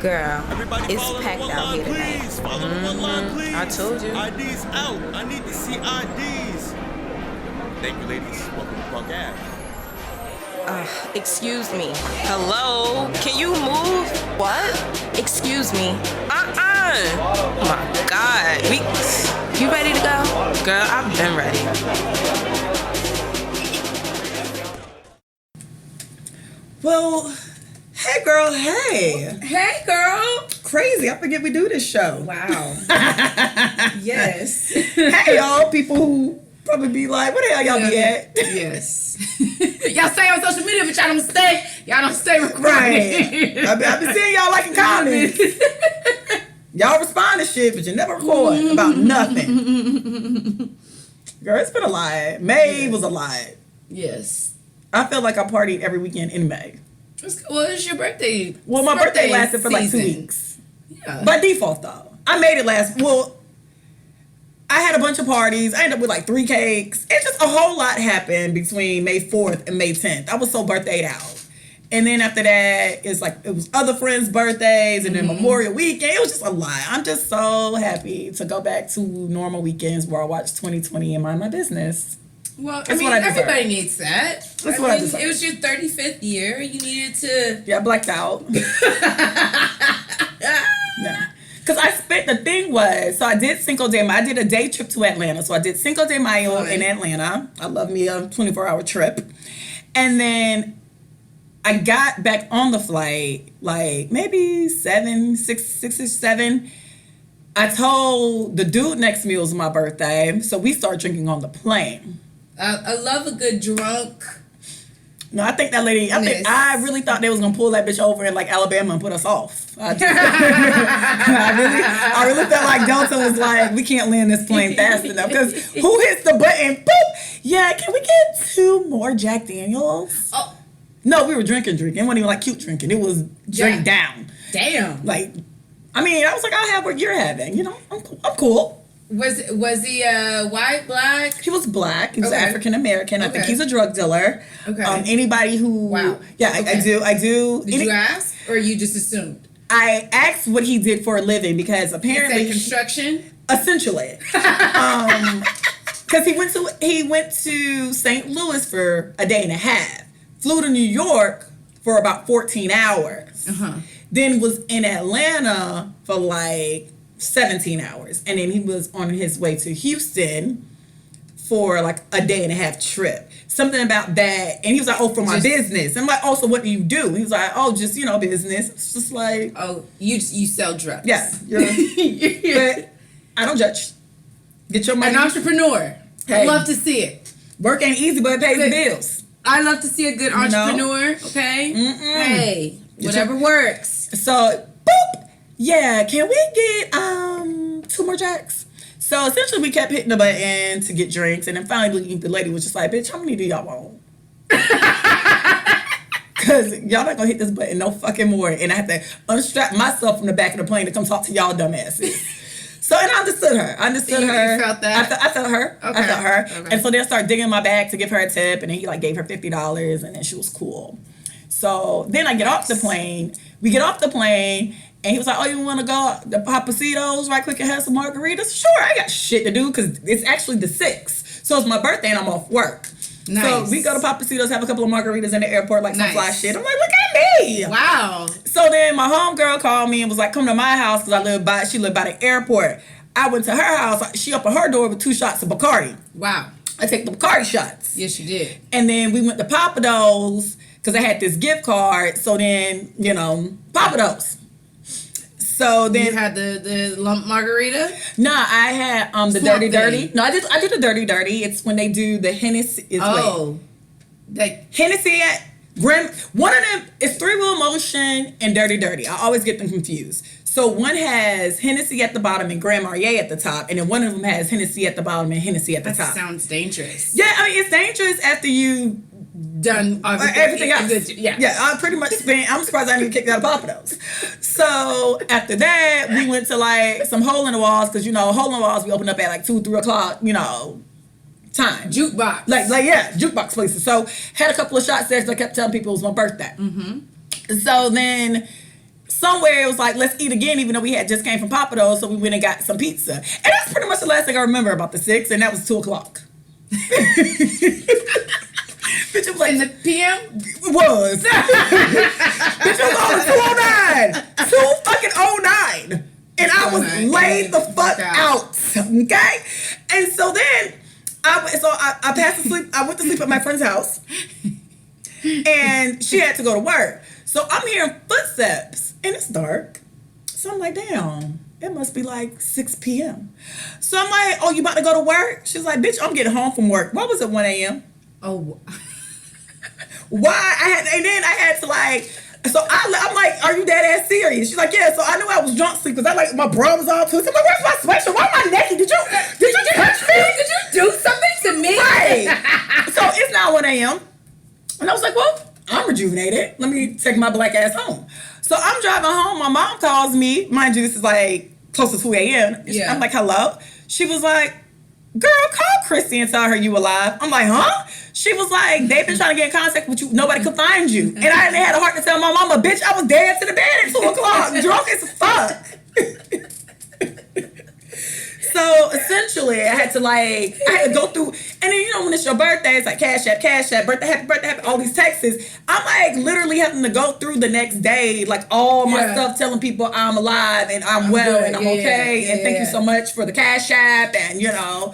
Girl, Everybody it's packed out here tonight. Please. Follow the one line, please. I told you. IDs out. I need to see IDs. Thank you, ladies. Welcome to Park Ave. Excuse me. Hello? Can you move? What? Excuse me. Oh my God. You ready to go? Girl, I've been ready. Well, hey girl, hey. Hey, girl. Crazy, I forget we do this show. Wow. Yes. Hey y'all, people who probably be like, where the hell y'all be at? Yes. Y'all stay on social media, but y'all don't stay. Y'all don't stay recording. Right. I been seeing y'all liking comments. Y'all respond to shit, but you never record about nothing. Girl, it's been a lot. May was a lot. Yes. I feel like I partied every weekend in May. Well, it's your birthday. Well, my birthday lasted for like 2 weeks. Yeah. By default, though. I made it last. Well, I had a bunch of parties. I ended up with like 3 cakes. It's just a whole lot happened between May 4th and May 10th. I was so birthdayed out. And then after that, it's like, it was other friends' birthdays and then Memorial Weekend. It was just a lot. I'm just so happy to go back to normal weekends where I watch 2020 and mind my business. Well, That's what I deserve. everybody needs that. That's what I deserve. It was your 35th year. You needed to... Yeah, I blacked out. Yeah. Because I spent, the thing was, so I did Cinco de Mayo. I did a day trip to Atlanta. So I did Cinco de Mayo in Atlanta. I love me a 24-hour trip. And then I got back on the flight, like maybe 6 or 7. I told the dude next to me it was my birthday. So we started drinking on the plane. I love a good drunk. No, I think that lady, I really thought they was going to pull that bitch over in like Alabama and put us off. I really felt like Delta was like, we can't land this plane fast enough. Because who hits the button? Boop! Yeah, can we get 2 more Jack Daniels? Oh. No, we were drinking. It wasn't even like cute drinking. It was drink down. Damn. Like, I mean, I was like, I'll have what you're having. You know, I'm cool. Was he white, black? He was black. He was African American. I think he's a drug dealer. Okay. Anybody who... Wow. Yeah, I do. Did you ask? Or you just assumed? I asked what he did for a living because apparently... construction? Essentially. Because he went to St. Louis for a day and a half. Flew to New York for about 14 hours. Then was in Atlanta for like 17 hours. And then he was on his way to Houston for like a day and a half trip. Something about that. And he was like, oh, for my business. I'm like, oh, so what do you do? He was like, oh, just, business. It's just like... Oh, you sell drugs. Yeah. But I don't judge. Get your money. An entrepreneur. Hey. I love to see it. Work ain't easy, but it pays the bills. I love to see a good entrepreneur, okay? Hey, whatever works. So, boop. Yeah, can we get 2 more Jacks? So essentially we kept hitting the button to get drinks, and then finally the lady was just like, bitch, how many do y'all want? Because y'all not gonna hit this button no fucking more. And I had to unstrap myself from the back of the plane to come talk to y'all dumbasses. So, and I understood her. You felt that? I felt her. Okay. I felt her. Okay. And so they started digging in my bag to give her a tip, and then he like gave her $50, and then she was cool. So then I get off the plane. We get off the plane, and he was like, oh, you want to go to Papacitos right quick and have some margaritas? Sure, I got shit to do because it's actually the 6th. So it's my birthday, and I'm off work. Nice. So we go to Papacitos, have a couple of margaritas in the airport, like some fly shit. I'm like, look at me. Wow. So then my homegirl called me and was like, come to my house because she lived by the airport. I went to her house. She opened her door with 2 shots of Bacardi. Wow. I take the Bacardi shots. Yes, you did. And then we went to Papados because I had this gift card. So then, Papados. So then you had the lump margarita? No, I had the dirty. No, I did the dirty. It's when they do the Hennessy. Hennessy at one of them is 3 Wheel Motion and dirty. I always get them confused. So one has Hennessy at the bottom and Grand Marnier at the top, and then one of them has Hennessy at the bottom and Hennessy at the top. That sounds dangerous. Yeah, I mean it's dangerous after you done everything else. Yeah, I pretty much spent. I'm surprised I didn't get kicked out of Papados. So after that, we went to like some hole in the walls because hole in the walls we open up at like 2-3 o'clock. Time jukebox, like jukebox places. So had a couple of shots there. So I kept telling people it was my birthday. So then somewhere it was like, let's eat again, even though we had just came from Papa Do's, so we went and got some pizza. And that's pretty much the last thing I remember about the 6th, and that was 2 o'clock. Bitch, it was like in the PM? It was. Bitch, it was on 209. 2 fucking 09. And I was laid the fuck out. Okay? And so then I passed to sleep. I went to sleep at my friend's house. And she had to go to work. So I'm hearing footsteps. And it's dark. So I'm like, damn. It must be like 6 p.m. So I'm like, oh, you about to go to work? She's like, bitch, I'm getting home from work. Why was it 1 a.m.? Oh. Why? And then I had to like, so I'm like, are you dead ass serious? She's like, yeah. So I knew I was drunk sleep because I like, my bra was all twisted. I'm like, where's my sweatshirt? Why am I naked? Did you touch me? Did you do something to me? Right. So it's now 1 a.m. And I was like, well, I'm rejuvenated. Let me take my black ass home. So I'm driving home. My mom calls me. Mind you, this is like close to 2 a.m. Yeah. I'm like, hello? She was like, girl, call Christy and tell her you alive. I'm like, huh? She was like, they've been trying to get in contact with you. Nobody could find you. And I had a heart to tell my mama, bitch, I was dead to the bed at 2 o'clock. Drunk as fuck. So essentially, I had to go through, and then you know when it's your birthday, it's like cash app, birthday, happy, all these texts. I'm like literally having to go through the next day, like all my stuff, telling people I'm alive and I'm well good. and I'm okay, and thank you so much for the cash app, and you know,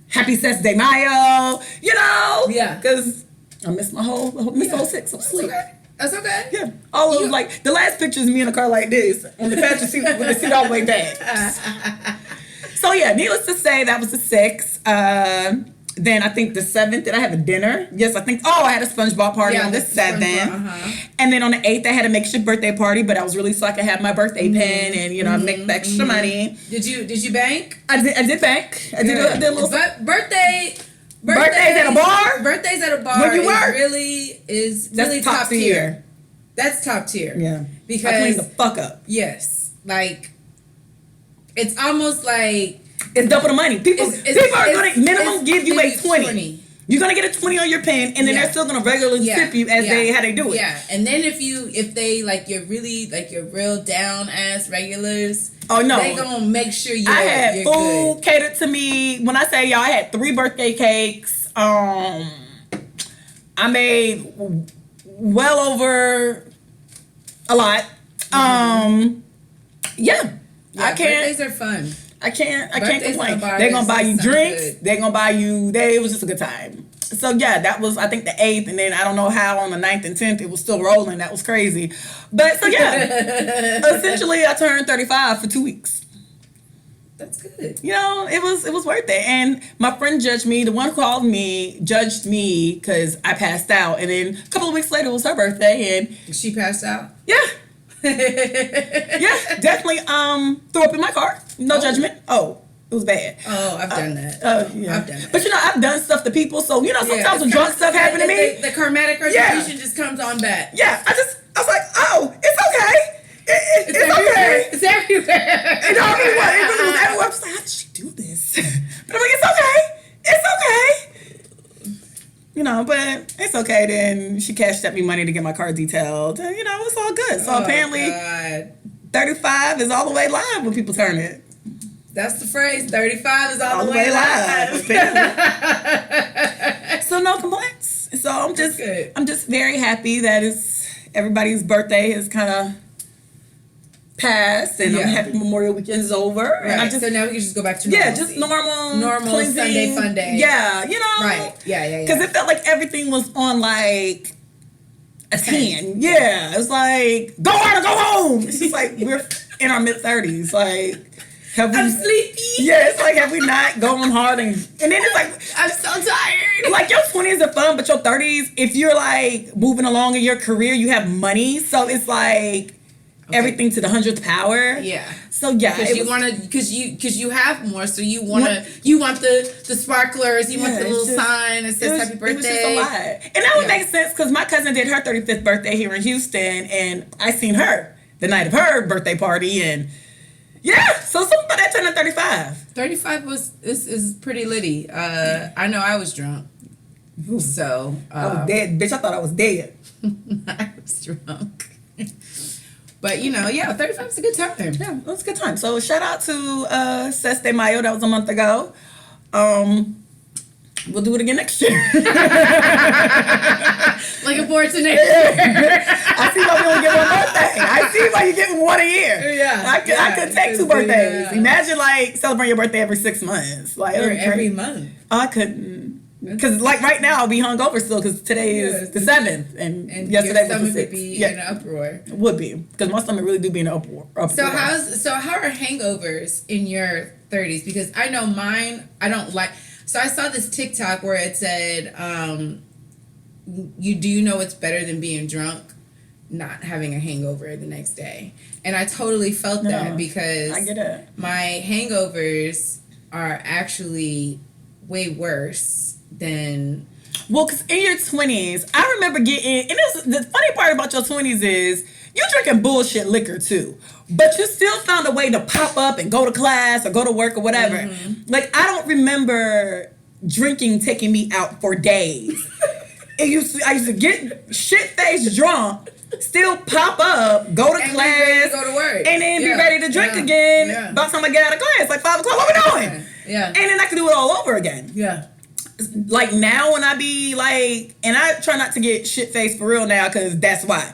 happy Saturday Mayo, you know, because I missed my whole 6 of sleep. Okay. That's okay. Yeah, all of like the last picture is me in a car like this on the passenger seat with the seat all the way back. So yeah, needless to say, that was the 6th. Then I think the 7th, did I have a dinner? Yes, I think. Oh, I had a SpongeBob party on the 7th. And then on the 8th, I had a makeshift birthday party, but I was really so I could have my birthday pen and you know make the extra money. Did you bank? I did bank. I did a little. But birthdays at a bar. Birthdays at a bar. When you work, is really top tier. That's top tier. Yeah, because I clean the fuck up. Yes, like. It's almost like it's double the money. People are going to minimum give you a 20. You're going to get a 20 on your pen, and then they're still going to regularly tip you as how they do it. Yeah, and then if they like you're really like your real down ass regulars. Oh no, they gonna make sure you're. I had you're food good. catered to me. When I say y'all, I had 3 birthday cakes. I made well over a lot. Yeah, I can't. Birthdays are fun. I can't Birthdays complain. at a bar They're gonna buy you drinks. good. They're gonna buy you. It was just a good time. So yeah, that was I think the 8th, and then I don't know how on the 9th and 10th it was still rolling. That was crazy. But so yeah, essentially I turned 35 for 2 weeks. That's good. You know, it was worth it. And my friend judged me. The one who called me judged me because I passed out. And then a couple of weeks later it was her birthday, and She passed out. yeah. Yeah, definitely threw up in my car. No judgment. Oh, it was bad. Oh, I've done that. Yeah. I've done that. But you know, I've done stuff to people, so you know, sometimes when drunk stuff happen to me. The karmatic retribution just comes on back. Yeah, I was like, oh, it's okay. It's okay. It's everywhere. It really was everywhere. I was like, how did she do this? But I'm like, it's okay. It's okay. You know, but it's okay. Then she cashed up me money to get my car detailed. And, you know, it's all good. So apparently, God. 35 is all the way live when people turn it. That's the phrase. 35 is all the way live. live. So no complaints. So I'm just very happy that everybody's birthday is kind of passed, and I'm happy Memorial Weekend is over. Right. And So now we can just go back to normal. Yeah, just normal cleansing. Sunday fun day. Yeah, you know. Right. Yeah. Because it felt like everything was on like a 10. Yeah, it was like go hard or go home. It's just like we're in our mid-30s. Like, I'm sleepy. Yeah, it's like have we not gone hard and then it's like I'm so tired. Like your 20s are fun, but your 30s, if you're like moving along in your career, you have money, so it's like. Okay. Everything to the 100th power. Yeah. So yeah, because you have more, so you want the sparklers, you want the little sign that says happy birthday. It was just a lot, and that would make sense because my cousin did her 35th birthday here in Houston, and I seen her the night of her birthday party, and so something about that turning 35. 35 is pretty litty. I know I was drunk, so I was dead, bitch. I thought I was dead. I was drunk. But, 35 is a good time. Yeah, it was a good time. So shout out to Ses de Mayo. That was a month ago. We'll do it again next year. Looking forward to next year. I see why we only get one birthday. I see why you get one a year. Yeah. I could take 2 birthdays. Imagine celebrating your birthday every 6 months. Or every month. I couldn't. Because right now I'll be hungover still because today is the 7th and yesterday was the 6th. Would be in an uproar. It would be because my stomach really do be in an uproar. So how are hangovers in your 30s? Because I know mine. I don't like. So I saw this TikTok where it said, "You know it's better than being drunk, not having a hangover the next day." And I totally felt that because I get it. My hangovers are actually way worse than. Well, because in your 20s, I remember getting, and the funny part about your 20s is you're drinking bullshit liquor too, but you still found a way to pop up and go to class or go to work or whatever. Mm-hmm. I don't remember drinking taking me out for days. I used to get shit-faced drunk, still pop up, go to class, go to work, and then be ready to drink again by the time I get out of class, 5 o'clock. What we doing? Yeah. And then I can do it all over again. Yeah. Now when I be and I try not to get shit-faced for real now because that's why.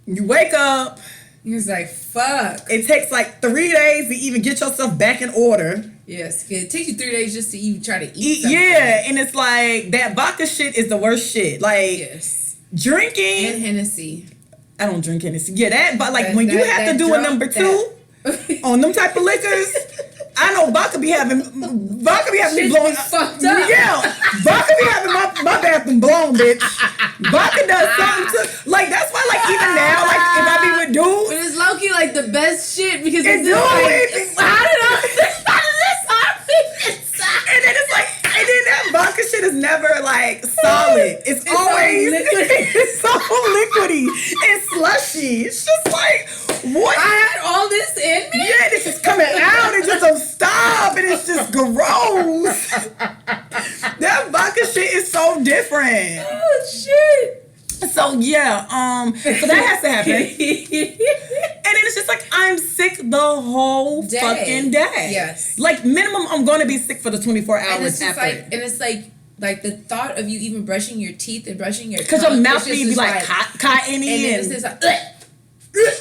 You wake up. It's fuck. It takes 3 days to even get yourself back in order. Yes. It takes you 3 days just to even try to eat something. Yeah, and it's that vodka shit is the worst shit. Yes. Drinking. And Hennessy. I don't drink Hennessy. Yeah, that, but when you have to do a number 2 on them type of liquors, I know vodka be having me blowing fucked up. Yeah, vodka be having my bathroom blown, bitch. Vodka does something to that's why even now if I be with dudes, but it's low key the best shit because it's just how did this inside? And then and then that vodka shit is never solid. It's always it's so liquidy and slushy. It's just what? I had all this in me? Yeah, it's just coming out. It just don't stop. And it's just gross. That vodka shit is so different. Oh, shit. So, yeah. So that has to happen. And then it's just I'm sick the whole fucking day. Yes. Minimum, I'm going to be sick for the 24 hours and it's just after. And it's the thought of you even brushing your teeth and brushing your because your mouth be cottony and it's just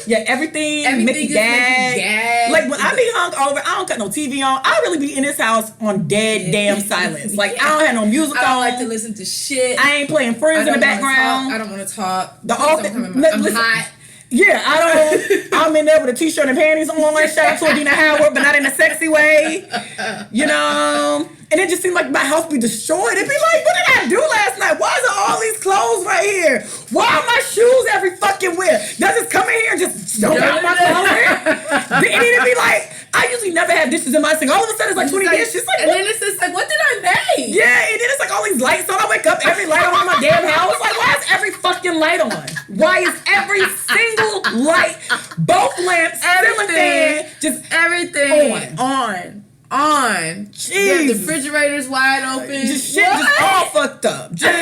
yeah, everything make you gag. When I be hungover, I don't got no TV on. I really be in this house on dead damn silence. I don't have no music on. I don't like to listen to shit. I ain't playing Friends in the background. I don't want to talk. I'm hot. Yeah, I'm in there with a t-shirt and panties on. Shout out to Adina Howard, but not in a sexy way. And it just seemed like my house be destroyed. It'd be what did I do last night? Why is there all these clothes right here? Why are my shoes every fucking where? Does it come in here and just dump out my clothes here? And it'd be I usually never have dishes in my sink. All of a sudden it's 20 dishes. And then it's just what did I make? Yeah, and then it's all these lights on. I wake up, every light on in my damn house. Why is every fucking light on? Why is every single light, both lamps, ceiling fan, just everything on. Jeez. The refrigerator's wide open. Just shit just all fucked up. Just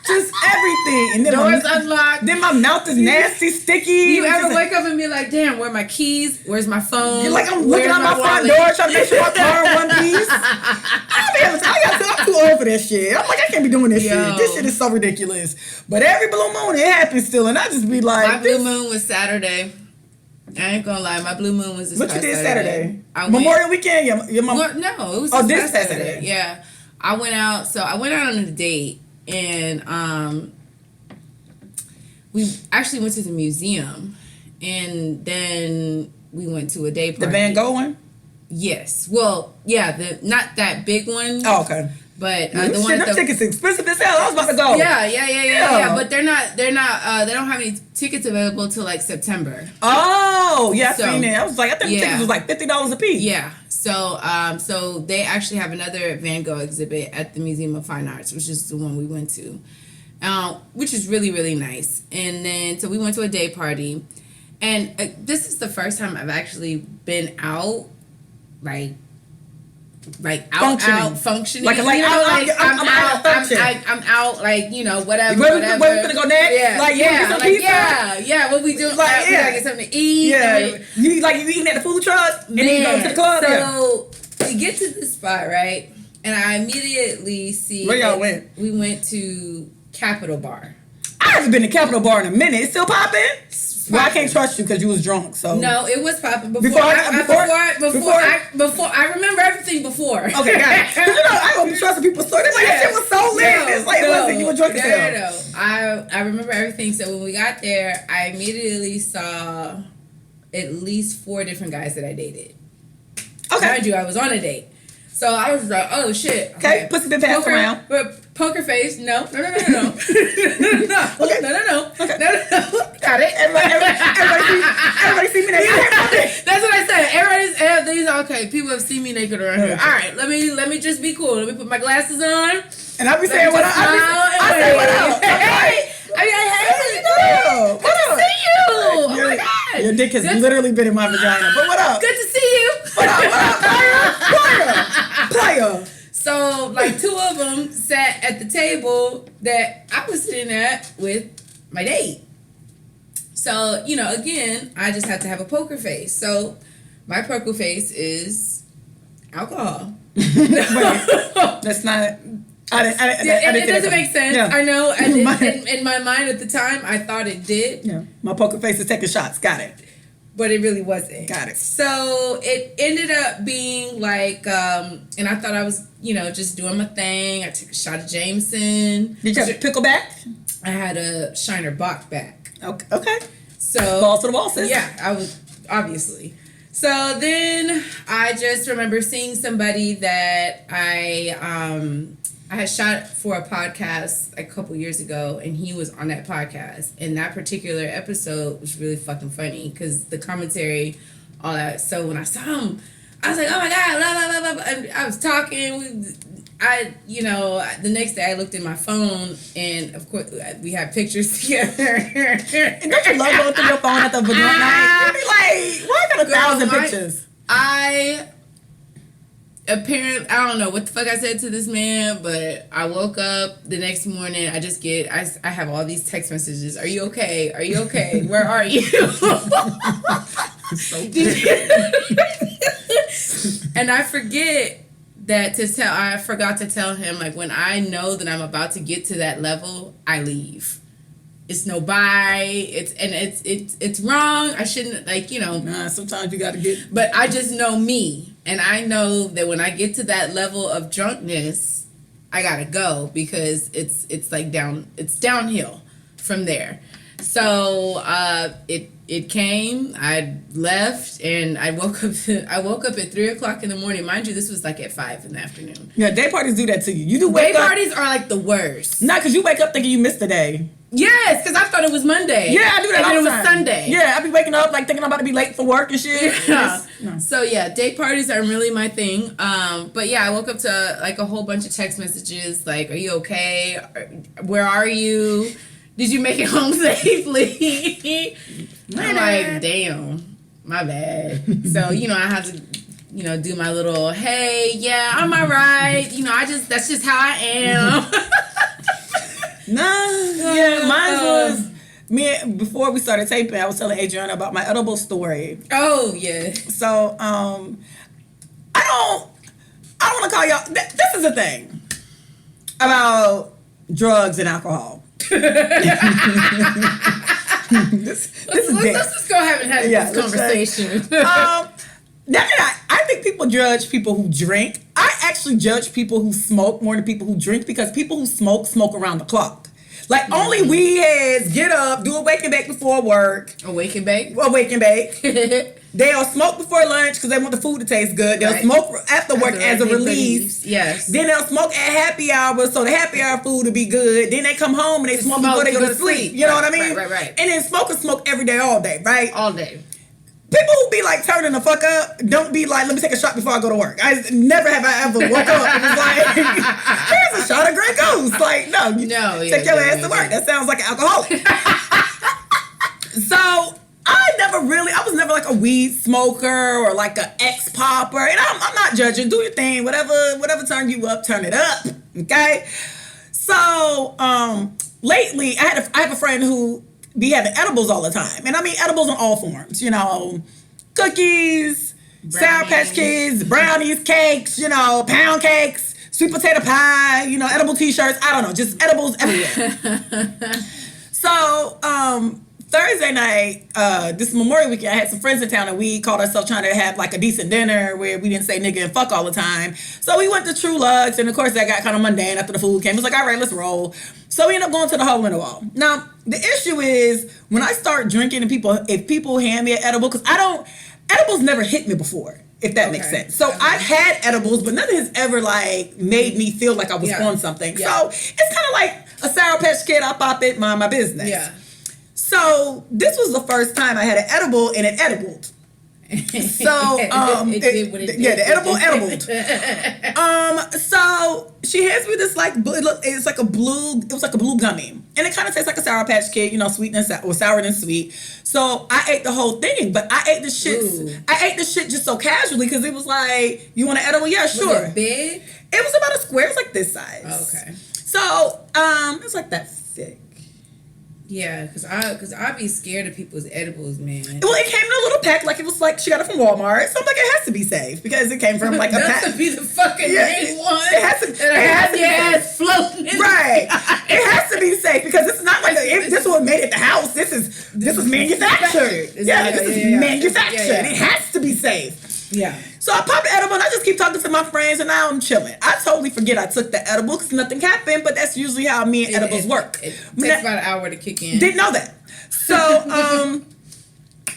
everything. And then doors unlocked. Then my mouth is nasty, sticky. You ever wake up and be damn, where are my keys? Where's my phone? You're I'm looking at my front door trying to make sure my car in one piece. I'm too old for that shit. I'm I can't be doing this shit. This shit is so ridiculous. But every blue moon it happens still, and I just be my blue moon was Saturday. I ain't gonna lie, my blue moon was this What past you did Saturday. Memorial weekend? No, it was this past Saturday. Yeah. I went out on a date, and we actually went to the museum, and then we went to a day party. The Van Gogh one? Yes. Well, yeah, not that big one. Oh, okay. But the one them tickets expensive as hell. I was about to go. Yeah. But they're not. They don't have any tickets available till September. Oh, yeah, I seen it. I was I think the tickets was $50 a piece. Yeah. So they actually have another Van Gogh exhibit at the Museum of Fine Arts, which is the one we went to, which is really, really nice. And then so we went to a day party, and this is the first time I've actually been out like out functioning. Like I'm out, like, you know, whatever. Where we gonna go next? Yeah, like yeah. What we doing? Like, we gotta get something to eat. Yeah, you eating at the food truck and then you go to the club. So we get to this spot, right? And I immediately see where y'all went. We went to Capitol Bar. I haven't been to Capitol Bar in a minute. It's still popping. Well, I can't trust you because you was drunk. So no, it was popping before I remember everything before. Okay, got it. You know, I don't be trusting people's stories. Like, that shit was so lit. It's like, listen, you were drunk as hell. I remember everything. So when we got there, I immediately saw at least 4 different guys that I dated. Okay, mind you, I was on a date. So I was like, oh shit. Okay, pussy been passed around. Poker face. No. Okay. No. Got it. Everybody see me naked. That's what I said. These okay. People have seen me naked around here. All right, let me just be cool. Let me put my glasses on. And I be saying what up. I say what up. Hey, what up? See you. Oh my god. Your dick has literally been in my vagina. But what up? Good to see you. What up, player? So, like, 2 of them sat at the table that I was sitting at with my date. So, you know, again, I just had to have a poker face. So, my poker face is alcohol. That's not... It doesn't make sense. Yeah. I know. In my mind at the time, I thought it did. Yeah. My poker face is taking shots. Got it. But it really wasn't. Got it. So it ended up being like, and I thought I was, you know, just doing my thing. I took a shot of Jameson. Did you have a pickleback? I had a Shiner Bock back. Okay. So balls to the wall, sis. Yeah, I was obviously. So then I just remember seeing somebody that I had shot for a podcast a couple years ago, and he was on that podcast. And that particular episode was really fucking funny because the commentary, all that. So when I saw him, I was like, oh my God, blah, blah, blah, blah. And I was talking. The next day I looked at my phone, and of course we had pictures together. And don't you love going through your phone at the vagina night? You'd be like, why I got 1,000 pictures? Apparently, I don't know what the fuck I said to this man, but I woke up the next morning. I have all these text messages. Are you okay? Are you okay? Where are you? And I forgot to tell him, like, when I know that I'm about to get to that level, I leave. It's no bye. It's wrong. I shouldn't, like, you know. Nah, sometimes you gotta get. But I just know me. And I know that when I get to that level of drunkenness, I gotta go because it's like it's downhill from there. So it came. I left, and I woke up at 3:00 in the morning. Mind you, this was like at 5 in the afternoon. Yeah, day parties do that to you. You do wake day up. Parties are like the worst. Not because you wake up thinking you missed the day. Yes, because I thought it was Monday. Yeah, I do that all the time. And it was Sunday. Yeah, I be waking up like thinking I'm about to be late for work and shit. Yeah. No. So yeah, day parties are really my thing. But yeah, I woke up to like a whole bunch of text messages like, "Are you okay? Where are you? Did you make it home safely?" I'm like, damn, my bad. So, you know, I have to, you know, do my little, hey, yeah, I'm all right. You know, that's just how I am. Mine was before we started taping, I was telling Adrianna about my edible story. Oh yeah. So I don't want to call y'all. This is the thing about drugs and alcohol. Let's just go ahead and have this conversation. I think people judge people who drink. I actually judge people who smoke more than people who drink because people who smoke around the clock. Like, only weed heads get up, do a wake and bake before work. A wake and bake? A wake and bake. They'll smoke before lunch because they want the food to taste good. They'll smoke after work as a release. Yes. Then they'll smoke at happy hour so the happy hour food will be good. Then they come home and they smoke before they go to sleep. You know what I mean? Right. And then smokers smoke every day, all day, right? All day. People who be like turning the fuck up don't be like, let me take a shot before I go to work. Never have I ever woke up and was like, here's a shot of Grey Goose. Like, no, take your ass to work. That sounds like an alcoholic. So I was never like like a weed smoker or like a ex-popper, and I'm not judging. Do your thing. Whatever turn you up, turn it up. Okay? So, lately, I have a friend who be having edibles all the time. And I mean edibles in all forms. You know, cookies, Sour Patch Kids, brownies, cakes, you know, pound cakes, sweet potato pie, you know, edible t-shirts. I don't know, just edibles everywhere. So, Thursday night, this Memorial weekend, I had some friends in town and we called ourselves trying to have like a decent dinner where we didn't say nigga and fuck all the time. So we went to True Luxe, and of course that got kind of mundane after the food came. It was like, all right, let's roll. So we ended up going to the Hole in the Wall. Now, the issue is when I start drinking and if people hand me an edible, because edibles never hit me before, if that makes sense. So I've had edibles, but nothing has ever like made me feel like I was on something. Yeah. So it's kind of like a Sour Patch Kid. I pop it, mind my business. Yeah. So this was the first time I had an edible and it edibled. So it did what it did. Yeah, the edibled. So she hands me this like it was like a blue gummy, and it kind of tastes like a Sour Patch Kid, you know, sweet or sour and sweet. So I ate the whole thing, but I ate the shit. Ooh. I ate the shit just so casually because it was like, you want an edible? Yeah, sure. Was it big? It was about a square. It was like this size. Oh, okay. So it was like that thick. Yeah, because I be scared of people's edibles, man. Well, it came in a little pack, like it was like she got it from Walmart. So I'm like, it has to be safe because it came from like a pack. That to be the fucking main one. It has to. And it has your ass floating. Right. It has to be safe because it's not like this one made it the house. This is manufactured. Yeah, this is manufactured. Yeah. It has to be safe. Yeah. So I popped the edible and I just keep talking to my friends and now I'm chilling. I totally forget I took the edible because nothing happened, but that's usually how me and edibles work. It takes about an hour to kick in. Didn't know that. So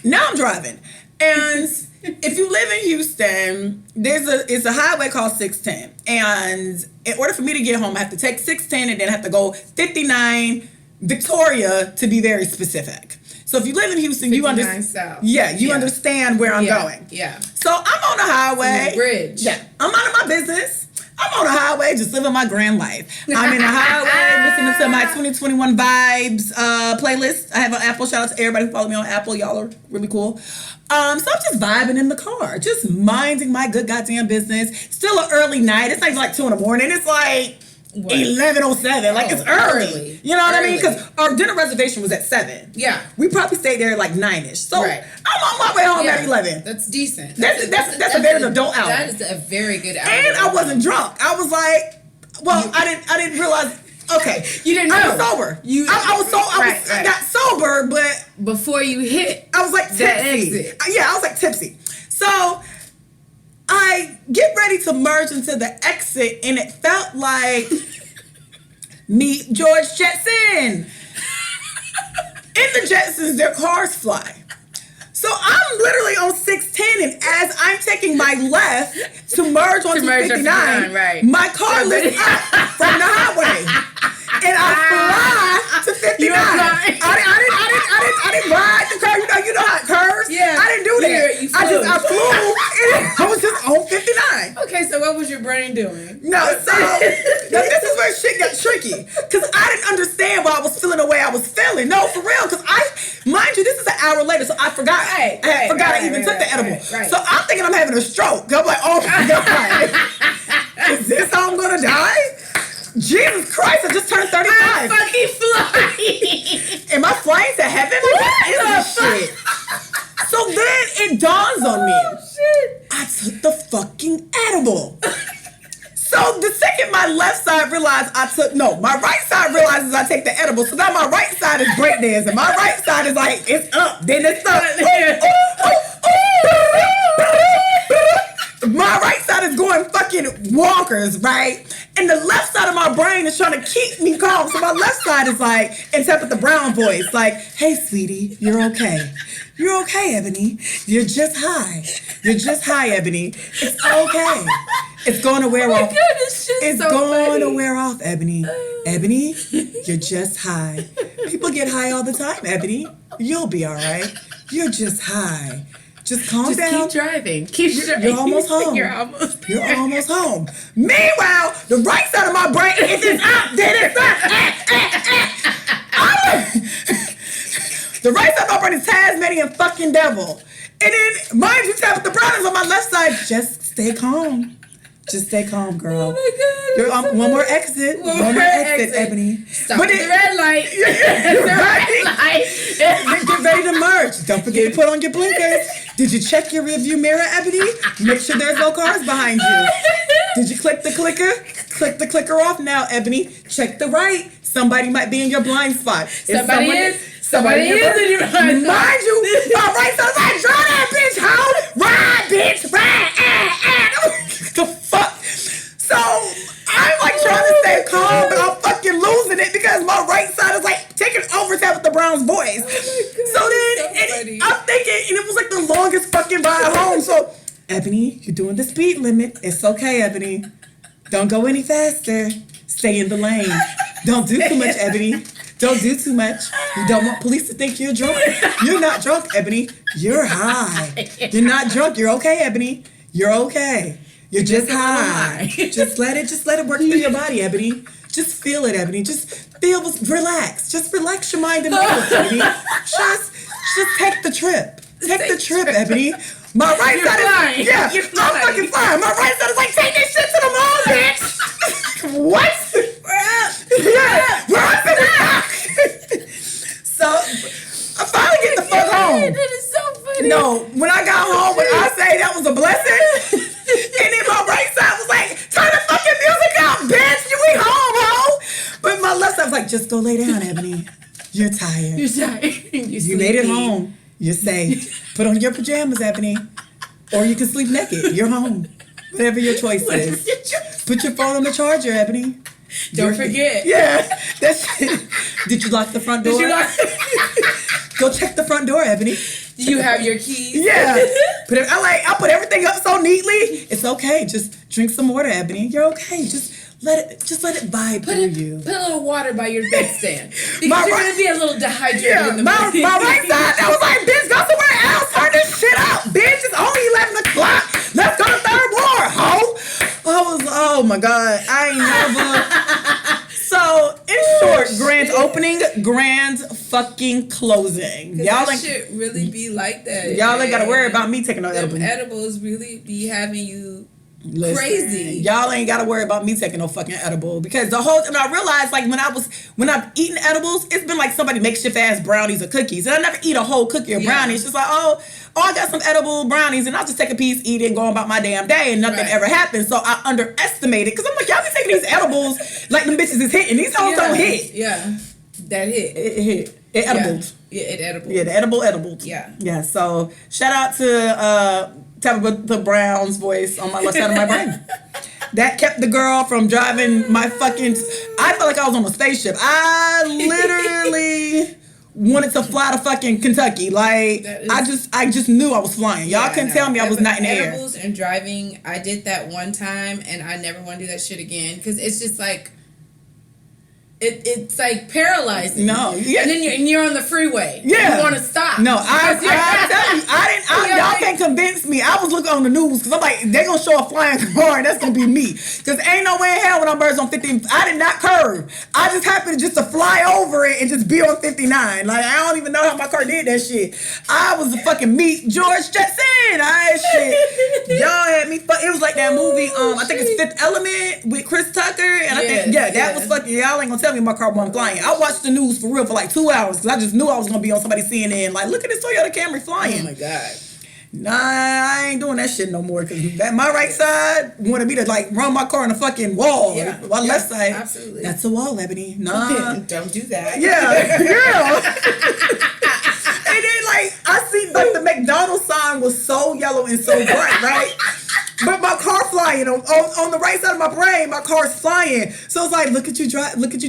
now I'm driving. And if you live in Houston, it's a highway called 610. And in order for me to get home, I have to take 610 and then I have to go 59 Victoria to be very specific. So if you live in Houston, you understand. Yeah, you understand where I'm going. Yeah. So I'm on the highway. Bridge. Yeah. I'm out of my business. I'm on the highway, just living my grand life. I'm in the highway listening to my 2021 Vibes playlist. I have an Apple. Shout out to everybody who follow me on Apple. Y'all are really cool. So I'm just vibing in the car, just minding my good goddamn business. Still an early night. It's not like 2 a.m. It's like 11:07. Like it's early. You know what I mean? Because our dinner reservation was at 7. Yeah. We probably stayed there like 9ish. So I'm on my way home at 11. That's decent. That's a very adult hour. That is a very good hour. And I wasn't drunk. I was like, I didn't realize. Okay, you didn't know. I was sober. I got sober, but before you hit, I was like tipsy. Yeah, I was like tipsy. So I get ready to merge into the exit, and it felt like meet George Jetson. In the Jetsons, their cars fly. So I'm literally on 610, and as I'm taking my left to merge onto 59, my car lifts up from the highway, and I fly to 59. I didn't ride the curve. You know how it curves. Yeah, I didn't do that. I flew, and I was just on 59. Okay, so what was your brain doing? No, so this is where shit got tricky, because I didn't understand why I was feeling the way I was feeling. No, for real, because mind you, this is an hour later, so I forgot. I even took the edible. So I'm thinking I'm having a stroke. I'm like, oh my God, is this how I'm gonna die? Jesus Christ, I just turned 35. I'm fucking flying. Am I flying to heaven? What is this shit? So then it dawns on me. Oh, shit. I took the fucking edible. So the second my left side realized my right side realizes I take the edible. So now my right side is breakdancing. My right side is like, it's up, then it's up. My right side is going fucking wonkers, right? And the left side of my brain is trying to keep me calm. So my left side is like, interpret the brown voice, like, hey, sweetie, you're okay. You're okay, Ebony. You're just high. You're just high, Ebony. It's okay. It's going to wear off. It's going to wear off, Ebony. Ebony, you're just high. People get high all the time, Ebony. You'll be all right. You're just high. Just calm down. Keep driving. You're almost home. You're almost home. Meanwhile, the right side of my brain is just up, then it's up. The right side of my brain is Tasmanian fucking devil. And then, mind you, Tabitha Brown is on my left side. Just stay calm. Just stay calm, girl. Oh my God. You're on one more exit. One more exit, Ebony. Stop at the red light. Get ready to merge. Don't forget to put on your blinkers. Did you check your rearview mirror, Ebony? Make sure there's no cars behind you. Did you click the clicker? Click the clicker off now, Ebony. Check the right. Somebody might be in your blind spot. Somebody is in your blind spot. Mind you, my right side is like, draw that bitch, hoe. Ride, bitch. Ride. The fuck? So, I'm like trying to stay calm, but I'm fucking losing it because my right side is like taking over Tabitha Brown's voice. I'm thinking, and it was like the longest fucking ride home. So, Ebony, you're doing the speed limit. It's okay, Ebony. Don't go any faster. Stay in the lane. Don't do too much, Ebony. Don't do too much. You don't want police to think you're drunk. You're not drunk, Ebony. You're high. You're not drunk. You're okay, Ebony. You're okay. You're just high. Just let it work through your body, Ebony. Just feel it, Ebony. Just relax. Just relax your mind and body, Ebony. Just take the trip. Take the trip, Ebony. My right side is I'm fucking flying. My right side is like, take this shit to the mall, bitch. What? We're up in the back. So I finally get the fuck home. That is so funny. No, when I got home, when I say that was a blessing, and then my right side was like, turn the fucking music out, bitch. We home, ho. But my left side was like, just go lay down, Ebony. You're tired. You made it home. You're safe. Put on your pajamas, Ebony. Or you can sleep naked. You're home. Whatever your choice is. Put your phone on the charger, Ebony. Don't forget. Yeah. That's it. Did you lock the front door? Go check the front door, Ebony. Do you have your keys? Yeah. I put everything up so neatly. It's okay. Just drink some water, Ebony. You're okay. Just let it vibe through you. Put a little water by your bedstand. Because you're going to be a little dehydrated in the morning. My right side, I was like, bitch, go somewhere else. Turn this shit out. Bitch, it's only 11 o'clock. Let's go to third ward, ho. Oh my God. I ain't never. So, in short, grand opening, grand fucking closing. Y'all that should really be like that. Y'all ain't got to worry about me taking no edibles. Edibles really be having you Listen, crazy. Y'all ain't gotta worry about me taking no fucking edible because and I realized like when I've eaten edibles, it's been like somebody makeshift ass brownies or cookies, and I never eat a whole cookie or brownie. It's just like oh I got some edible brownies, and I'll just take a piece, eat it, and go about my damn day, and nothing ever happens. So I underestimated because I'm like y'all be taking these edibles like them bitches is hitting. These hoes don't hit. Yeah, that hit. It hit. It edibled. Yeah, it edible. Yeah, the edibled. Yeah. So shout out to Tabitha Brown's voice on my left side of my brain. That kept the girl from driving my fucking. I felt like I was on a spaceship. I literally wanted to fly to fucking Kentucky. Like I just knew I was flying. Y'all couldn't tell me I was not in the air. Edibles and driving, I did that one time, and I never want to do that shit again because it's just like. It's like paralyzing. No, yeah. And then you're on the freeway. Yeah, you want to stop. No, I tell you, y'all can't convince me. I was looking on the news because I'm like, they gonna show a flying car, and that's gonna be me. Because ain't no way in hell when I'm birds on 50. I did not curve. I just happened just to fly over it and just be on 59. Like I don't even know how my car did that shit. I was a fucking meet George Jetson. Y'all had me. It was like that movie. I think it's Fifth Element with Chris Tucker, and I think that was fucking. Y'all ain't gonna tell me my car wasn't flying. I watched the news for real for like 2 hours because I just knew I was gonna be on somebody's CNN. Like, look at this Toyota Camry flying. Oh my God. Nah, I ain't doing that shit no more because my right side wanted me to like run my car in a fucking wall. Yeah. My left side, absolutely. That's a wall, Ebony. Nah, don't do that. Yeah. And then like I see like the McDonald's sign was so yellow and so bright, right? But my car flying on the right side of my brain, my car's flying. So it's like, look at you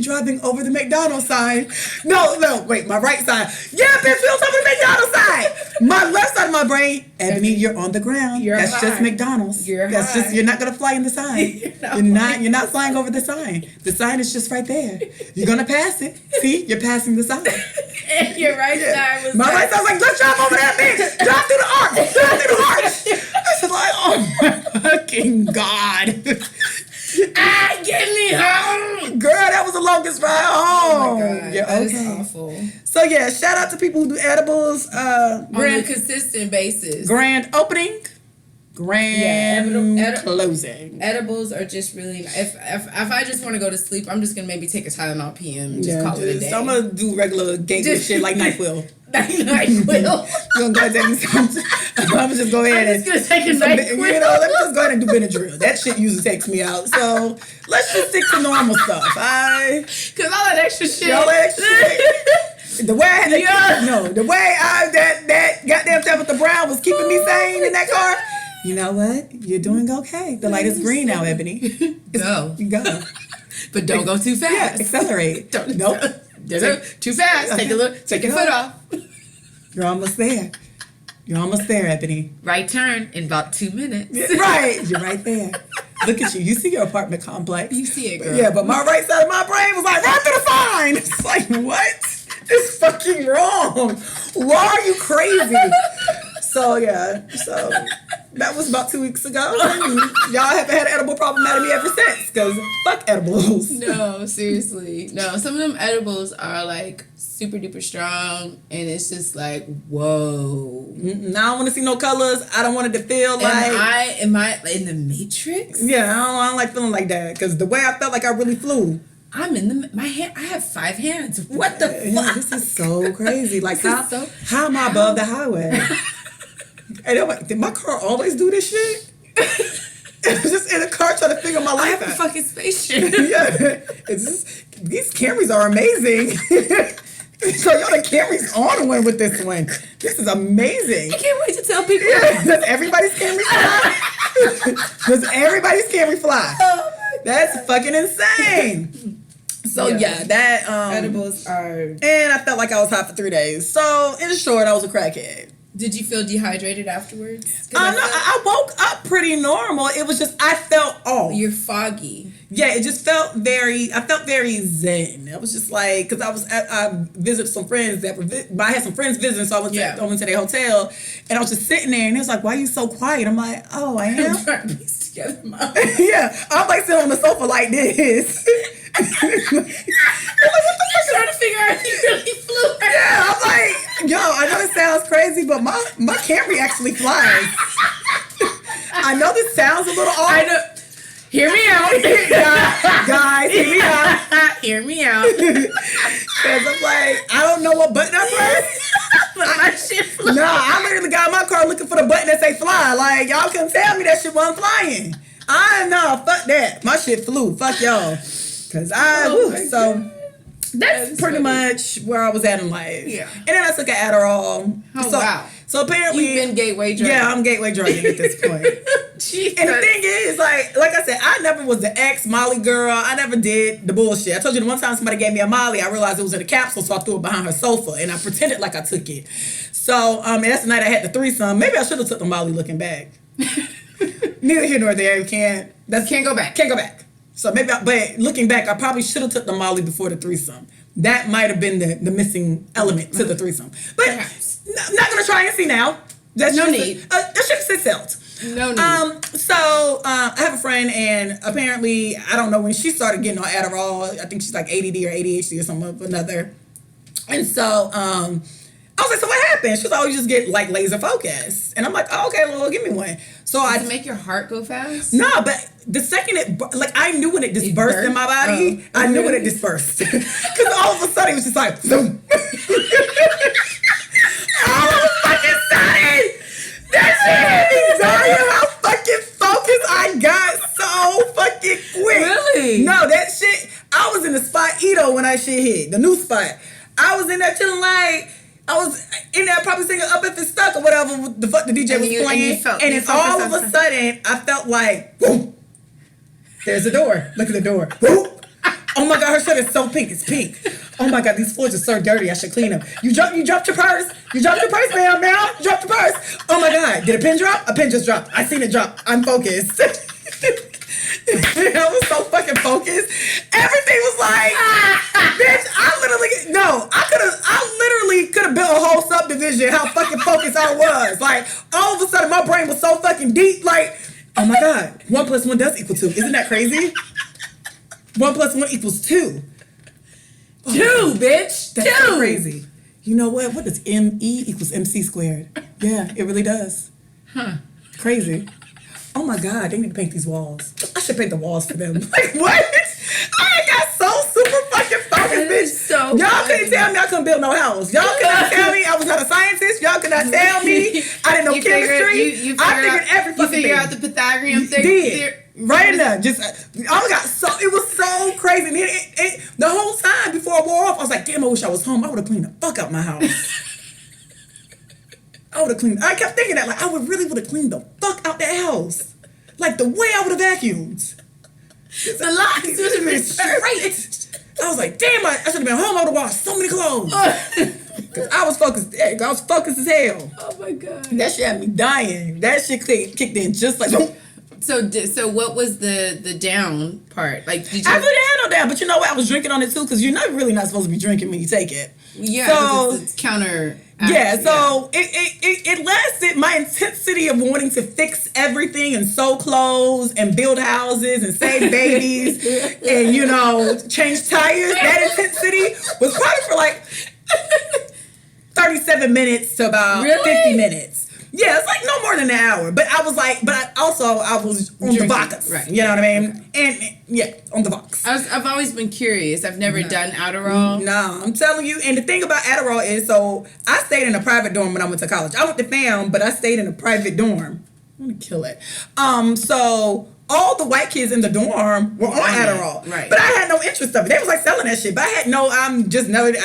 driving over the McDonald's sign. No, wait, my right side. Yeah, bitch, we on top of the McDonald's side. My left side of my brain, Ebony, you're on the ground. That's high. Just McDonald's. You're not gonna fly in the sign. You're not flying over the sign. The sign is just right there. You're gonna pass it. See, you're passing the sign. And your right side was my right side was like, let's drive over that bitch. Drive through the arch. Drive through the arch. I said like, oh my fucking God. Get me home. Girl, that was the longest ride home. Oh my God, that is awful. So yeah, shout out to people who do edibles. On a consistent basis. Grand opening. Closing. Edibles are just really. If I just want to go to sleep, I'm just gonna maybe take a Tylenol PM and just call it a day. I'm gonna do regular gateway shit like NyQuil. NyQuil. I'm gonna take some. I'm just go ahead I'm just gonna take a NyQuil. Let me just go ahead and do Benadryl. That shit usually takes me out. So let's just stick to normal stuff. Cause all that extra shit. The way that goddamn Tabitha Brown was keeping me sane in that car. You know what? You're doing okay. The light is green now, Ebony. Go. But don't go too fast. Yeah, accelerate. Nope. Too fast. Take your foot off. You're almost there. Ebony. Right turn in about 2 minutes. Right. You're right there. Look at you. You see your apartment complex. You see it, girl. Yeah, but my right side of my brain was like, run to the sign. It's like, what? It's fucking wrong. Why are you crazy? So that was about 2 weeks ago. And y'all haven't had an edible problem out of me ever since. Because fuck edibles. No, seriously. No, some of them edibles are like super duper strong. And it's just like, whoa. I don't want to see no colors. I don't want it to feel like. Am I in the Matrix? Yeah, I don't like feeling like that. Because the way I felt like I really flew. I'm in my hand. I have 5 hands. What the fuck? This is so crazy. Like how am I above the highway? And I'm like, did my car always do this shit? I was just in a car trying to figure my life out. I have a fucking spaceship. Yeah. These Camrys are amazing. So y'all the Camrys on one with this one. This is amazing. I can't wait to tell people. Yeah. Does everybody's Camry fly? Does everybody's Camry fly? Oh, that's fucking insane. So that edibles are. And I felt like I was hot for 3 days. So in short, I was a crackhead. Did you feel dehydrated afterwards? I woke up pretty normal. It was just I felt off. You're foggy. Yeah, it just felt very zen. I was just like, because I visited some friends I had some friends visiting, so I went to their hotel, and I was just sitting there, and it was like, why are you so quiet? I'm like, oh, I am. I'm trying to piece together, Mom. Yeah, I'm like sitting on the sofa like this. I'm like, what the fuck? Trying to figure out if you really flew. Yeah, I'm like, yo, I know this sounds crazy, but my Camry actually flies. I know this sounds a little off. I know. Hear me out. Guys, hear me out. Hear me out. Because I'm like, I don't know what button I pressed. My shit flew. Nah, I literally got in my car looking for the button that say fly. Like, y'all couldn't tell me that shit wasn't flying. Fuck that. My shit flew. Fuck y'all. Because that's pretty much where I was at in life. Yeah. And then I took an Adderall. Wow. So apparently... You've been gateway drugging. Yeah, I'm gateway drugging at this point. Jesus. And the thing is, like I said, I never was the ex-Molly girl. I never did the bullshit. I told you the one time somebody gave me a Molly, I realized it was in a capsule, so I threw it behind her sofa, and I pretended like I took it. So, and that's the night I had the threesome. Maybe I should have took the Molly looking back. Neither here nor there. Can't go back. So but looking back, I probably should have took the Molly before the threesome. That might have been the missing element to the threesome. But I'm not going to try and see now. That's no need. That shit sits out. No need. I have a friend, and apparently, I don't know when she started getting on Adderall. I think she's like ADD or ADHD or something of another. And so, I was like, so what happened? She was like, oh, you just get like laser focus. And I'm like, oh, okay, well, give me one. So Does it make your heart go fast? No, but the second I knew when it dispersed in my body. I knew when it dispersed. Because all of a sudden it was just like, zoom. All of a fucking sudden, that shit hit me. Tell you how fucking focused I got so fucking quick. Really? No, that shit, I was in the spot Ito when that shit hit, the new spot. I was in there chilling like, I was in there probably singing Up If It's Stuck or whatever the fuck the DJ was playing. And then all of a sudden, I felt like, whoop, there's a door. Look at the door. Whoop. Oh my God, her shirt is so pink. It's pink. Oh my God, these floors are so dirty. I should clean them. You dropped your purse. You dropped your purse, ma'am. You dropped your purse. Oh my God, did a pin drop? A pin just dropped. I seen it drop. I'm focused. I was so fucking focused. Everything was like, bitch, I literally could have built a whole subdivision how fucking focused I was. Like, all of a sudden, my brain was so fucking deep. Like, oh my God, 1 + 1 does equal 2. Isn't that crazy? 1 + 1 = 2. 2, bitch. That's so crazy. You know what? What does ME equals MC squared? Yeah, it really does. Huh. Crazy. Oh my God, they need to paint these walls. I should paint the walls for them. Like, what? I got so super fucking focused, bitch. So y'all couldn't tell me I couldn't build no house. Y'all could not tell me I was not a scientist. Y'all could not tell me I didn't know chemistry. I figured every fucking thing. You figured out the Pythagorean thing. Did. Right in there. Just, I got so, it was so crazy. And the whole time before I wore off, I was like, damn, I wish I was home. I would have cleaned the fuck out my house. I kept thinking that, like, I really would have cleaned the fuck out that house. Like, the way I would have vacuumed. The lines would have been straight. I was like, damn, I should have been home. I would have washed so many clothes. Because I was focused. I was focused as hell. Oh, my God. That shit had me dying. That shit kicked in just like... So what was the down part? Like, did you... I really had no down, but you know what? I was drinking on it, too, because you're not really not supposed to be drinking when you take it. Yeah, so it's counter... Yeah, so it lasted. My intensity of wanting to fix everything and sew clothes and build houses and save babies and, you know, change tires, that intensity was probably for like 37 minutes to about 50 minutes. Yeah, it's like no more than an hour. But I was like, I was on the vodka. Right. You know what I mean? And yeah, on the box. I've always been curious. I've never done Adderall. No, I'm telling you. And the thing about Adderall is, so I stayed in a private dorm when I went to college. I went to FAM, but I stayed in a private dorm. I'm gonna kill it. So all the white kids in the dorm were on Adderall. Right. But I had no interest of it. They was like selling that shit. But I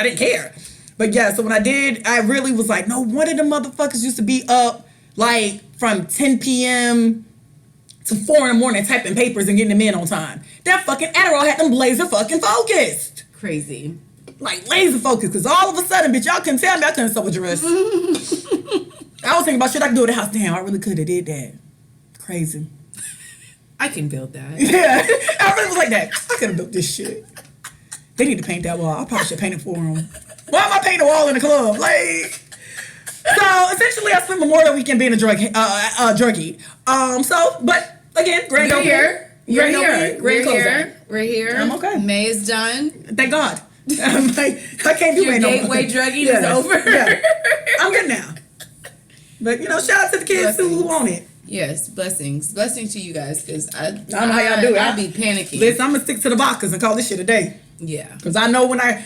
didn't care. But yeah, so when I did, I really was like, no wonder the motherfuckers used to be up like from 10 p.m. to 4 in the morning typing papers and getting them in on time. That fucking Adderall had them laser fucking focused. Crazy. Like laser focused, because all of a sudden, bitch, y'all couldn't tell me I couldn't sew a dress. I was thinking about shit I could do at the house. Damn, I really could have did that. Crazy. I can build that. Yeah, I really was like that. I could have built this shit. They need to paint that wall. I probably should paint it for them. Why am I painting a wall in the club? Like, so essentially, I spent Memorial Weekend being a druggie. But again, grand opening. You're here. We're here. I'm okay. May is done. Thank God. I'm like, I can't do it no more. Your gateway drugging is over. Yeah. I'm good now. But you know, shout out to the kids who want it. Yes, blessings to you guys, because I don't know how y'all do it. I'll be panicking. Listen, I'm gonna stick to the vodkas and call this shit a day. Yeah. Because I know when I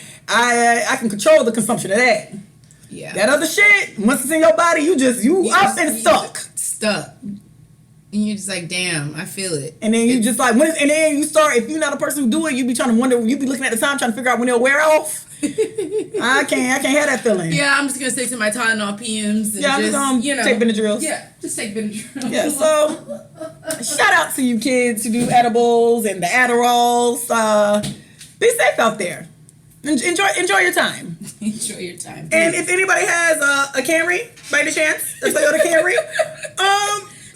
can control the consumption of that. Yeah. That other shit, once it's in your body, you up and stuck. Stuck. And you're just like, damn, I feel it. And then you just like, and then you start, if you're not a person who do it, you be trying to wonder, you be looking at the time trying to figure out when it'll wear off. I can't have that feeling. Yeah, I'm just going to stick to my Tylenol PMs. And I'm just going to take Benadryls. Yeah, just take Benadryl. Yeah, so shout out to you kids who do edibles and the Adderalls. Be safe out there. Enjoy your time. Enjoy your time. Please. And if anybody has a Camry, by any chance, a Toyota Camry,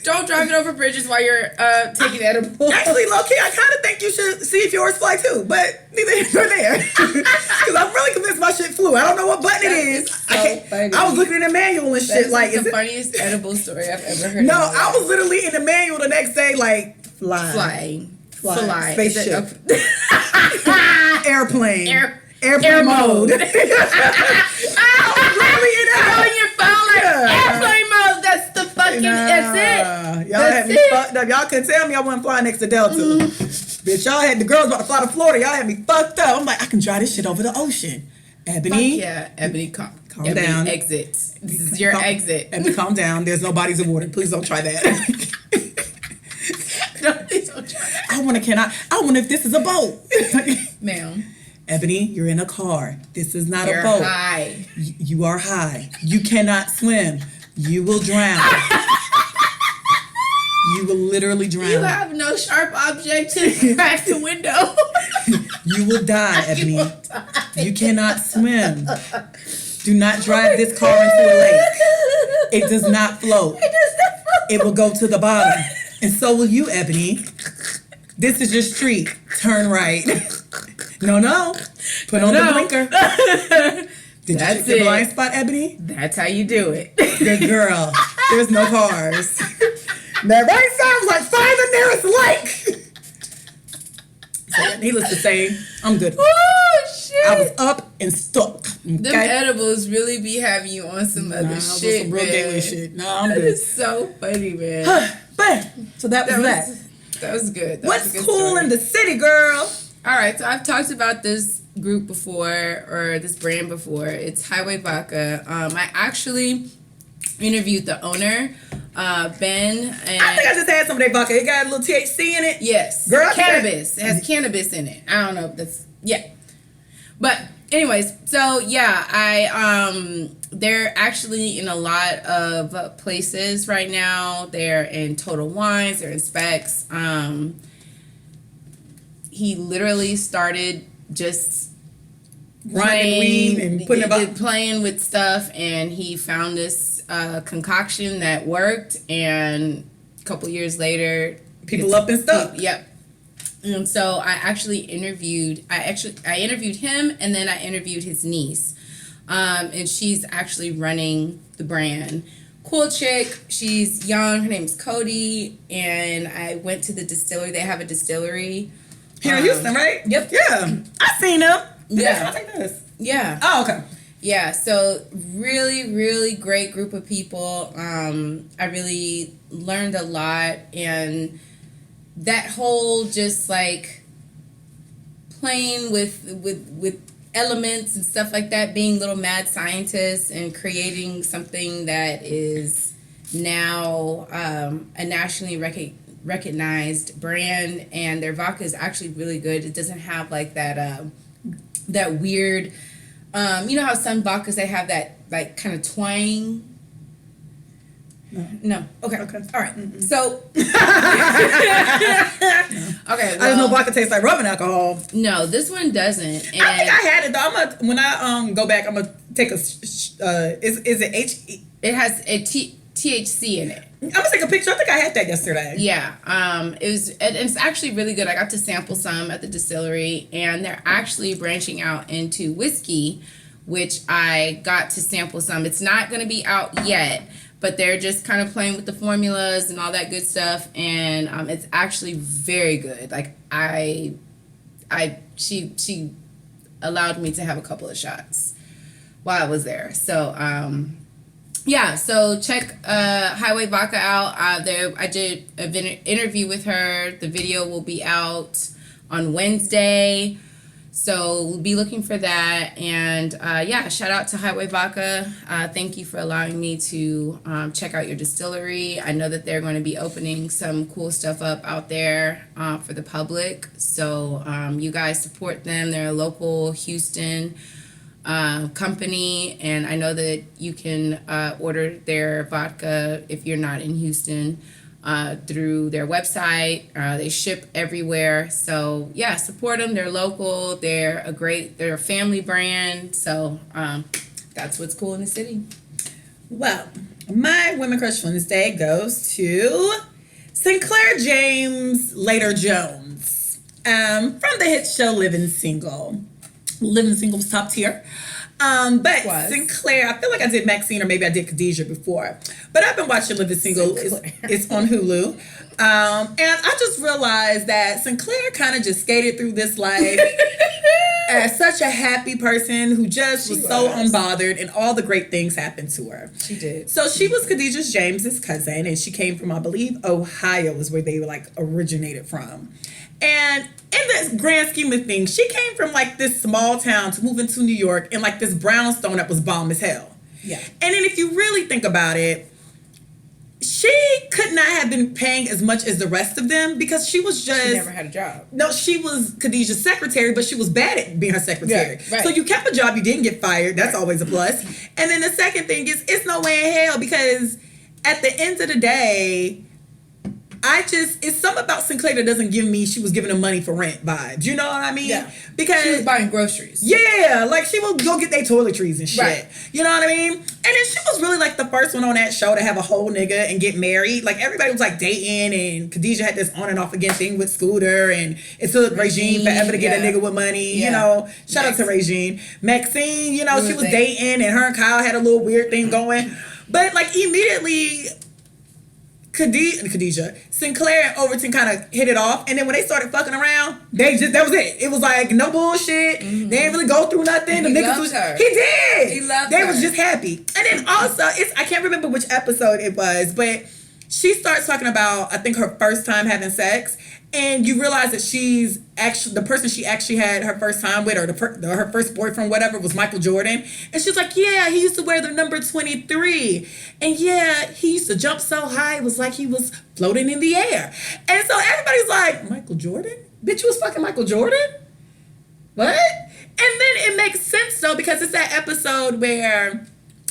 don't drive it over bridges while you're taking edibles. Actually, low-key, I kind of think you should see if yours fly too, but neither here nor there. Because I'm really convinced my shit flew. I don't know what button it is. I was looking in the manual and shit. That's the funniest edible story I've ever heard. No, I was literally in the manual the next day, like, flying. Spaceship. Airplane. Airplane mode. I was literally in that. On your phone, like, airplane mode. That's the fucking, that's it. Y'all had me fucked up. Y'all couldn't tell me I wasn't flying next to Delta. Bitch, y'all had the girls about to fly to Florida. Y'all had me fucked up. I'm like, I can drive this shit over the ocean. Ebony. Yeah, Ebony, calm down. Exit. This is your exit. Ebony, calm down. There's no bodies of water. Please don't try that. No, please don't try that. I wonder if this is a boat. Ma'am. Ebony, you're in a car. This is not a boat. You're high. You are high. You cannot swim. You will drown. You will literally drown. You have no sharp object to crack the window. You will die, Ebony. You cannot swim. Do not drive this car into a lake. It does not float. It will go to the bottom. And so will you, Ebony. This is your street. Turn right. No. Put on the blinker. Did you check your blind spot, Ebony? That's how you do it. Good girl. There's no cars. That right side was like, find the nearest lake. So needless to say, I'm good. Oh, shit. I was up and stuck. Them edibles really be having you on some other shit, some real gateway shit. No, I'm that good. is so funny, man. But so that was that. That was good. What's cool in the city, girl? All right, so I've talked about this group before, or this brand before. It's Highway Vodka. I actually interviewed the owner, Ben. And I think I just had some of their vodka. It got a little THC in it. Yes. Girl, cannabis. It has cannabis in it. I don't know if that's, yeah. But anyways, so yeah, they're actually in a lot of places right now. They're in Total Wines. They're in Specs. He literally started just playing and playing with stuff, and he found this concoction that worked, and a couple years later, people up and stuff. Yep. And so I interviewed him, and then I interviewed his niece, and she's actually running the brand. Cool chick. She's young. Her name's Cody, and I went to the distillery. They have a distillery here in Houston, right? Yep. Yeah, I seen them. Yeah. I think this. Yeah. Oh, okay. Yeah. So really, really great group of people. I really learned a lot, and that whole just like playing with elements and stuff like that, being little mad scientists and creating something that is now a nationally recognized brand, and their vodka is actually really good. It doesn't have like that that weird, you know how some vodkas they have that like kind of twang. No. Okay. All right. Mm-mm. So. Okay. Well, I just know vodka tastes like rubbing alcohol. No, this one doesn't. And I think I had it though. When I go back, I'm gonna take a. Is it H? It has a THC in it. I'm gonna take a picture. I think I had that yesterday. Yeah. It's actually really good. I got to sample some at the distillery, and they're actually branching out into whiskey, which I got to sample some. It's not gonna be out yet, but they're just kind of playing with the formulas and all that good stuff, and it's actually very good. Like she allowed me to have a couple of shots while I was there. So yeah, so check Highway Vodka out. I did an interview with her. The video will be out on Wednesday. So we'll be looking for that. And yeah, shout out to Highway Vodka. Thank you for allowing me to check out your distillery. I know that they're going to be opening some cool stuff up out there for the public. So you guys support them. They're a local Houston company. And I know that you can order their vodka if you're not in Houston. Through their website. They ship everywhere. So yeah, support them. They're local. They're a family brand. So that's what's cool in the city. Well, my Women Crush Wednesday goes to Synclaire James Later Jones from the hit show Living Single. Living Single was top tier. But Synclaire, I feel like I did Maxine or maybe I did Khadijah before. But I've been watching Living Single. It's on Hulu. And I just realized that Synclaire kind of just skated through this life as such a happy person who just was so unbothered, and all the great things happened to her. She did. So she was Khadijah James's cousin, and she came from, I believe, Ohio is where they like originated from. And in the grand scheme of things, she came from like this small town to move into New York in like this brownstone that was bomb as hell. Yeah. And then if you really think about it, she could not have been paying as much as the rest of them because she was just... She never had a job. No, she was Khadijah's secretary, but she was bad at being her secretary. Yeah, right. So you kept a job, you didn't get fired. That's always a plus. And then the second thing is, it's no way in hell because at the end of the day... it's something about Synclaire that doesn't give me she was giving them money for rent vibes. You know what I mean? Yeah. Because she was buying groceries. Yeah, like she will go get their toiletries and shit. Right. You know what I mean? And then she was really like the first one on that show to have a whole nigga and get married. Like everybody was like dating, and Khadijah had this on and off again thing with Scooter, and it took Regine forever to get a nigga with money. Yeah. You know, shout out to Regine. Maxine, you know, she was dating, and her and Kyle had a little weird thing going. But like immediately... Khadijah, Synclaire and Overton kind of hit it off, and then when they started fucking around, that was it. It was like no bullshit. They didn't really go through nothing. The niggas was her. He did. He loved her. They was just happy. And then also, I can't remember which episode it was, but she starts talking about, I think, her first time having sex. And you realize that she's actually, the person she actually had her first time with, or her first boyfriend, whatever, was Michael Jordan. And she's like, yeah, he used to wear the number 23. And yeah, he used to jump so high, it was like he was floating in the air. And so everybody's like, Michael Jordan? Bitch, you was fucking Michael Jordan? What? And then it makes sense, though, because it's that episode where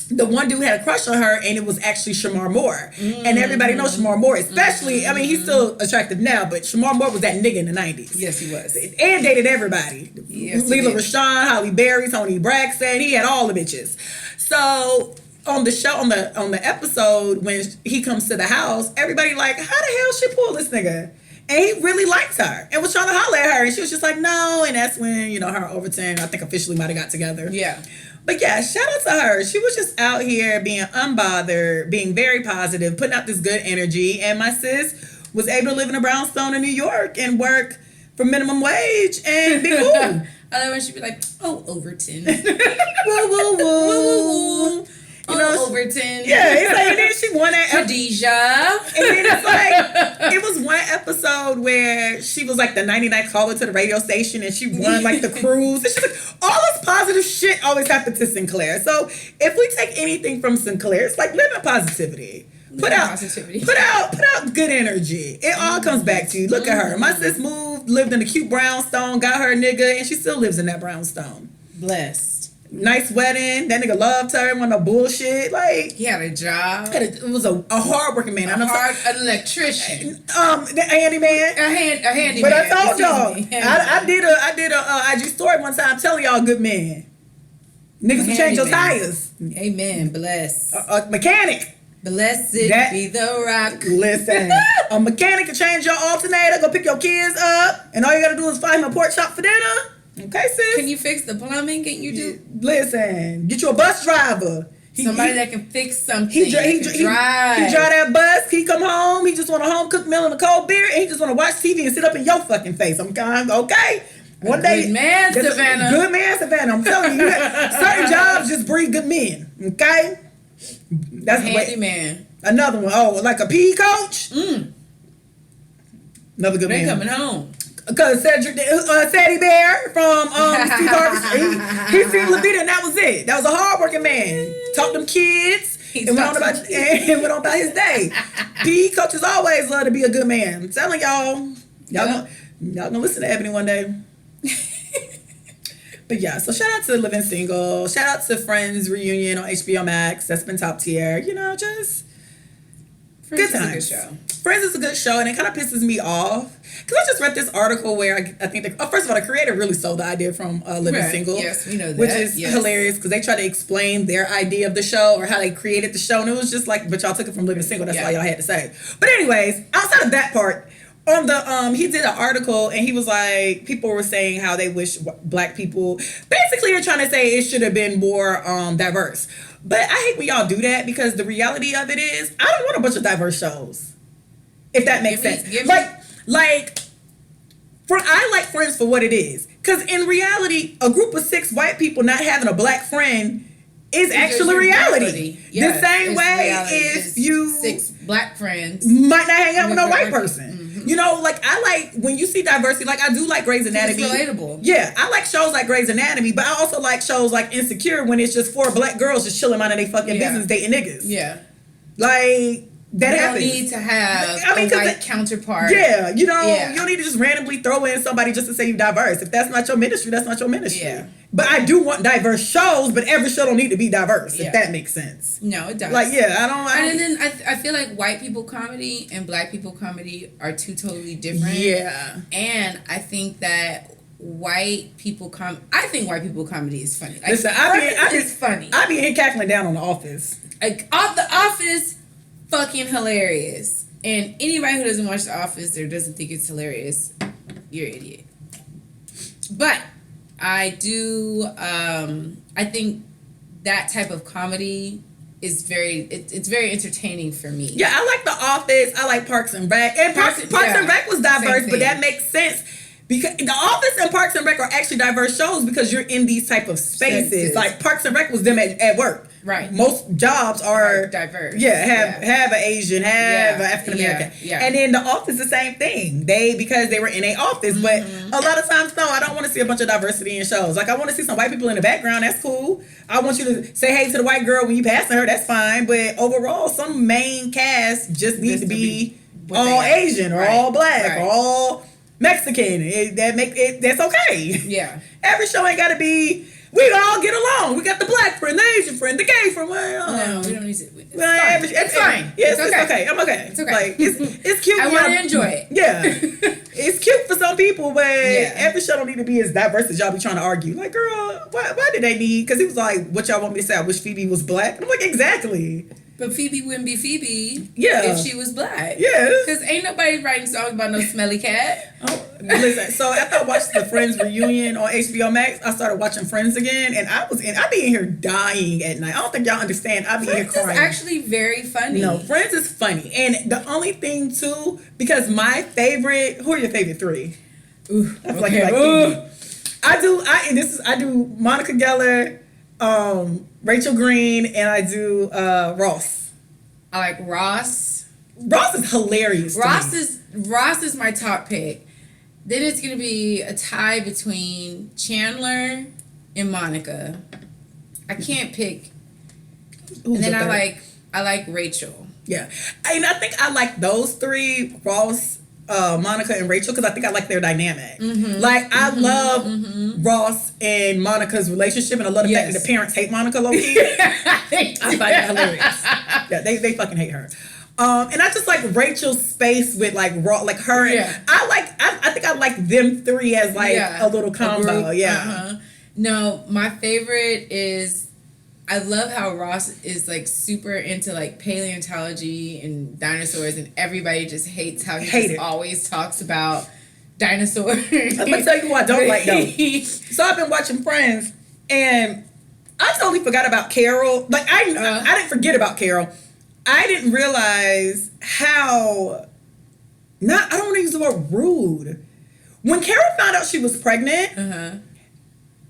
the one dude had a crush on her, and it was actually Shamar Moore. And everybody knows Shamar Moore, especially, I mean, he's still attractive now, but Shamar Moore was that nigga in the 90s. Yes, he was. And dated everybody. Yes, Leela Rashawn, Holly Berry, Tony Braxton, he had all the bitches. So on the show, on the episode, when he comes to the house, everybody like, how the hell she pull this nigga? And he really liked her and was trying to holler at her, and she was just like, no. And that's when, you know, her and Overton, I think, officially might have got together. Yeah. But yeah, shout out to her. She was just out here being unbothered, being very positive, putting out this good energy. And my sis was able to live in a brownstone in New York and work for minimum wage and be cool. I love when she'd be like, oh, Overton. Woo, woo, woo. Woo. You know, Overton. Yeah, it's like, and then she won that Khadijah. And then it's like, it was one episode where she was like the 99th caller to the radio station, and she won like the cruise. And she's like, all this positive shit always happened to Synclaire. So if we take anything from Synclaire, it's like live in positivity. Put out good energy. It all comes back to you. Look at her. My sis moved, lived in a cute brownstone, got her a nigga, and she still lives in that brownstone. Blessed. Nice wedding. That nigga loved her. Wasn't no bullshit. Like, he had a job. It was a hardworking man. An electrician. The handyman. A handyman. But I told y'all, I did a IG story one time telling y'all good man. Niggas will change your tires. Amen. Bless. A mechanic. Blessed be the rock. Listen, a mechanic can change your alternator, go pick your kids up, and all you gotta do is find him a pork chop for dinner. Okay, sis? Can you fix the plumbing? Can you do? Listen, get you a bus driver. Somebody that can fix something. He drive that bus. He come home. He just want a home cooked meal and a cold beer, and he just want to watch TV and sit up in your fucking face. I'm kind of okay. One day, good man, Savannah. Good man, Savannah. I'm telling you, certain jobs just breed good men. Okay, that's handyman. Another one. Oh, like a PE coach. Another good man. They coming home. Because Sadie Bear from Steve Harvey, he seen Levita, and that was it. That was a hardworking man. Taught them kids and went on about his day. PE coaches always love to be a good man. I'm telling y'all gonna listen to Ebony one day. But yeah, so shout out to Living Single. Shout out to Friends Reunion on HBO Max. That's been top tier. You know, just Friends good times. Is a good show. Friends is a good show, and it kind of pisses me off. Because I just read this article where I think, first of all, the creator really sold the idea from Living Single. Yes, we know that. Which is hilarious because they try to explain their idea of the show or how they created the show. And it was just like, but y'all took it from Living Single. That's all y'all had to say. But anyways, outside of that part, on the he did an article and he was like, people were saying how they wish black people, basically they're trying to say it should have been more diverse. But I hate when y'all do that because the reality of it is I don't want a bunch of diverse shows. If that makes sense. I like Friends for what it is. Because in reality, a group of 6 white people not having a black friend is actually reality. Yes, the same way if you 6 black friends might not hang out with no white person. Mm-hmm. You know, like I like when you see diversity, like I do like Grey's Anatomy. It's relatable. Yeah, I like shows like Grey's Anatomy, but I also like shows like Insecure when it's just 4 black girls just chilling minding their fucking business dating niggas. Yeah. Like that happens. You don't need to have a white counterpart. Yeah, you know, you don't need to just randomly throw in somebody just to say you diverse. If that's not your ministry, that's not your ministry. Yeah. But I do want diverse shows, but every show don't need to be diverse, if that makes sense. No, it does. Like, I don't... And then I feel like white people comedy and black people comedy are 2 totally different. Yeah. And I think that white people comedy is funny. Like, listen, it's funny. I be here cackling down on The Office. Like, The Office, fucking hilarious. And anybody who doesn't watch The Office or doesn't think it's hilarious, you're an idiot. But I do, I think that type of comedy is it's very entertaining for me. Yeah, I like The Office. I like Parks and Rec. And Parks and Rec was diverse, but that makes sense. Because The Office and Parks and Rec are actually diverse shows because you're in these type of spaces. Like Parks and Rec was them at work. Right. Most jobs are diverse. Yeah, have an Asian, have an African American. Yeah. And then The Office, the same thing. Because they were in an office. But a lot of times, no, I don't want to see a bunch of diversity in shows. Like, I want to see some white people in the background. That's cool. I want you to say hey to the white girl when you passing her. That's fine. But overall, some main cast just needs to be all Asian or all black or all Mexican. That's okay. Yeah. Every show ain't got to be. We all get along. We got the black friend, the Asian friend, the gay friend. No, we don't need to. It's fine. It's fine. Yes, it's okay. I'm okay. It's okay. Like, it's cute. I want to enjoy it. Yeah. It's cute for some people, but every show don't need to be as diverse as y'all be trying to argue. Like, girl, why did they need? Because he was like, what y'all want me to say? I wish Phoebe was black. And I'm like, exactly. But Phoebe wouldn't be Phoebe if she was black. Yeah. Because ain't nobody writing songs about no smelly cat. Listen, so after I watched the Friends reunion on HBO Max, I started watching Friends again, and I be in here dying at night. I don't think y'all understand. I be in here crying. Friends is actually very funny. No, Friends is funny. And the only thing, too, because my favorite... Who are your favorite three? Ooh, I feel like you like Phoebe. I do Monica Geller, Rachel Green, and I do Ross. I like Ross. Ross is hilarious. Ross is my top pick. Then it's gonna be a tie between Chandler and Monica. I can't pick. Who's and then I like Rachel. Yeah, and I think I like those three: Ross, Monica, and Rachel, because I think I like their dynamic. Like I love Ross and Monica's relationship, and I love the fact that the parents hate Monica low-key. I find that hilarious. Yeah, they fucking hate her. And I just like Rachel's space with like her. And I think I like them three as like a little combo. No, my favorite is I love how Ross is like super into like paleontology and dinosaurs, and everybody just hates how he always talks about dinosaurs. I'm gonna tell you who I don't like though. So I've been watching Friends, and I totally forgot about Carol. Like I didn't forget about Carol. I didn't realize how I don't want to use the word rude. When Carol found out she was pregnant,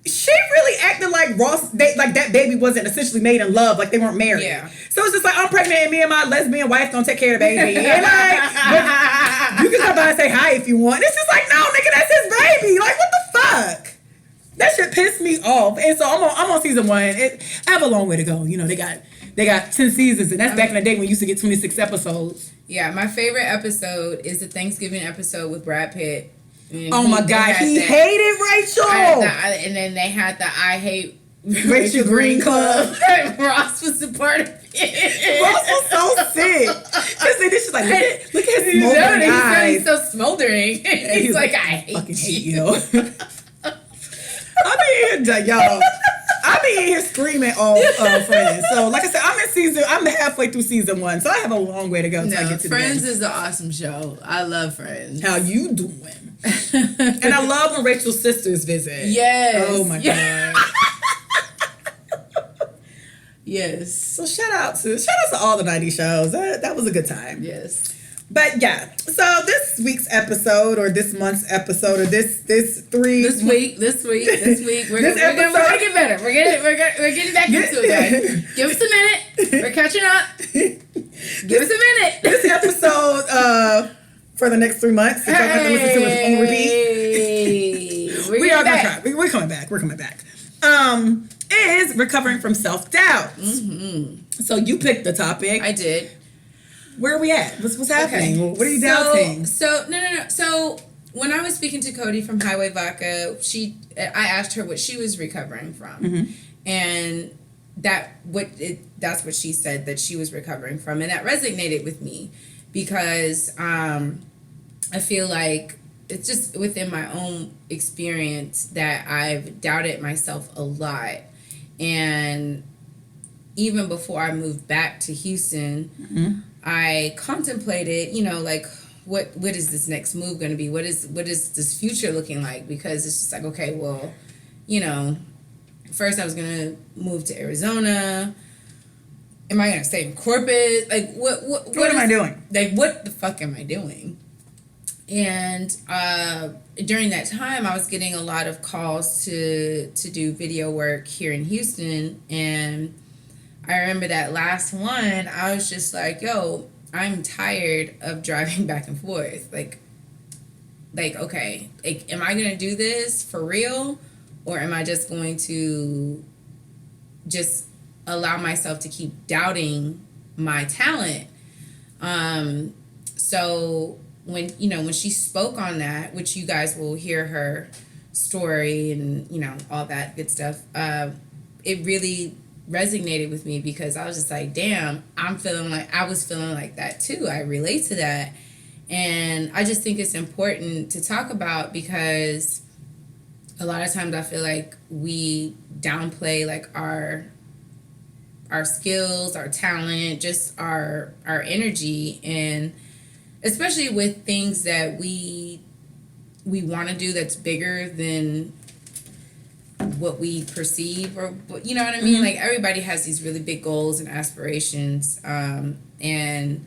she really acted like Ross, like that baby wasn't essentially made in love, like they weren't married. Yeah. So it's just like, I'm pregnant and me and my lesbian wife gonna take care of the baby. And like, you can come by and say hi if you want. It's just like, no, nigga, that's his baby. Like, what the fuck? That shit pissed me off. And so I'm on season 1. I have a long way to go. You know, they got 10 seasons, and that's back in the day when we used to get 26 episodes. Yeah, my favorite episode is the Thanksgiving episode with Brad Pitt. Oh my God, he hated Rachel. And then they had the I Hate Rachel Green Club. Ross was a part of it. Ross was so sick. Just say this, she's like, look at his smoldering eyes. He's so smoldering. He's like, I fucking hate you. I be in here screaming all Friends. So, like I said, I'm halfway through season 1, so I have a long way to go until I get to Friends the end. is an awesome show. I love Friends. How you doing? And I love when Rachel's sisters visit. Yes. Oh my God. Yes. So shout out to all the 90s shows. That was a good time. Yes. But yeah, so this week's episode, or this month's episode, or this week, we're gonna get better. We're getting back into it, guys. Give us a minute. We're catching up. Give us a minute. This episode, for the next 3 months, so have to listen to it on repeat. We're coming back. We're coming back. Is recovering from self-doubt. So you picked the topic. I did. Where are we at? What's happening? Okay. What are you doubting? No. So when I was speaking to Cody from Highway Vodka, I asked her what she was recovering from, and that's what she said that she was recovering from, and that resonated with me because I feel like it's just within my own experience that I've doubted myself a lot, and even before I moved back to Houston. I contemplated, like, what is this next move going to be? What is this future looking like? Because it's just like, okay, well, first I was going to move to Arizona, am I gonna stay in corporate? Like, what am I doing? Like, what the fuck am I doing? And during that time, I was getting a lot of calls to do video work here in Houston, and I remember that last one, I was just like, yo, I'm tired of driving back and forth. Like, okay, like, am I gonna do this for real, or am I just going to just allow myself to keep doubting my talent? So when she spoke on that, which you guys will hear her story and all that good stuff, it really resonated with me, because I was just like, damn, I was feeling like that too. I relate to that. And I just think it's important to talk about, because a lot of times I feel like we downplay like our skills, our talent, just our energy, and especially with things that we want to do that's bigger than what we perceive, or you know what I mean? Mm-hmm. Like, everybody has these really big goals and aspirations, and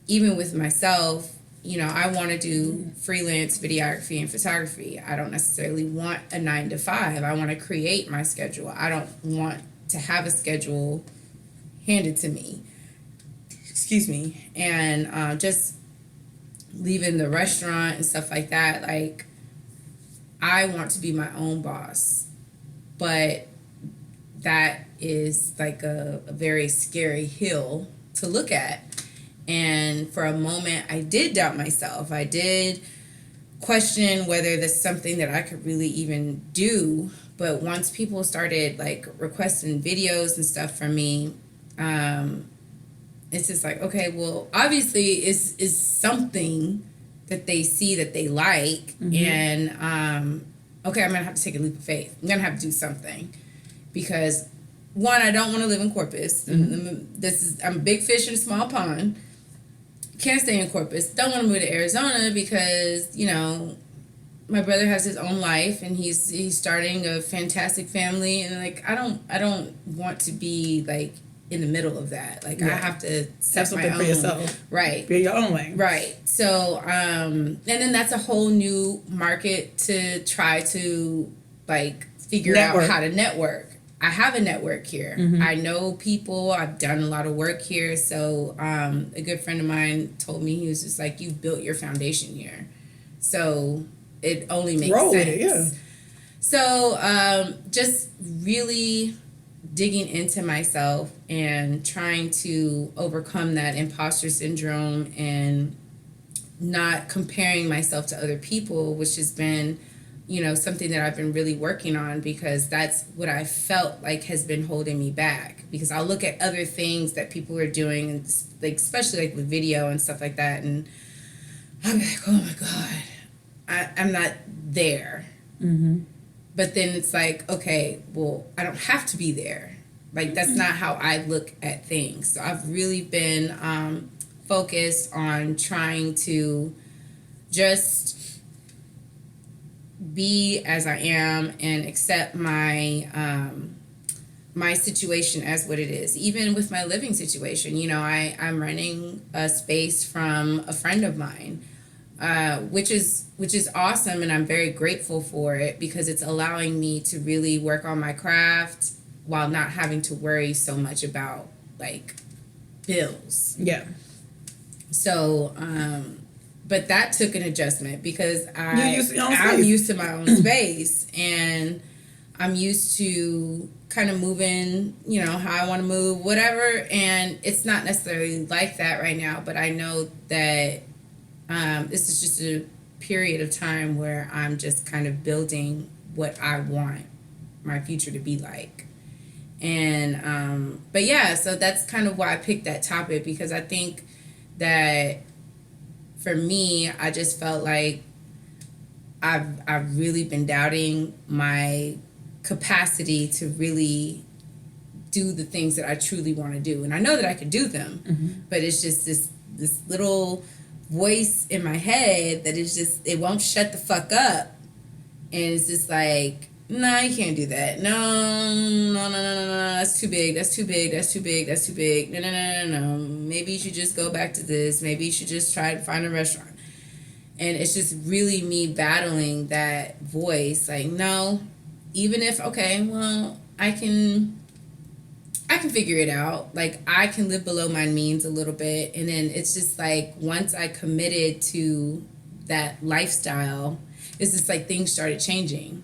even with myself, I want to do freelance videography and photography. I don't necessarily want a 9-to-5. I want to create my schedule. I don't want to have a schedule handed to me. Excuse me. And just leaving the restaurant and stuff like that, like, I want to be my own boss. But that is like a very scary hill to look at. And for a moment, I did doubt myself. I did question whether this is something that I could really even do. But once people started like requesting videos and stuff from me, it's just like, okay, well, obviously it's something that they see that they like. Mm-hmm. And okay, I'm gonna have to take a leap of faith. I'm gonna have to do something, because one, I don't want to live in Corpus. Mm-hmm. I'm a big fish in a small pond. Can't stay in Corpus. Don't want to move to Arizona because, my brother has his own life and he's starting a fantastic family, and like I don't want to be like in the middle of that. Like, yeah. I have to set my own for yourself. Right. Be your own lane. Right. So and then that's a whole new market to try to like figure out how to network. I have a network here. Mm-hmm. I know people. I've done a lot of work here. So a good friend of mine told me, he was just like, you've built your foundation here. So it only makes sense. With it, yeah. So just really digging into myself and trying to overcome that imposter syndrome and not comparing myself to other people, which has been something that I've been really working on, because that's what I felt like has been holding me back. Because I'll look at other things that people are doing, and like, especially like with video and stuff like that, and I'm like, oh my God, I'm not there. Mm-hmm. But then it's like, okay, well, I don't have to be there. Like, that's not how I look at things. So I've really been focused on trying to just be as I am and accept my my situation as what it is. Even with my living situation, I'm renting a space from a friend of mine, which is awesome, and I'm very grateful for it, because it's allowing me to really work on my craft while not having to worry so much about like bills. Yeah. So but that took an adjustment, because I'm used to my own space, and I'm used to kind of moving, how I want to move, whatever. And it's not necessarily like that right now, but I know that this is just a period of time where I'm just kind of building what I want my future to be like. And, but yeah, so that's kind of why I picked that topic, because I think that for me, I just felt like I've really been doubting my capacity to really do the things that I truly want to do. And I know that I can do them, mm-hmm. but it's just this little voice in my head that is just, it won't shut the fuck up. And it's just like, No, you can't do that. No. That's too big. No. Maybe you should just go back to this. Maybe you should just try to find a restaurant. And it's just really me battling that voice. Like, no, even if, okay, well, I can figure it out. Like, I can live below my means a little bit. And then it's just like, once I committed to that lifestyle, it's just like things started changing.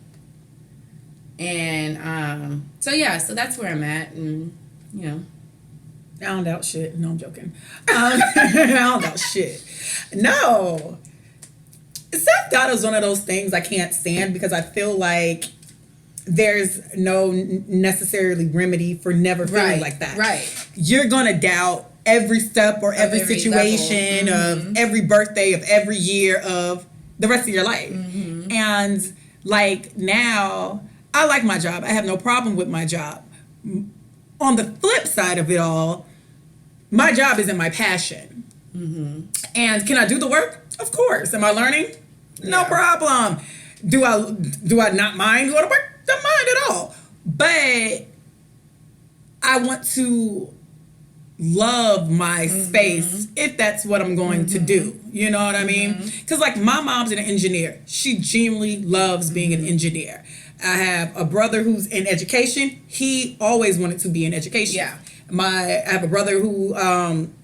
And so that's where I'm at. And, you know. I don't doubt shit. No, I'm joking. I don't doubt shit. No. Self-doubt is one of those things I can't stand because I feel like there's no necessarily remedy for never feeling like that. Right. You're going to doubt every step or every situation of every birthday of every year of the rest of your life. Mm-hmm. And like now, I like my job. I have no problem with my job. On the flip side of it all, my job isn't my passion. Mm-hmm. And can I do the work? Of course. Am I learning? No problem. Do I not mind doing the work? Don't mind at all. But I want to love my space if that's what I'm going to do. You know what I mean? Because like my mom's an engineer. She genuinely loves being an engineer. I have a brother who's in education. He always wanted to be in education. Yeah. I have a brother who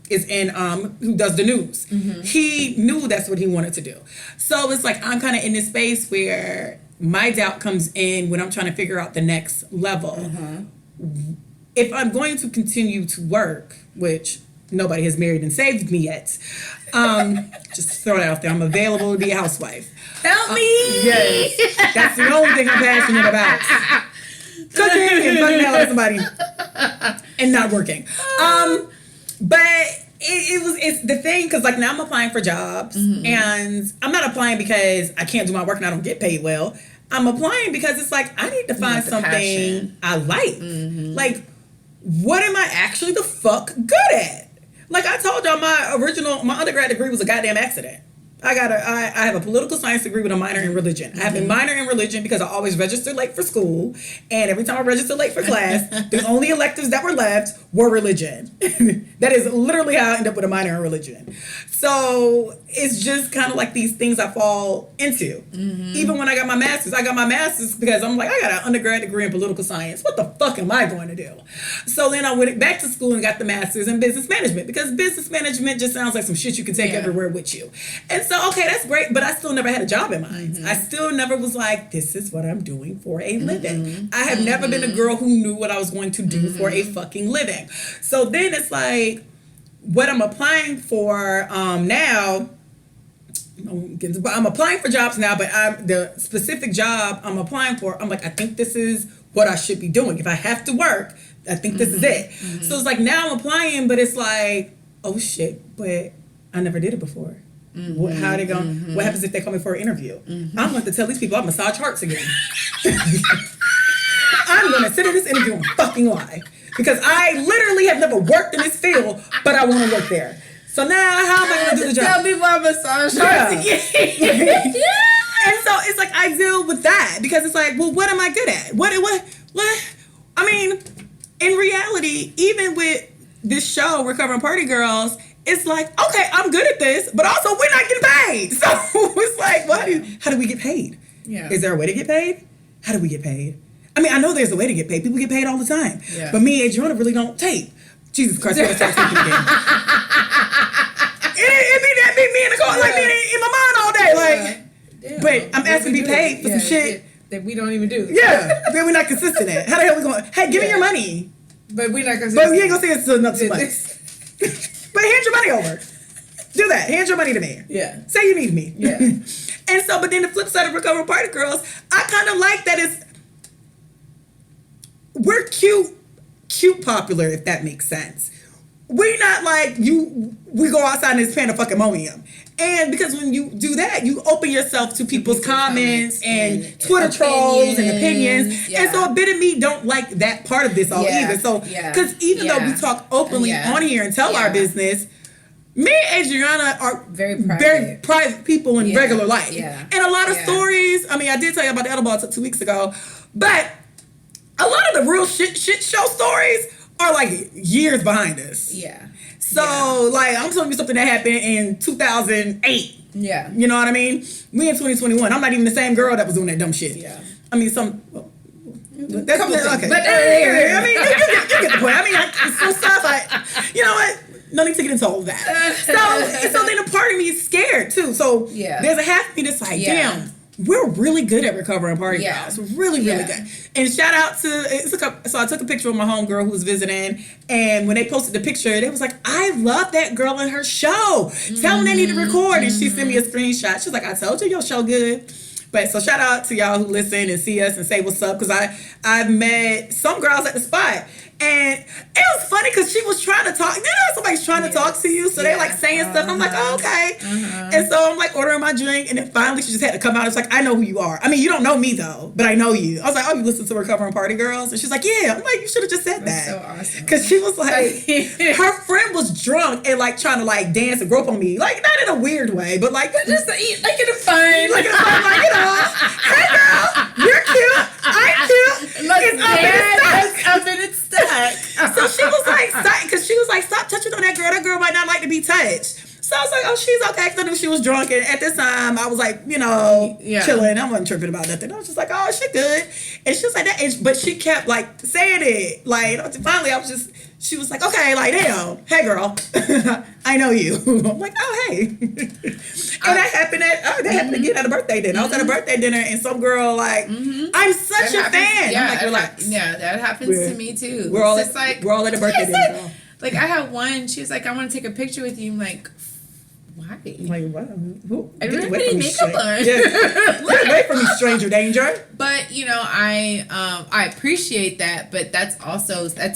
is in who does the news. Mm-hmm. He knew that's what he wanted to do. So it's like I'm kind of in this space where my doubt comes in when I'm trying to figure out the next level. Mm-hmm. If I'm going to continue to work, which nobody has married and saved me yet, just throw it out there. I'm available to be a housewife. Help me! Yes, that's the only thing I'm passionate about. Cooking and fucking out with somebody and not working. But it's the thing because like now I'm applying for jobs and I'm not applying because I can't do my work and I don't get paid well. I'm applying because it's like I need to find something I like. Mm-hmm. Like, what am I actually the fuck good at? Like I told y'all, my undergrad degree was a goddamn accident. I have a political science degree with a minor in religion. I have a minor in religion because I always registered late for school. And every time I registered late for class, the only electives that were left were religion. That is literally how I ended up with a minor in religion. So it's just kind of like these things I fall into. Mm-hmm. Even when I got my master's because I'm like, I got an undergrad degree in political science. What the fuck am I going to do? So then I went back to school and got the master's in business management because business management just sounds like some shit you can take everywhere with you. And so, okay, that's great, but I still never had a job in mind. Mm-hmm. I still never was like, this is what I'm doing for a living. I have never been a girl who knew what I was going to do for a fucking living. So then it's like, what I'm applying for now, I'm applying for jobs now, but the specific job I'm applying for, I'm like, I think this is what I should be doing. If I have to work, I think this is it. Mm-hmm. So it's like now I'm applying, but it's like, oh shit, but I never did it before. Mm-hmm. How are they going? Mm-hmm. What happens if they call me for an interview? Mm-hmm. I'm going to tell these people I massage hearts again. I'm going to sit in this interview and fucking lie. Because I literally have never worked in this field, but I want to work there. So now, how am I going to do the job? Tell people I massage hearts again. And so it's like I deal with that because it's like, well, what am I good at? What? I mean, in reality, even with this show, Recovering Party Girls, it's like, okay, I'm good at this, but also we're not getting paid. So it's like, how do we get paid? Yeah. Is there a way to get paid? How do we get paid? I mean, I know there's a way to get paid. People get paid all the time. Yeah. But me and Adrianna really don't tape. Jesus Christ, I start taping again. It be me in the car, like me in my mind all day. Like, but I'm asking to be paid for some shit that we don't even do. Yeah, that we're not consistent at. How the hell we going? Hey, give me your money. But we're not consistent. But you ain't gonna say it's enough too much. But hand your money over. Do that. Hand your money to me. Yeah. Say you need me. Yeah. And so, but then the flip side of Recovering Party Girls, I kind of like that we're cute popular, if that makes sense. We're not like we go outside and it's pandemonium. And because when you do that, you open yourself to people's comments and Twitter trolls and opinions. Yeah. And so a bit of me don't like that part of this either. So, because even though we talk openly on here and tell our business, me and Adrianna are very private people in regular life. Yeah. And a lot of stories, I mean, I did tell you about the edible I took 2 weeks ago, But a lot of the real shit show stories are like years behind us. Yeah. So, like, I'm telling you something that happened in 2008. Yeah. You know what I mean? We in 2021. I'm not even the same girl that was doing that dumb shit. Yeah. I mean, some... That's okay. But I mean, you get the point. I mean, some stuff, you know what? No need to get into all of that. So then a part of me is scared, too. So, there's a half of me that's like, damn, we're really good at recovering party girls. Really good. And shout out to, so I took a picture of my homegirl who was visiting, and when they posted the picture, they was like, I love that girl in her show. Tell them they need to record. And she sent me a screenshot. She's like, I told you your show good. But so shout out to y'all who listen and see us and say what's up, because I've met some girls at the spot. And it was funny because she was trying to talk. You know, somebody's trying to talk to you, so they like saying stuff. I'm like, oh, okay. And so I'm like ordering my drink, and then finally she just had to come out. It's like, I know who you are. I mean, you don't know me though, but I know you. I was like, oh, you listen to Recovering Party Girls? And she's like, yeah. I'm like, you should have just said that. That's so awesome. Because she was like, her friend was drunk and like trying to like dance and grope on me, like not in a weird way, but like just like in a fun, like you know, hey girl, you're cute, I'm cute. Look, it's up in its stuck. So she was like, because she was like, stop touching on that girl. That girl might not like to be touched. So I was like, oh, she's okay. Because I knew she was drunk. And at this time, I was like, you know, chilling. I wasn't tripping about nothing. I was just like, oh, she good. And she was like that. But she kept like saying it. Like, finally, she was like, okay, like, damn, hey, girl, I know you. I'm like, oh, hey. And that happened again at a birthday dinner. I was at a birthday dinner and some girl like, I'm such a fan. Yeah, I'm like, relax. That happens to me too. We're all at a birthday dinner. Like I had one, she was like, I want to take a picture with you. I'm like, why? I'm like, what? I don't have any makeup on. Get away from me, stranger danger. But you know, I appreciate that, but that's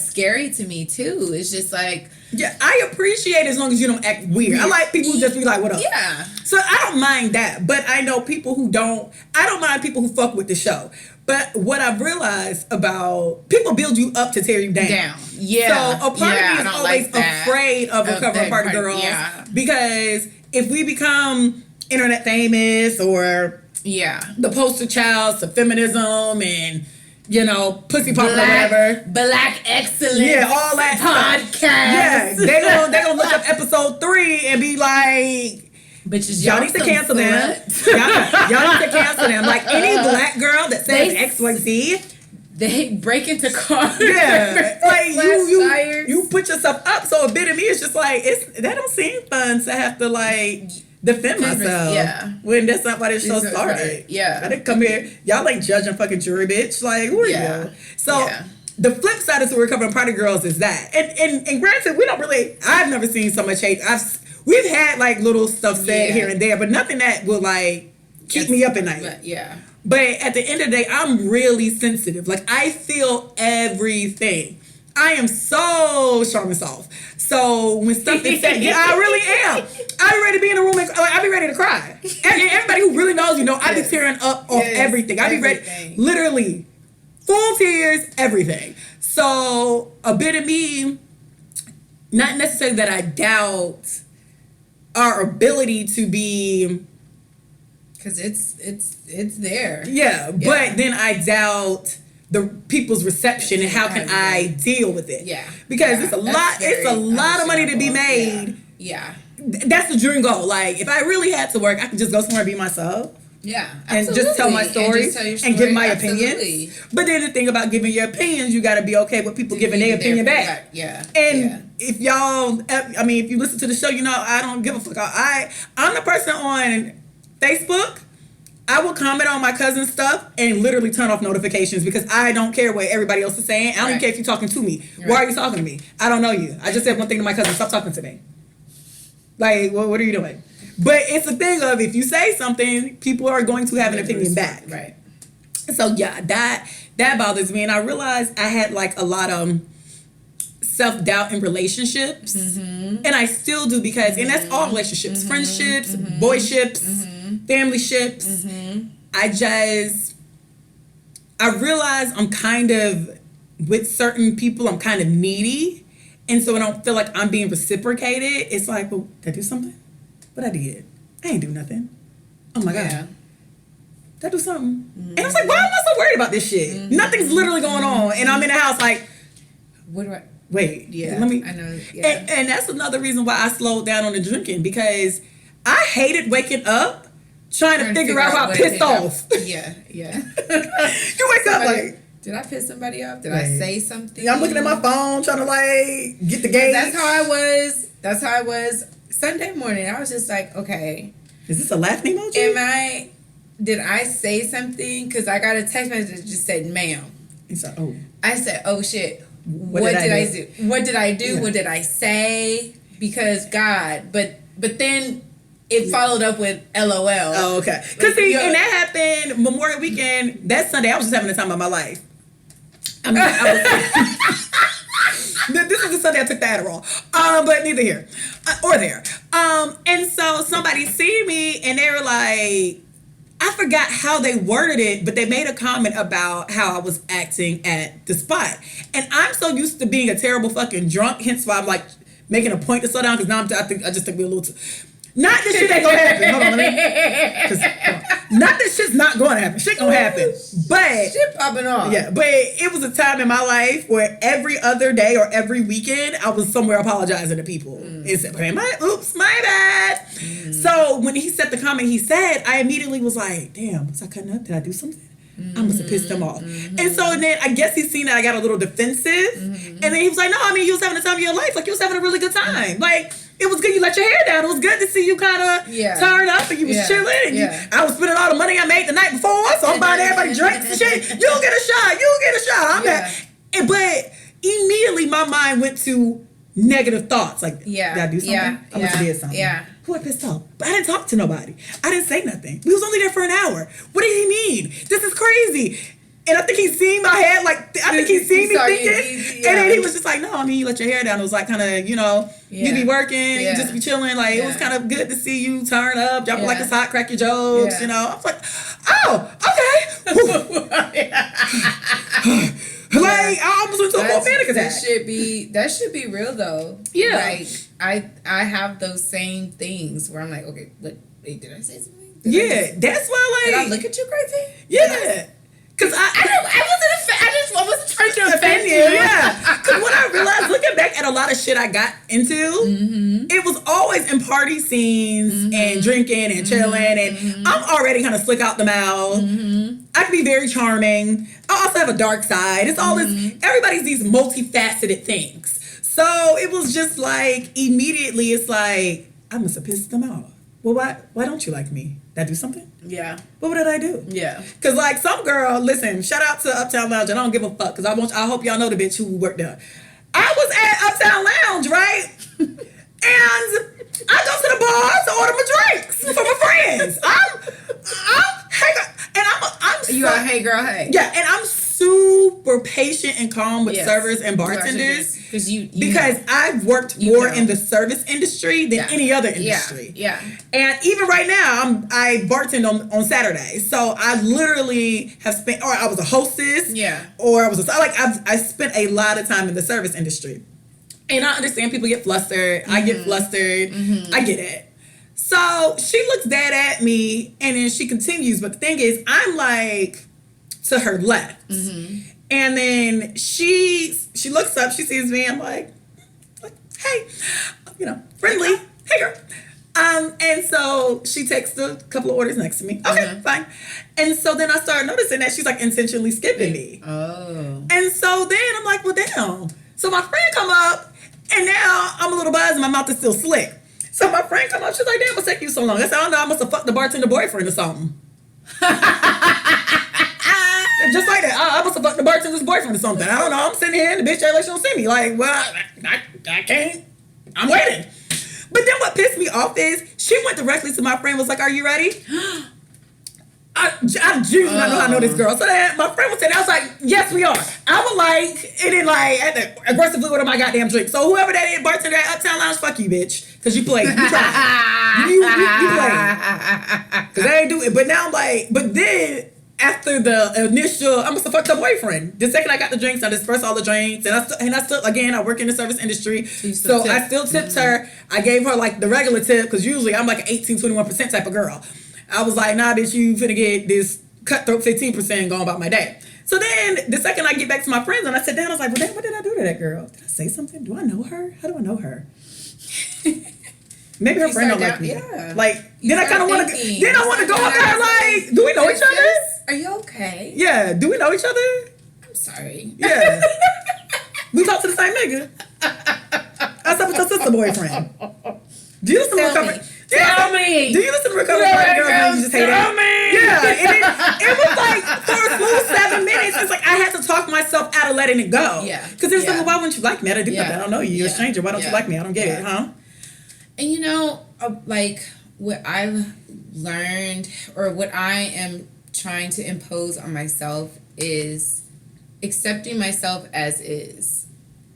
scary to me too. It's just like, yeah, I appreciate it as long as you don't act weird. I like people who just be like, what up? Yeah. So I don't mind that, but I know people who don't. I don't mind people who fuck with the show. But what I've realized about people build you up to tear you down. Yeah. So a part of me is always afraid of Recovering Party Girls because if we become internet famous or the poster child to feminism and you know pussy pop or whatever, black excellence, all that podcast. They gonna look up episode 3 and be like. Bitches, y'all need to cancel them. Y'all need to cancel them. Like any black girl that says XYZ, they break into cars. Yeah, like you put yourself up. So a bit of me is just like that don't seem fun to have to like defend myself. Yeah, when that's not why this show started. Right. Yeah, I didn't come here. Y'all ain't judging fucking jury, bitch. Like who are you? So. The flip side of Recovering Party Girls is that, and granted, we don't really. I've never seen so much hate. We've had like little stuff said here and there, but nothing that will like keep me up at night. But at the end of the day, I'm really sensitive. Like I feel everything. I am so sharp and soft. So when stuff is said, I really am. I be ready to be in a room and I be ready to cry. And everybody who really knows, you know, I be tearing up off everything. I be ready, literally. Full tears, everything. So a bit of me, not necessarily that I doubt our ability to be, because it's there. Yeah, but then I doubt the people's reception and how can I deal with it? Yeah, because it's a lot of money to be made. Yeah, that's the dream goal. Like if I really had to work, I could just go somewhere and be myself. Yeah, and just tell my stories and give my opinions. But then the thing about giving your opinions, you got to be okay with people giving their opinion back. Yeah. And if y'all, I mean, if you listen to the show, you know I don't give a fuck. I'm the person on Facebook. I will comment on my cousin's stuff and literally turn off notifications because I don't care what everybody else is saying. I don't even care if you're talking to me. Why are you talking to me? I don't know you. I just said one thing to my cousin. Stop talking to me. Like, what are you doing? But it's a thing of if you say something, people are going to have an opinion back. Right. So yeah, that bothers me. And I realized I had like a lot of self-doubt in relationships. And I still do because, and that's all relationships, friendships, boyships, familyships. I realize I'm kind of, with certain people, I'm kind of needy. And so I don't feel like I'm being reciprocated. It's like, well, did I do something? What I did? I ain't do nothing. Oh my God. Did I do something? And I was like, why am I so worried about this shit? Nothing's literally going on. And I'm in the house like, what do I... Wait, yeah, let me... I know, yeah. And that's another reason why I slowed down on the drinking, because I hated waking up trying to figure out how I pissed off. Yeah. You wake up like... Did I piss somebody off? Did I say something? Yeah, I'm looking at my phone trying to like get the game. That's how I was Sunday morning. I was just like, okay. Is this a laughing emoji? Did I say something? Because I got a text message that just said, ma'am. I said, oh shit. What did I do? What did I do? Yeah. What did I say? Because God, but then it followed up with LOL. Oh, okay. Because and that happened Memorial Weekend. That Sunday, I was just having the time of my life. I mean, this is the Sunday I took the Adderall. But neither here or there. And so somebody see me and they were like, I forgot how they worded it, but they made a comment about how I was acting at the spot. And I'm so used to being a terrible fucking drunk, hence why I'm like making a point to slow down, because now I just think we're a little too... Not that shit ain't gonna happen. Hold on, not that shit's not gonna happen. Shit gonna happen. But shit popping off. Yeah, but it was a time in my life where every other day or every weekend I was somewhere apologizing to people. And said, hey, my bad. So when he said the comment he said, I immediately was like, damn, was I cutting up? Did I do something? I must have pissed him off. And so then I guess he's seen that I got a little defensive. And then he was like, no, I mean, you was having the time of your life. Like, you was having a really good time. Like, it was good you let your hair down. It was good to see you kind of turn up and you was chilling. And I was spending all the money I made the night before, so I'm buying everybody drinks and shit. You'll get a shot. I'm at. But immediately my mind went to negative thoughts. Like, did I do something? I must have did something. Who I pissed off? But I didn't talk to nobody. I didn't say nothing. We was only there for an hour. What did he mean? This is crazy. And I think he seen my head, like, I think he seen me thinking. And then he was just like, no, I mean, you let your hair down. It was like kind of, you know, you be working, you just be chilling. Like, it was kind of good to see you turn up, drop like a hot, crack your jokes, you know. I was like, oh, okay. Like, I almost went to a full panic attack. That should be real, though. Yeah. Like, I have those same things where I'm like, okay, wait, did I say something? That's why, like. Did I look at you crazy? Yeah. Because I wasn't trying to offend you. Yeah. Because what I realized, looking back at a lot of shit I got into, it was always in party scenes and drinking and chilling. And I'm already kind of slick out the mouth. I can be very charming. I also have a dark side. It's all this, everybody's these multifaceted things. So it was just like, immediately it's like, I must have pissed them off. Well, why don't you like me? Did I do something? Yeah. What did I do? Yeah. Because, like, some girl, listen, shout out to Uptown Lounge. I don't give a fuck, because I hope y'all know the bitch who worked there. I was at Uptown Lounge, right? And I go to the bar to order my drinks for my friends. You are hey girl, hey. Yeah, and I'm super patient and calm with servers and bartenders. Because I've worked more in the service industry than any other industry. Yeah. And even right now, I bartend on Saturday. So I literally have spent, or I was a hostess. Yeah. Or I spent a lot of time in the service industry. And I understand people get flustered. I get flustered. I get it. So she looks dead at me and then she continues. But the thing is, I'm like to her left. And then she looks up, she sees me, I'm like, hey, you know, friendly, hey girl. And so she takes a couple of orders next to me. Okay, fine. And so then I started noticing that she's like intentionally skipping me. Oh. And so then I'm like, well, damn. So my friend come up and now I'm a little buzzed and my mouth is still slick. So my friend come up, she's like, damn, what's taking you so long? I said, I don't know, I must have fucked the bartender boyfriend or something. Just like that. I must have fucked the bartender's boyfriend or something. I don't know. I'm sitting here and the bitch act like she don't see me. Like, well, I can't. I'm waiting. But then what pissed me off is she went directly to my friend, was like, are you ready? I do not know how I know this girl. So then my friend was saying, I was like, yes, we are. I was like, it didn't like aggressively order my goddamn drink. So whoever that is, bartender at Uptown Lounge, fuck you, bitch. Because you played. You tried. you played. Because I ain't do it. But now I'm like, but then after the initial, I must have fucked her boyfriend. The second I got the drinks, I dispersed all the drinks. And I still, again, I work in the service industry. So I still tipped her. I gave her like the regular tip because usually I'm like an 18, 21% type of girl. I was like, nah, bitch, you finna get this cutthroat 15% and go about my day. So then the second I get back to my friends and I sit down, I was like, well, damn, what did I do to that girl? Did I say something? Do I know her? How do I know her? Maybe her friend don't like me. Yeah. Like, then I kind of want to. Then I want to go up there like, do we know each other? Are you okay? Yeah. Do we know each other? I'm sorry. Yeah. We talk to the same nigga. I slept with your sister boyfriend. Do you listen to Recovery? Tell me. Do you listen to Recovery Girl and you just hate Tell it? me. Yeah. And it was like, for a full 7 minutes, it's like I had to talk myself out of letting it go. Yeah. Because there's like, well, why wouldn't you like me? I do nothing. I don't know you. You're a stranger. Why don't you like me? I don't get it, huh? And you know, like what I've learned or what I am trying to impose on myself is accepting myself as is.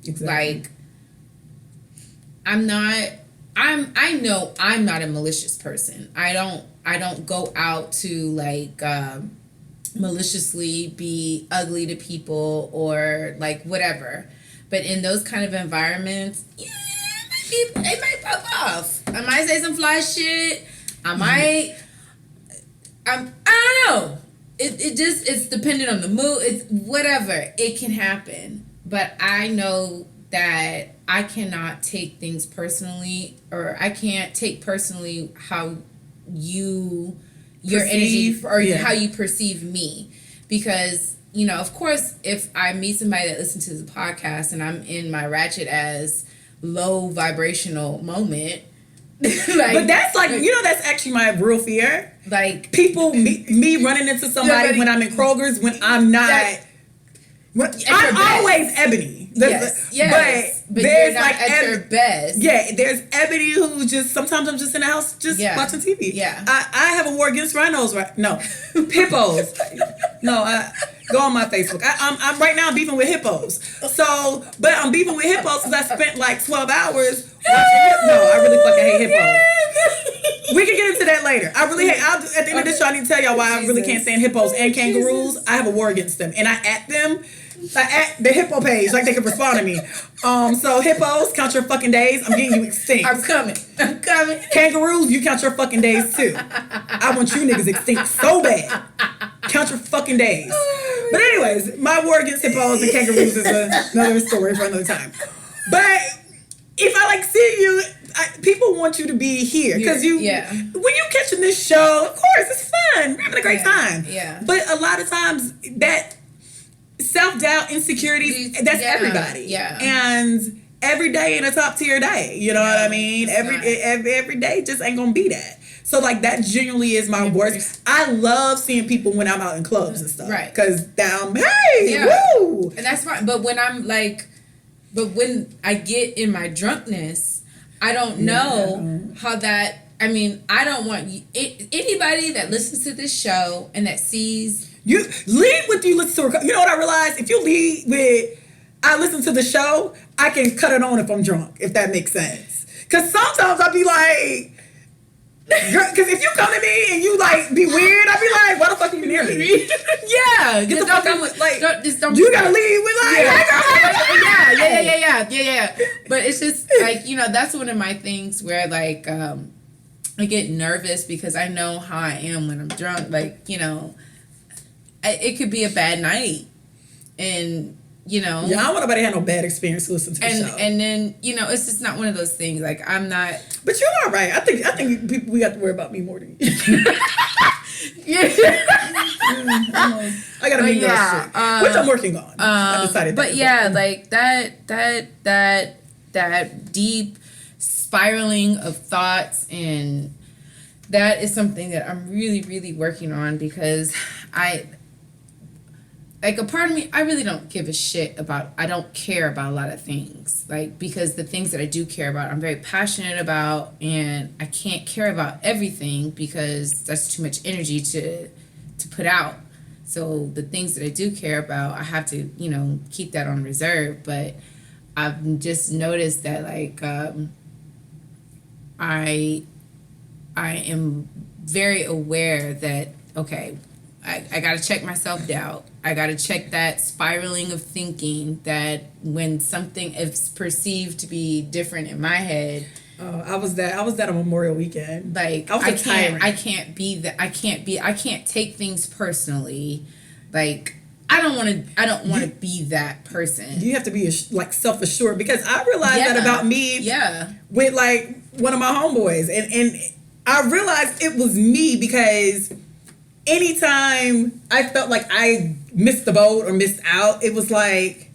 Exactly. Like I know I'm not a malicious person. I don't go out to like maliciously be ugly to people or like whatever. But in those kind of environments, it might pop off. I might say some fly shit. I don't know. It's dependent on the mood. It's whatever. It can happen. But I know that I cannot take things personally, or I can't take personally how your energy or how you perceive me. Because, you know, of course, if I meet somebody that listens to the podcast and I'm in my ratchet as low vibrational moment, like, but that's like, you know, that's actually my real fear. Like people, me running into somebody when I'm in Kroger's when I'm not. I'm always Ebony. Yes. But there's you're not like at your best. Yeah, there's Ebony who's just, sometimes I'm just in the house just watching TV. Yeah. I have a war against rhinos hippos. Go on my Facebook. I'm right now beefing with hippos. So, but I'm beefing with hippos because I spent like 12 hours watching No, I really fucking hate hippos. We can get into that later. I really hate, at the end of this show, I need to tell y'all why I really can't stand hippos and kangaroos. I have a war against them. And I at them. I at the hippo page like they can respond to me. So hippos, count your fucking days. I'm getting you extinct. I'm coming. Kangaroos, you count your fucking days too. I want you niggas extinct so bad. Count your fucking days. But anyways, my war against hippos and kangaroos is another story for another time. But if I like see you, people want you to be here because when you catching this show, of course it's fun. We're having a great time. Yeah. But a lot of times that self-doubt, insecurities, that's everybody. Yeah. And every day ain't a top tier day. You know what I mean? Every day just ain't gonna be that. So like that genuinely is my worst. I love seeing people when I'm out in clubs and stuff. Right. Cause woo! And that's fine. But when I get in my drunkenness, I don't know how that, I mean, I don't want anybody that listens to this show and that sees. You lead with you listen to. You know what I realized? If you lead with, I listen to the show, I can cut it on if I'm drunk. If that makes sense. Because sometimes I'll be like, because if you come to me and you like be weird, I'll be like, why the fuck are you near me? Get the fuck out. Like, you gotta lead with like, yeah. But it's just like, you know, that's one of my things where like I get nervous because I know how I am when I'm drunk. Like, you know. It could be a bad night, and you know. Yeah, I don't want nobody to have no bad experience to listen to the show. And then you know, it's just not one of those things. Like I'm not. But you're all right. I think people we have to worry about me more than you. I gotta be real strict, which I'm working on. I decided. But like that deep spiraling of thoughts, and that is something that I'm really, really working on because like a part of me, I really don't give a shit about, I don't care about a lot of things. Like, because the things that I do care about, I'm very passionate about, and I can't care about everything because that's too much energy to put out. So the things that I do care about, I have to, you know, keep that on reserve. But I've just noticed that, like, I am very aware that, okay, I got to check my self-doubt. I got to check that spiraling of thinking that when something is perceived to be different in my head, Oh, I was that on Memorial Weekend. Like, I can't be that. I can't take things personally. Like, I don't want to be that person. You have to be like self-assured, because I realized that about me. Yeah. With like one of my homeboys, and I realized it was me, because anytime I felt like I missed the boat or missed out, it was like,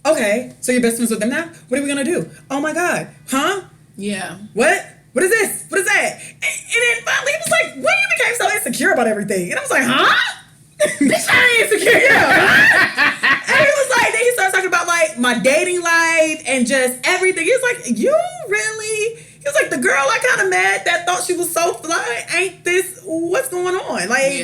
okay, so you're best friends with them now? What are we gonna do? Oh my God, huh? Yeah. What? What is this? What is that? And then finally he was like, when you became so insecure about everything? And I was like, huh? Bitch, I ain't insecure. Yeah. And he was like, then he started talking about like my dating life and just everything. He was like, you really? He was like, the girl I kind of met that thought she was so fly, ain't this, what's going on? Like,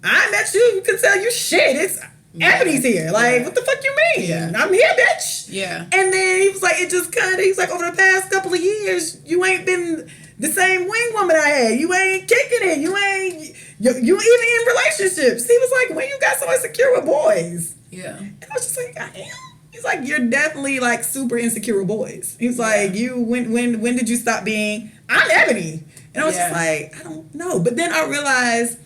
I met you, you can tell you shit. It's Ebony's here. Like, what the fuck you mean? Yeah. I'm here, bitch. Yeah. And then he was like, it just kind of, he's like, over the past couple of years, you ain't been the same wing woman I had. You ain't kicking it. You even in relationships. He was like, when you got so insecure with boys. Yeah. And I was just like, I am. He's like, you're definitely like super insecure with boys. He's like, when did you stop being, I'm Ebony? And I was just like, I don't know. But then I realized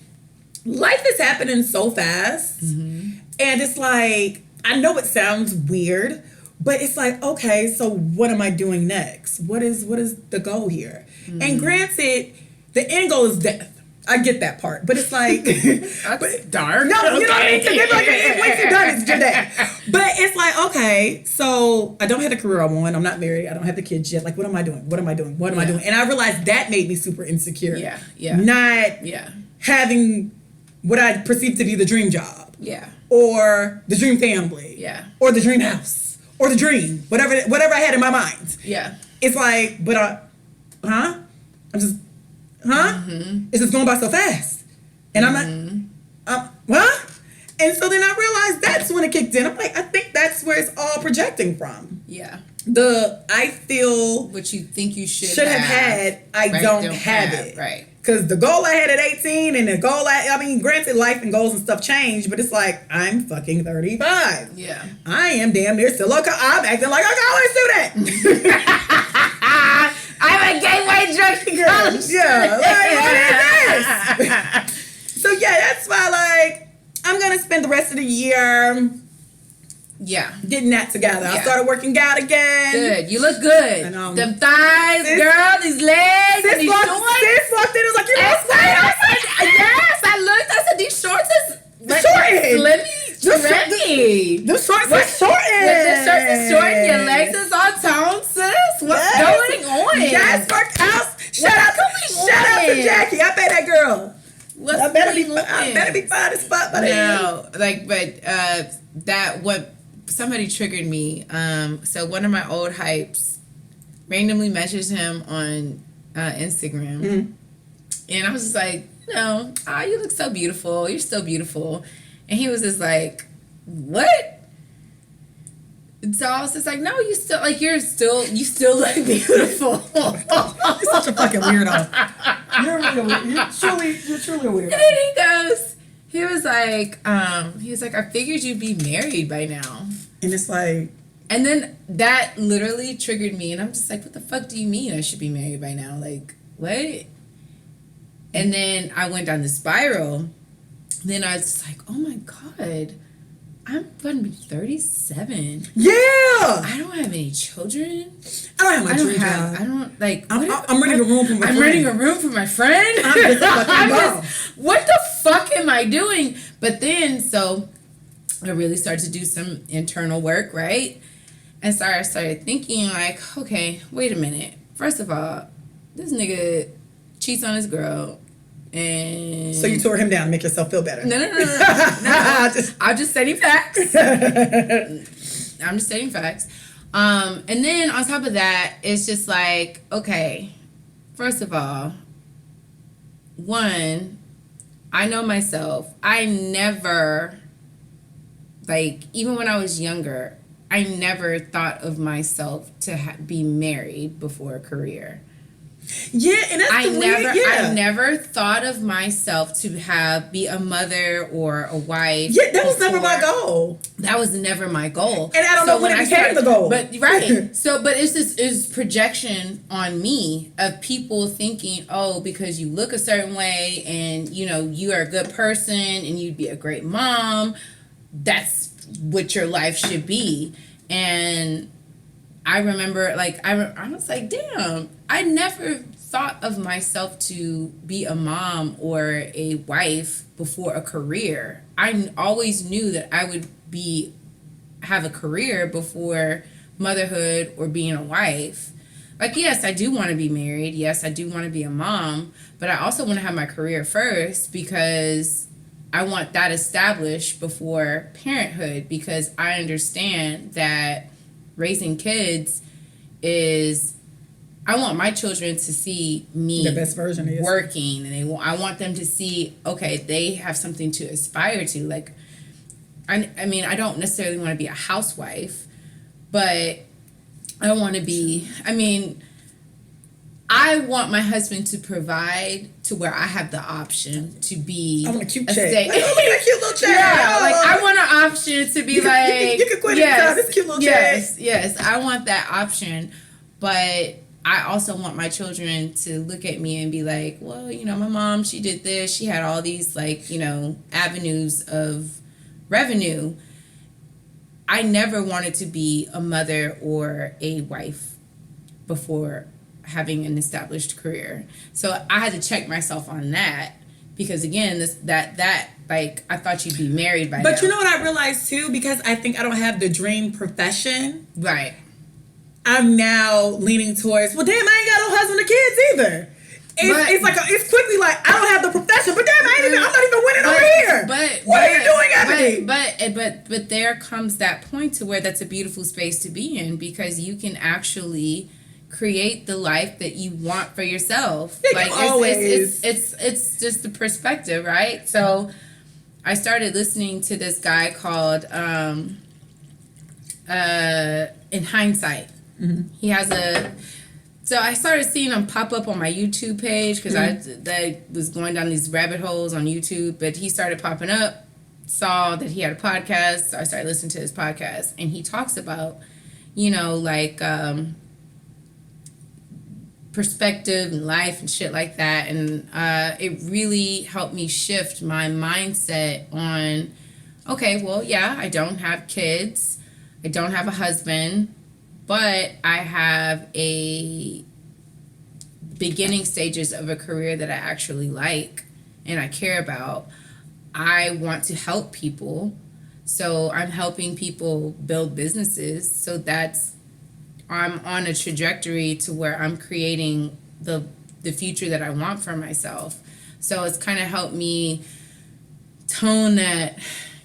life is happening so fast. Mm-hmm. And it's like, I know it sounds weird, but it's like, okay, so what am I doing next? What is the goal here? Mm-hmm. And granted, the end goal is death. I get that part, but it's like that's dark. No, you know what I mean? Because like, once you're done, it's your death. But it's like, okay, so I don't have the career I want. I'm not married. I don't have the kids yet. Like, what am I doing? What am I doing? What am I doing? And I realized that made me super insecure. Yeah, yeah. Not having what I perceive to be the dream job. Yeah. Or the dream family. Yeah. Or the dream house. Or the dream. Whatever I had in my mind. Yeah. It's like, but I'm just, mm-hmm. It's just going by so fast. And I'm like, what? And so then I realized that's when it kicked in. I'm like, I think that's where it's all projecting from. Yeah. I feel what you think you should have had, I don't have it. Right. Because the goal I had at 18 and the goal granted, life and goals and stuff change, but it's like, I'm fucking 35. Yeah. I am damn near still I'm acting like a college student. I'm a gateway drug college. Yeah. Like, what is this? So yeah, that's why like, I'm going to spend the rest of the year getting that together. I started working out again. Good. You look good. Them thighs, girl, these legs, and these shorts. Sis walked in and was like, you lost weight. I said, yes, I looked. I said, these shorts is shortened. The shorts are shortened. The shorts is shortened. Your legs is all toned, sis. What's going on? Yes, worked out. Shout out to Jackie. I bet that girl. I better be fine as fuck. No, like, but that what somebody triggered me. So one of my old hypes randomly messaged him on Instagram, and I was just like, you look so beautiful. You're still beautiful, and he was just like, what? And so I was just like, no, you still look beautiful. You're such a fucking weirdo. You're truly a weirdo. And then he was like, I figured you'd be married by now. And it's like, and then that literally triggered me, and I'm just like, what the fuck do you mean I should be married by now? Like, what? And then I went down the spiral. Then I was just like, oh my God, I'm going to be 37. Yeah. I don't have any children. I don't have my dream job. I don't, like, I'm renting a room for my friend. I'm renting a room for my friend? I'm just a fucking mom. What the fuck am I doing? But then, so I really started to do some internal work, right? And so I started thinking, like, okay, wait a minute. First of all, this nigga cheats on his girl. And so you tore him down to make yourself feel better. No. I'm just stating facts. I'm just stating facts. And then on top of that, it's just like, okay, first of all, one, I know myself. I never, like, even when I was younger, I never thought of myself to be married before a career. Yeah, and that's I never thought of myself to be a mother or a wife. Yeah, that was never my goal. That was never my goal. And I don't know when it became the goal. But right. But it's projection on me of people thinking, oh, because you look a certain way and you are a good person and you'd be a great mom, that's what your life should be. And I remember, I was like, damn, I never thought of myself to be a mom or a wife before a career. I always knew that I would have a career before motherhood or being a wife. Yes, I do want to be married. Yes, I do want to be a mom. But I also want to have my career first because I want that established before parenthood, because I understand that raising kids I want my children to see me the best version is working, and I want them to see, okay, they have something to aspire to. I mean, I don't necessarily want to be a housewife, but I want to be, I want my husband to provide to where I have the option to be I want a cute check. I want a cute little check. Yeah, I want an option to be you can quit anytime. This cute little check. Yes, I want that option, but I also want my children to look at me and be like, well, my mom, she did this. She had all these avenues of revenue. I never wanted to be a mother or a wife before having an established career. So I had to check myself on that, because again, I thought you'd be married by now. But you know what I realized too, because I think I don't have the dream profession. Right. I'm now leaning towards, well, damn, I ain't got no husband or kids either. It's quickly I don't have the profession, but damn, I'm not even winning over here. What are you doing, Ebony? But there comes that point to where that's a beautiful space to be in, because you can actually create the life that you want for yourself. It's just the perspective, right? So I started listening to this guy called In Hindsight. Mm-hmm. He has so I started seeing him pop up on my YouTube page, because I was going down these rabbit holes on YouTube, but he started popping up, saw that he had a podcast, so I started listening to his podcast, and he talks about, perspective and life and shit like that, and it really helped me shift my mindset on, okay, well, yeah, I don't have kids, I don't have a husband, but I have a beginning stages of a career that I actually like and I care about. I want to help people, so I'm helping people build businesses, so I'm on a trajectory to where I'm creating the future that I want for myself. So it's kind of helped me tone that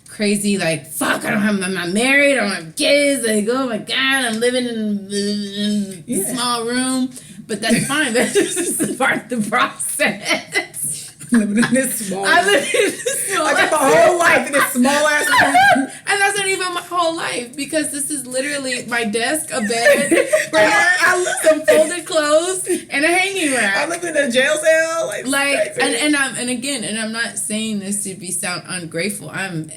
crazy, fuck, I'm not married, I don't have kids, oh my God, I'm living in a small room. But that's fine, that's just part of the process. Living in this small I live in this small I got my whole life in this small ass room. And that's not even my whole life, because this is literally my desk, a bed, some folded clothes, and a hanging rack. I live in a jail cell. And I'm not saying this to sound ungrateful. I'm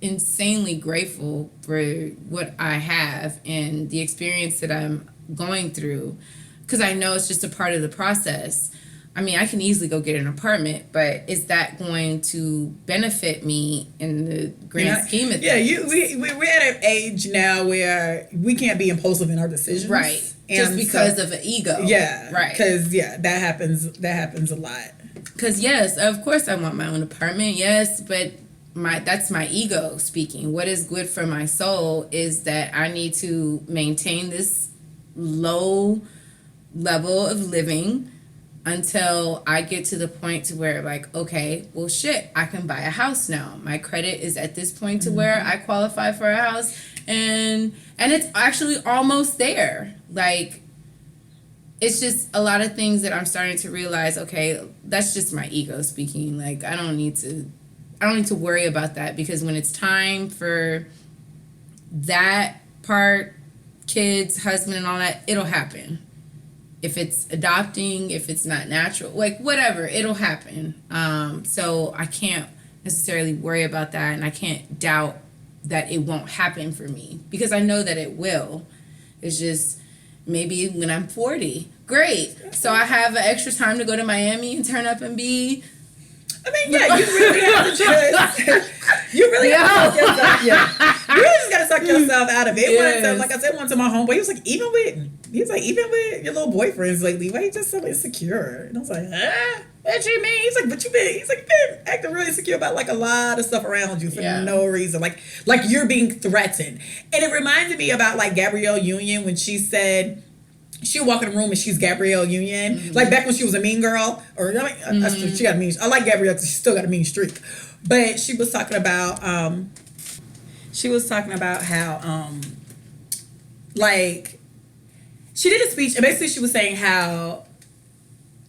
insanely grateful for what I have and the experience that I'm going through, because I know it's just a part of the process. I mean, I can easily go get an apartment, but is that going to benefit me in the grand scheme of things? Yeah, we're at an age now where we can't be impulsive in our decisions, right? Just because of an ego, yeah, right? Because that happens a lot. Because yes, of course, I want my own apartment, yes, but that's my ego speaking. What is good for my soul is that I need to maintain this low level of living until I get to the point to where okay, well shit, I can buy a house now. My credit is at this point to where I qualify for a house, and it's actually almost there. It's just a lot of things that I'm starting to realize, okay, that's just my ego speaking. I don't need to worry about that, because when it's time for that part, kids, husband and all that, it'll happen. if it's adopting, if it's not natural, like whatever, it'll happen. So I can't necessarily worry about that, and I can't doubt that it won't happen for me because I know that it will. It's just maybe when I'm 40, great. So I have an extra time to go to Miami and turn up and be. I mean, yeah, you really have to just. You really have to suck yourself. Yeah, you really just gotta suck yourself out of it. Yes. Like I said once to my homeboy, he was like, even with your little boyfriends lately, why you just so insecure? And I was like, what you mean? He's like, but you've been acting really insecure about like a lot of stuff around you for no reason. Like you're being threatened. And it reminded me about like Gabrielle Union when she said she would walk in the room and she's Gabrielle Union. Mm-hmm. Like back when she was a mean girl. Or she got a mean. I like Gabrielle because she still got a mean streak. But she was talking about how like she did a speech and basically she was saying how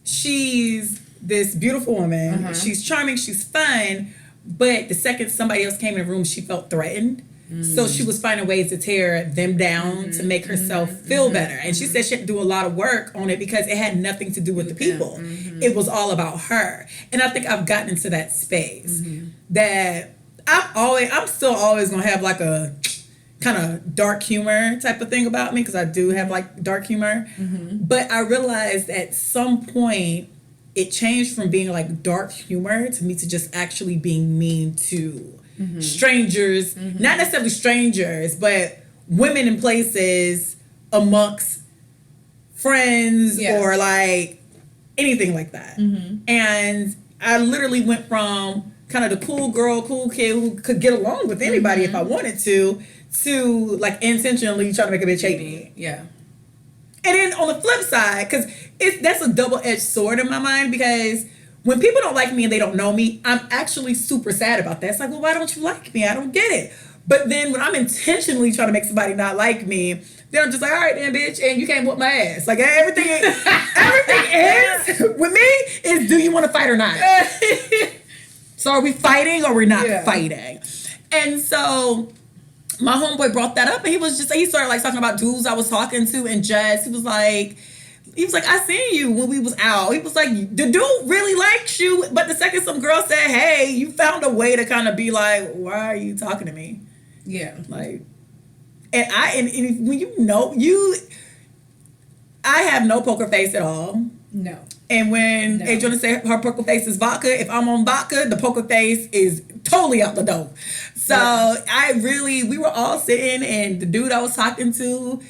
she's this beautiful woman. Mm-hmm. She's charming, she's fun, but the second somebody else came in the room, she felt threatened. Mm-hmm. So she was finding ways to tear them down to make herself feel better. And she said she had to do a lot of work on it because it had nothing to do with the people. Mm-hmm. It was all about her. And I think I've gotten into that space that I'm still always gonna have like a kind of dark humor type of thing about me because I do have like dark humor. Mm-hmm. But I realized at some point it changed from being like dark humor to me to just actually being mean to strangers, not necessarily strangers, but women in places amongst friends or like anything like that. Mm-hmm. And I literally went from kind of the cool girl, cool kid who could get along with anybody if I wanted to like intentionally trying to make a bitch hate me. Yeah. And then on the flip side, because that's a double-edged sword in my mind, because when people don't like me and they don't know me, I'm actually super sad about that. It's like, well, why don't you like me? I don't get it. But then when I'm intentionally trying to make somebody not like me, then I'm just like, all right then, bitch, and you can't whoop my ass. Like everything is with me is, do you want to fight or not? So are we fighting or we're not fighting? And so my homeboy brought that up and he started like talking about dudes I was talking to and just, he was like, I seen you when we was out. He was like, the dude really likes you. But the second some girl said, hey, you found a way to kind of be like, why are you talking to me? Yeah. Like, and when I have no poker face at all. No. And when Adrianna said her poker face is vodka, if I'm on vodka, the poker face is totally out the door. So we were all sitting and the dude I was talking to,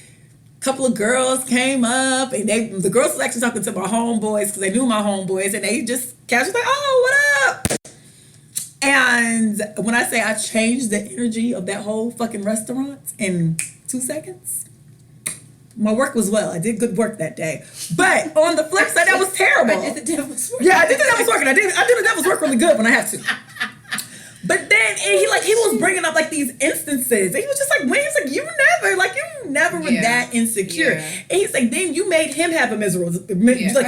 couple of girls came up and the girls was actually talking to my homeboys because they knew my homeboys and they just casually like, oh, what up? And when I say I changed the energy of that whole fucking restaurant in 2 seconds, my work was well. I did good work that day. But on the flip side, that was terrible. I did the devil's work. Yeah, I did the devil's work. I did the devil's work really good when I had to. But then he was bringing up like these instances. And he was just like, when he's like, you never were that insecure. Yeah. And he's like, then you made him have a miserable like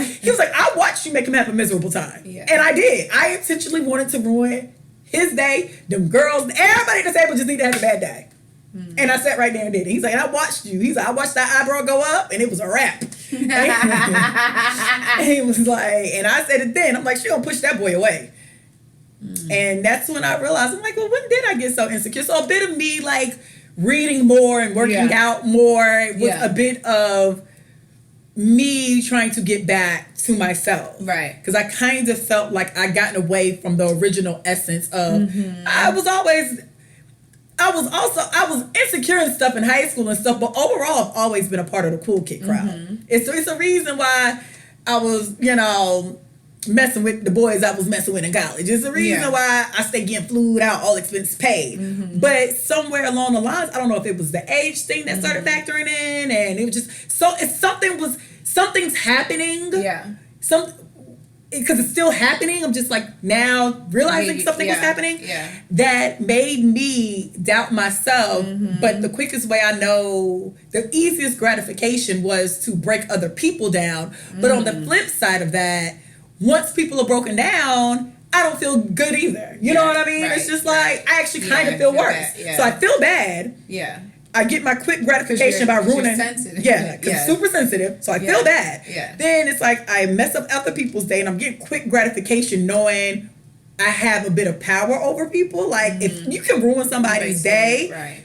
he was like, I watched you make him have a miserable time. Yeah. And I did. I intentionally wanted to ruin his day. Them girls, everybody at the table just need to have a bad day. Mm. And I sat right there and did it. He's like, and I watched you. He's like, I watched that eyebrow go up and it was a wrap. And he was like, and I said it then. I'm like, she gonna push that boy away. Mm. And that's when I realized, I'm like, well, when did I get so insecure? So a bit of me like reading more and working out more was a bit of me trying to get back to myself. Right. Because I kind of felt like I gotten away from the original essence of, I was insecure and stuff in high school and stuff, but overall I've always been a part of the cool kid crowd. Mm-hmm. It's a reason why I was, messing with the boys I was messing with in college. It's the reason why I stay getting flued out, all expenses paid. Mm-hmm. But somewhere along the lines, I don't know if it was the age thing that started factoring in, and it was just something's happening. Yeah. Because it's still happening. I'm just like now realizing something was happening that made me doubt myself. Mm-hmm. But the quickest way I know, the easiest gratification was to break other people down. Mm-hmm. But on the flip side of that, once people are broken down, I don't feel good either. You know what I mean? Right, it's just like, I actually kind of feel worse. So I feel bad. Yeah. I get my quick gratification by ruining. Sensitive. Yeah, because super sensitive. So I feel that. Yeah. Then it's like I mess up other people's day, and I'm getting quick gratification knowing I have a bit of power over people. Like if you can ruin somebody's day, right,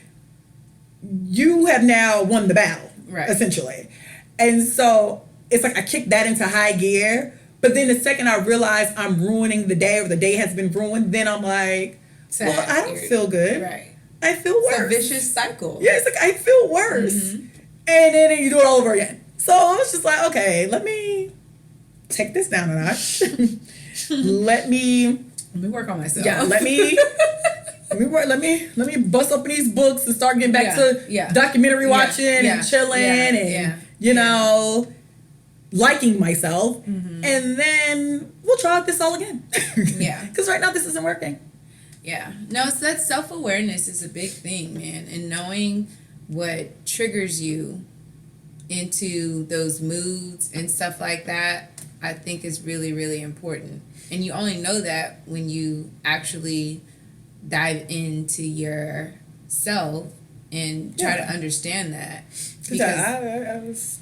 you have now won the battle, right, essentially. And so it's like I kick that into high gear. But then the second I realize I'm ruining the day or the day has been ruined, then I'm like, well, I don't feel good. Right. I feel worse. It's a vicious cycle. Yeah, it's like I feel worse. And then you do it all over again. So it's just like, okay, let me take this down a notch. Let me work on myself. Yeah, let me bust open these books and start getting back to documentary watching and chilling and you know, liking myself. And then we'll try this all again. Because right now this isn't working. Yeah. No, so that self-awareness is a big thing, man. And knowing what triggers you into those moods and stuff like that, I think is really, really important. And you only know that when you actually dive into yourself and try to understand that. Because,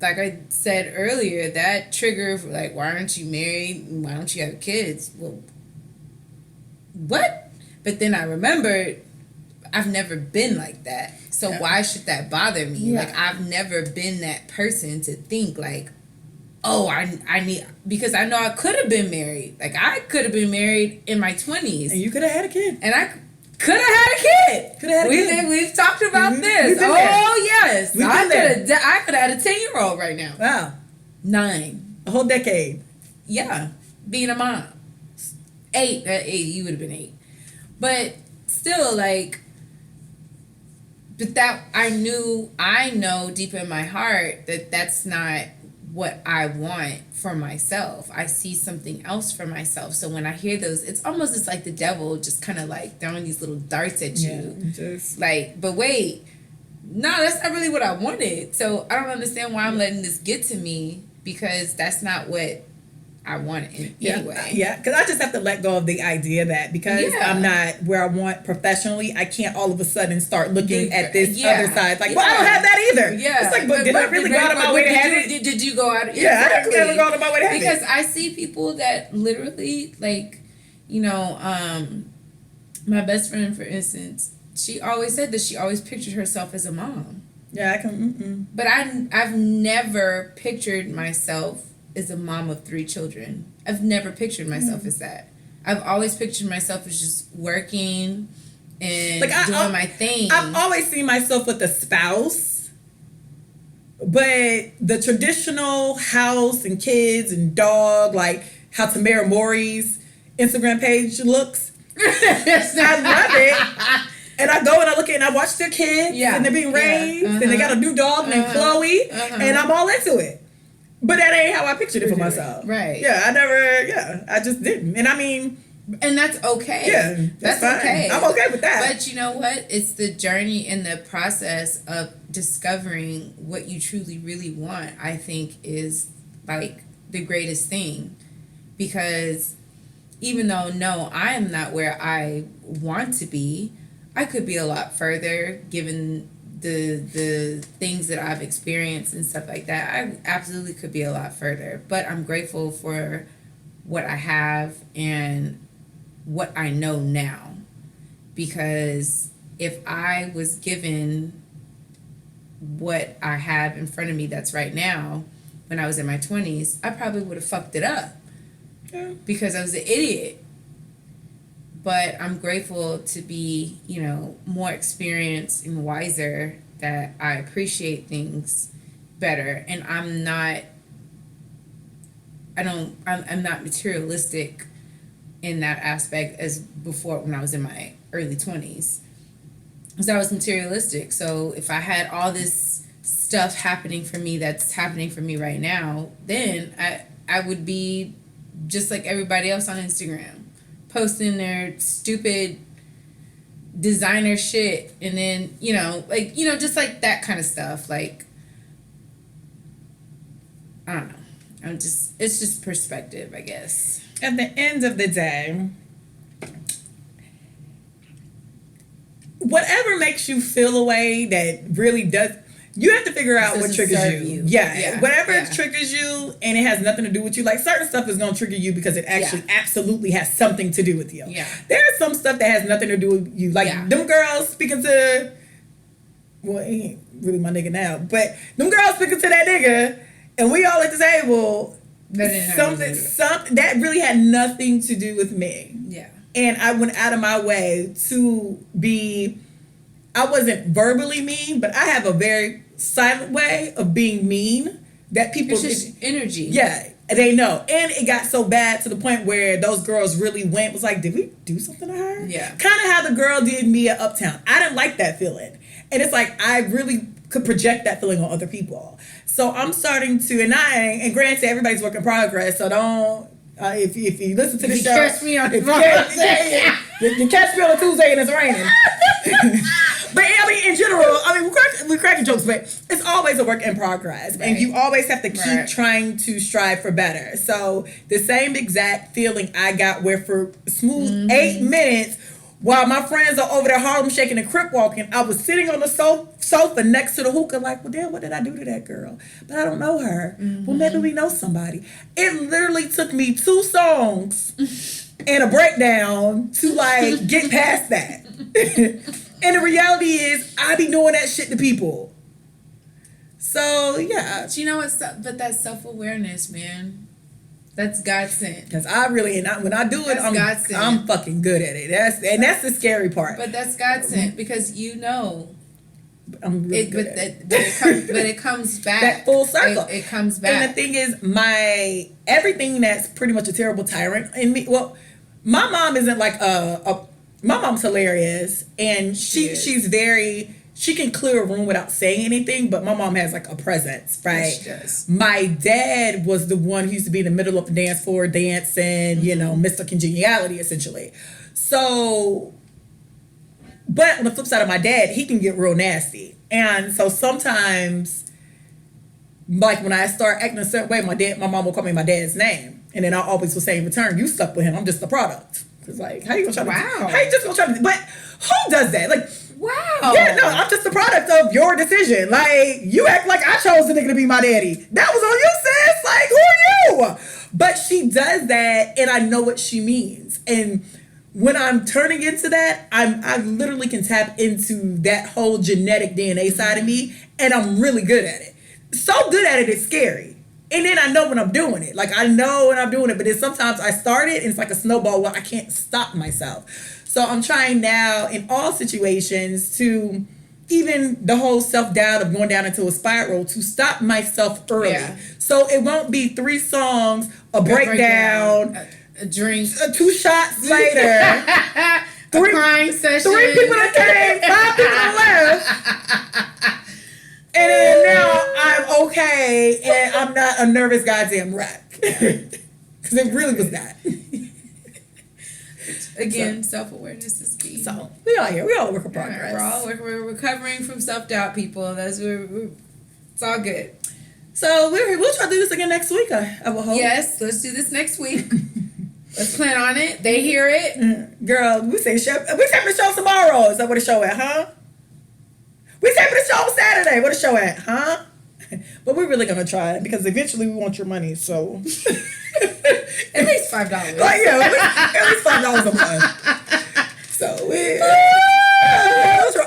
like I said earlier, that trigger for like, why aren't you married? Why don't you have kids? Well, what? But then I remembered I've never been like that. So why should that bother me? Like I've never been that person to think like, oh, I need, because I know I could have been married. Like I could have been married in my 20s. And you could have had a kid. And I could have had a kid. Could have had a kid. We've talked about this. Oh, yes. I could have had a 10-year-old right now. Wow. 9. A whole decade. Yeah. Being a mom. 8. At 8, you would have been 8. But still, like, but that I know deep in my heart that that's not what I want for myself. I see something else for myself. So when I hear those, it's almost just like the devil just kind of like throwing these little darts at you. Like, but wait, no, that's not really what I wanted. So I don't understand why I'm letting this get to me, because that's not what I want anyway. Yeah, because I just have to let go of the idea that because I'm not where I want professionally, I can't all of a sudden start looking at this other side. Like, well, I don't have that either. Yeah. It's like, but did I really go out of my way to have it? Did you go out? Yeah, I didn't ever go out of my way to have it. Because I see people that literally, like, you know, my best friend, for instance, she always said that she always pictured herself as a mom. Yeah, I can. But I've never pictured myself as a mom of 3 children. I've never pictured myself as that. I've always pictured myself as just working and like doing my thing. I've always seen myself with a spouse, but the traditional house and kids and dog, like how Tamara Maury's Instagram page looks, I love it. And I go and I look at it and I watch their kids and they're being raised and they got a new dog named Chloe and I'm all into it. But that ain't how I pictured it for myself. Right. Yeah, I just didn't. And I mean... And that's okay. Yeah, that's fine. Okay. I'm okay with that. But you know what? It's the journey and the process of discovering what you truly, really want, I think, is like the greatest thing. Because even though, no, I am not where I want to be, I could be a lot further given the things that I've experienced and stuff like that. I absolutely could be a lot further, but I'm grateful for what I have and what I know now, because if I was given what I have in front of me that's right now when I was in my 20s, I probably would have fucked it up because I was an idiot. But I'm grateful to be, you know, more experienced and wiser, that I appreciate things better. And I'm not materialistic in that aspect as before when I was in my early 20s. Because I was materialistic. So if I had all this stuff happening for me that's happening for me right now, then I would be just like everybody else on Instagram, posting their stupid designer shit, and then, you know, like, you know, just like that kind of stuff. Like, I don't know. It's just perspective, I guess. At the end of the day, what whatever makes you feel a way that really does. You have to figure out what triggers you. Yeah. Whatever triggers you and it has nothing to do with you. Like certain stuff is going to trigger you because it actually absolutely has something to do with you. Yeah. There's some stuff that has nothing to do with you. Like them girls speaking to, well, he ain't really my nigga now, but them girls speaking to that nigga and we all at the table, something that really had nothing to do with me. Yeah. And I went out of my way to be, I wasn't verbally mean, but I have a very silent way of being mean that people... It's just energy. Yeah, they know. And it got so bad to the point where those girls really was like, did we do something to her? Yeah. Kind of how the girl did me at Uptown. I didn't like that feeling. And it's like, I really could project that feeling on other people. So I'm starting to, and granted, everybody's work in progress, so don't... if you listen to the show, catch me on you catch me on a Tuesday and it's raining. But I mean, in general, I mean, we're cracking jokes, but it's always a work in progress, and you always have to keep trying to strive for better. So the same exact feeling I got, where for smooth 8 minutes, while my friends are over there Harlem shaking and crip walking, I was sitting on the sofa next to the hookah, like, well, damn, what did I do to that girl? But I don't know her. Well, maybe we know somebody. It literally took me 2 songs and a breakdown to like get past that. And the reality is, I be doing that shit to people. So yeah. But you know what? But that's self-awareness, man. That's God sent. Because I really, when I do it, I'm fucking good at it. That's the scary part. But that's God sent because you know. I'm really good at it. But it comes back. That full circle. It comes back. And the thing is, everything that's pretty much a terrible tyrant in me. Well, my mom isn't like my mom's hilarious, and she's very. She can clear a room without saying anything, but my mom has like a presence, right? She does. My dad was the one who used to be in the middle of the dance floor dancing, Mr. Congeniality, essentially. So, but on the flip side of my dad, he can get real nasty. And so sometimes, like when I start acting a certain way, my mom will call me my dad's name. And then I always will say in return, you stuck with him, I'm just the product. It's like, how you gonna try to, how you just gonna try to, but who does that? Like, wow. Yeah, no, I'm just the product of your decision. Like, you act like I chose the nigga to be my daddy. That was on you, sis. Like, who are you? But she does that, and I know what she means. And when I'm turning into that, I literally can tap into that whole genetic DNA side of me, and I'm really good at it. So good at it, it's scary. And then I know when I'm doing it. Like, I know when I'm doing it, but then sometimes I start it, and it's like a snowball where I can't stop myself. So I'm trying now in all situations to, even the whole self-doubt of going down into a spiral, to stop myself early. Yeah. So it won't be 3 songs, a breakdown, a drink, 2 shots later, 3 crying session, 3 people that came, 5 people left. And then now I'm okay, and I'm not a nervous goddamn wreck. Because it really was that. Again, self-awareness is key. So we all here. We all work in progress. We're recovering from self-doubt, people. That's it's all good. So we'll try to do this again next week. I will hope. Yes, let's do this next week. Let's plan on it. They hear it. Girl, we taping the show tomorrow. Is that what the show at, huh? We taping the show Saturday. What the show at, huh? But we're really gonna try it because eventually we want your money. So at least $5. Like, yeah, at least $5 a month. So look,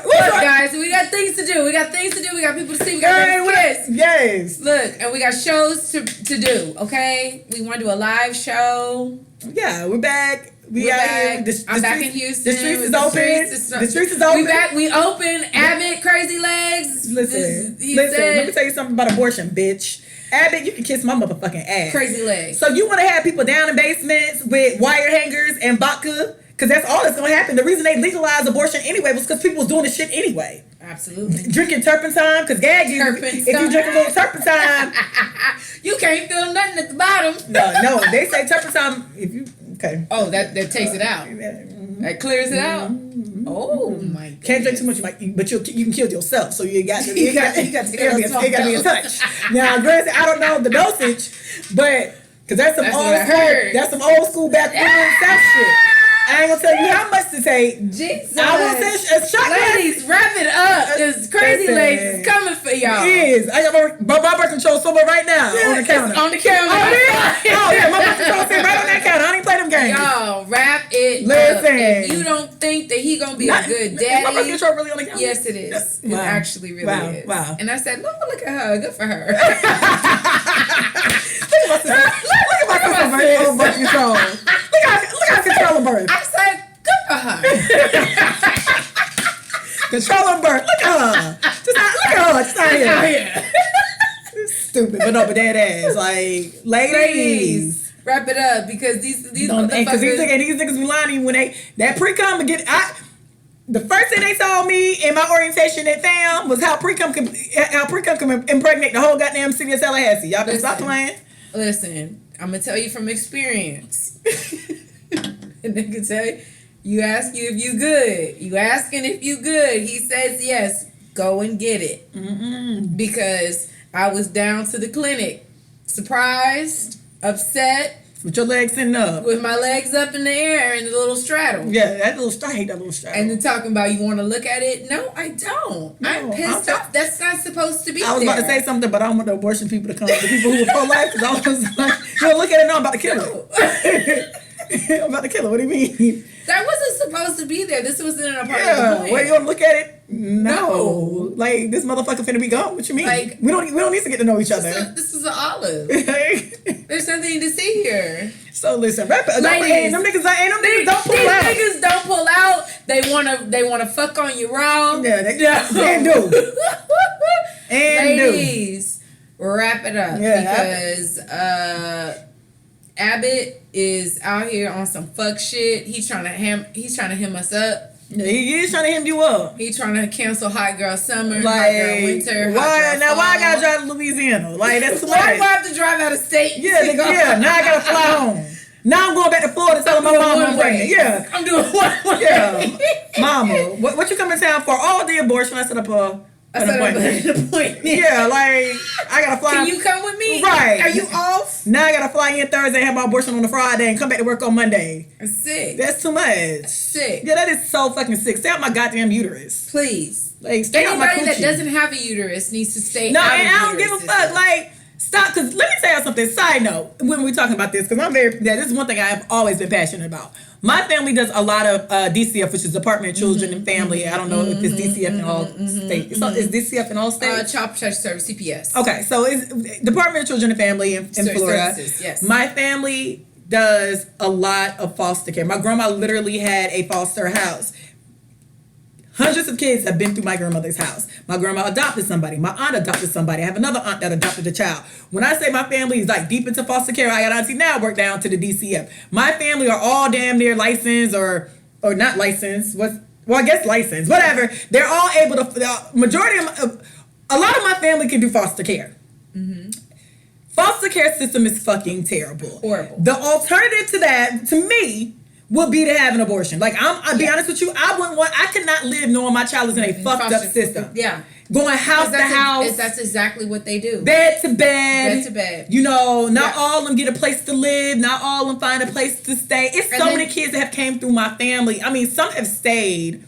guys, we got things to do. We got people to see. We got kids. Yes. Look, and we got shows to do. Okay, we want to do a live show. Yeah, we're back. We're back. I'm back in Houston. The streets is open. The streets is open. We back. We open. Abbot, Crazy Legs. Listen. Let me tell you something about abortion, bitch. Abbot, you can kiss my motherfucking ass. Crazy Legs. So you want to have people down in basements with wire hangers and vodka? Because that's all that's going to happen. The reason they legalized abortion anyway was because people was doing this shit anyway. Absolutely. Drinking turpentine, because gag you. If you drink a little turpentine. You can't feel nothing at the bottom. No. They say turpentine, if you... Okay. Oh, that takes it out. That clears it out. Oh my God. Can't drink too much, but you can kill yourself. So you got to be in touch. Now, granted, I don't know the dosage, but because that's some old school backroom South shit. I ain't gonna tell you how much to take. Jesus. I will say a shot. Ladies, wrap it up. This crazy ladies is coming for y'all. It is. I got my birth control somewhere right now on the counter. On the counter. Oh yeah, my birth control sitting right on that counter. I don't even play them games. Y'all, wrap it Listen. up. If you don't think that he gonna be a good daddy, my birth control really on the counter? yes, it is. Wow. It actually really is. Wow. And I said, look at her. Good for her. Look at my sister birth control. Look how controlling birth. I said, good for her. Controlling birth. Look at her. Look at her. Just out here. Stupid, but dead ass. Like, ladies. Wrap it up because these motherfuckers. Because these niggas be lying to you when that pre-cum and the first thing they saw me in my orientation at FAM was how pre-cum can impregnate the whole goddamn city of Tallahassee. Y'all better stop playing. Listen, I'm gonna tell you from experience. And they can tell you ask you if you good. You asking if you good. He says yes. Go and get it. Mm-mm. Because I was down to the clinic, surprised, upset. With your legs sitting up. With my legs up in the air and the little straddle. Yeah, I hate that little straddle. And then talking about you want to look at it. No, I don't. No, I'm pissed off. That's not supposed to be there. I was about to say something, but I don't want the abortion people to come. The people who are pro-life, because I was like, you don't look at it, no, I'm about to kill her. I'm about to kill her. What do you mean? That wasn't supposed to be there. This wasn't a part of the plan. Well, you want to look at it? No. Like, this motherfucker finna be gone. What you mean? Like, we don't need to get to know each other. This is an olive. There's nothing to see here. So listen, them niggas don't pull out. These niggas don't pull out. They wanna fuck on you raw. Yeah, they do. Ladies, wrap it up because Abbot is out here on some fuck shit. He's trying to hem us up. Yeah, he is trying to hem you up. He trying to cancel hot girl summer, like, hot girl winter. Why I gotta drive to Louisiana? Like, that's too much. Why do I have to drive out of state? Yeah. Now I gotta fly home. Now I'm going back to Florida telling my mom I'm pregnant. Yeah, I'm doing one. Yeah, mama, what you come in town for? All the abortion. I set up an appointment. Yeah, like I gotta fly. Can you come with me? Right. Are you off? Now I gotta fly in Thursday, have my abortion on the Friday, and come back to work on Monday. That's sick. That's too much. Sick. Yeah, that is so fucking sick. Stay out my goddamn uterus. Please. Like, stay out my coochie. Anybody that doesn't have a uterus needs to stay No, out of and I don't give a fuck. Like, stop. Because let me tell you something. Side note, when we're talking about this, because this is one thing I've always been passionate about. My family does a lot of DCF, which is Department of Children and Family. I don't know if it's DCF in all states. So is DCF in all states? Child Protection Service, CPS. Okay, so it's Department of Children and Family in Florida. Services, yes. My family does a lot of foster care. My grandma literally had a foster house. Hundreds of kids have been through my grandmother's house. My grandma adopted somebody. My aunt adopted somebody. I have another aunt that adopted a child. When I say my family is like deep into foster care, I got auntie now work down to the DCF. My family are all damn near licensed or not licensed. I guess licensed. Whatever. They're all able to. A lot of my family can do foster care. Mm-hmm. Foster care system is fucking terrible. Horrible. The alternative to that, to me, would be to have an abortion. Like, I'll be honest with you, I could not live knowing my child is in a fucked up system. Yeah. Going house to house. That's exactly what they do. Bed to bed. Bed to bed. You know, not all of them get a place to live. Not all of them find a place to stay. It's so many kids that have came through my family. I mean, some have stayed.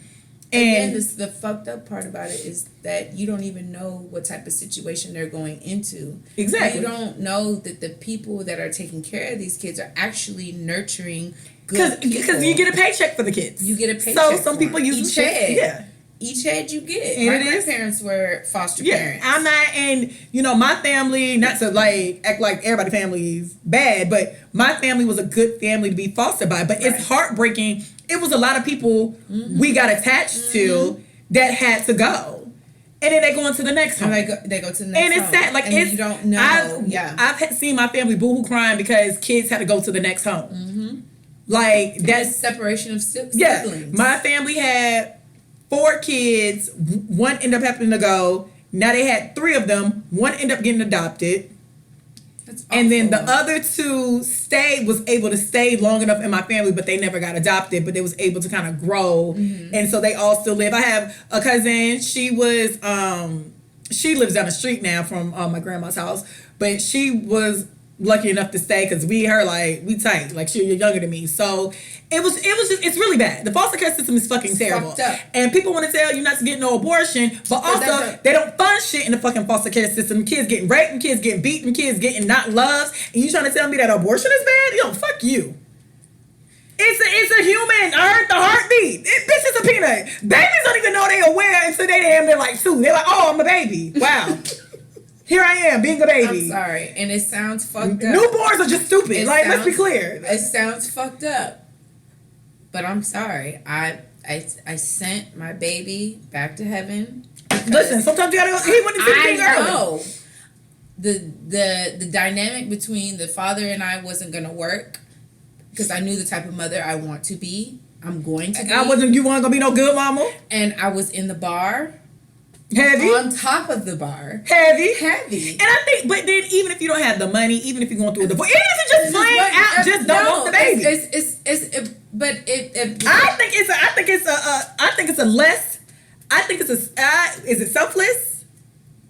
And the fucked up part about it is that you don't even know what type of situation they're going into. Exactly. You don't know that the people that are taking care of these kids are actually nurturing. Because you get a paycheck for the kids. You get a paycheck. So some people use each head. Yeah. Each head you get. And my grandparents were foster parents. I'm not, and my family, not to like act like everybody's family is bad, but my family was a good family to be fostered by. But it's heartbreaking. It was a lot of people we got attached to that had to go. And then they go into the next home. And they go to the next home. And it's sad. Like, and you don't know. I've seen my family boohoo crying because kids had to go to the next home. Mm-hmm. Like, that's separation of siblings. Yeah. My family had 4 kids. One ended up having to go. Now they had 3 of them. One ended up getting adopted. That's awful. And then the other 2 was able to stay long enough in my family, but they never got adopted, but they was able to kind of grow. Mm-hmm. And so they all still live. I have a cousin. She lives down the street now from my grandma's house, but she was lucky enough to stay because we tight. Like, you're younger than me. So it's really bad. The foster care system is fucking terrible. And people want to tell you not to get no abortion, but also they don't fund shit in the fucking foster care system. Kids getting raped and kids getting beaten, kids getting not loved. And you trying to tell me that abortion is bad? Yo, fuck you. It's a human. I heard the heartbeat. Bitch is a peanut. Babies don't even know they aware until they damn near like 2. They're like, oh, I'm a baby. Wow. Here I am, being a baby. I'm sorry. And it sounds fucked up. Newborns are just stupid. Let's be clear. It sounds fucked up. But I'm sorry. I sent my baby back to heaven. Listen, sometimes you gotta go. He went to see the king early. know the dynamic between the father and I wasn't gonna work. Because I knew the type of mother I want to be. I'm going to be. You weren't gonna be no good mama? And I was in the bar. Heavy. On top of the bar. Heavy. And I think, but then even if you don't have the money, even if you're going through a divorce, even if you're just plain out, just don't want the baby. Is it selfless?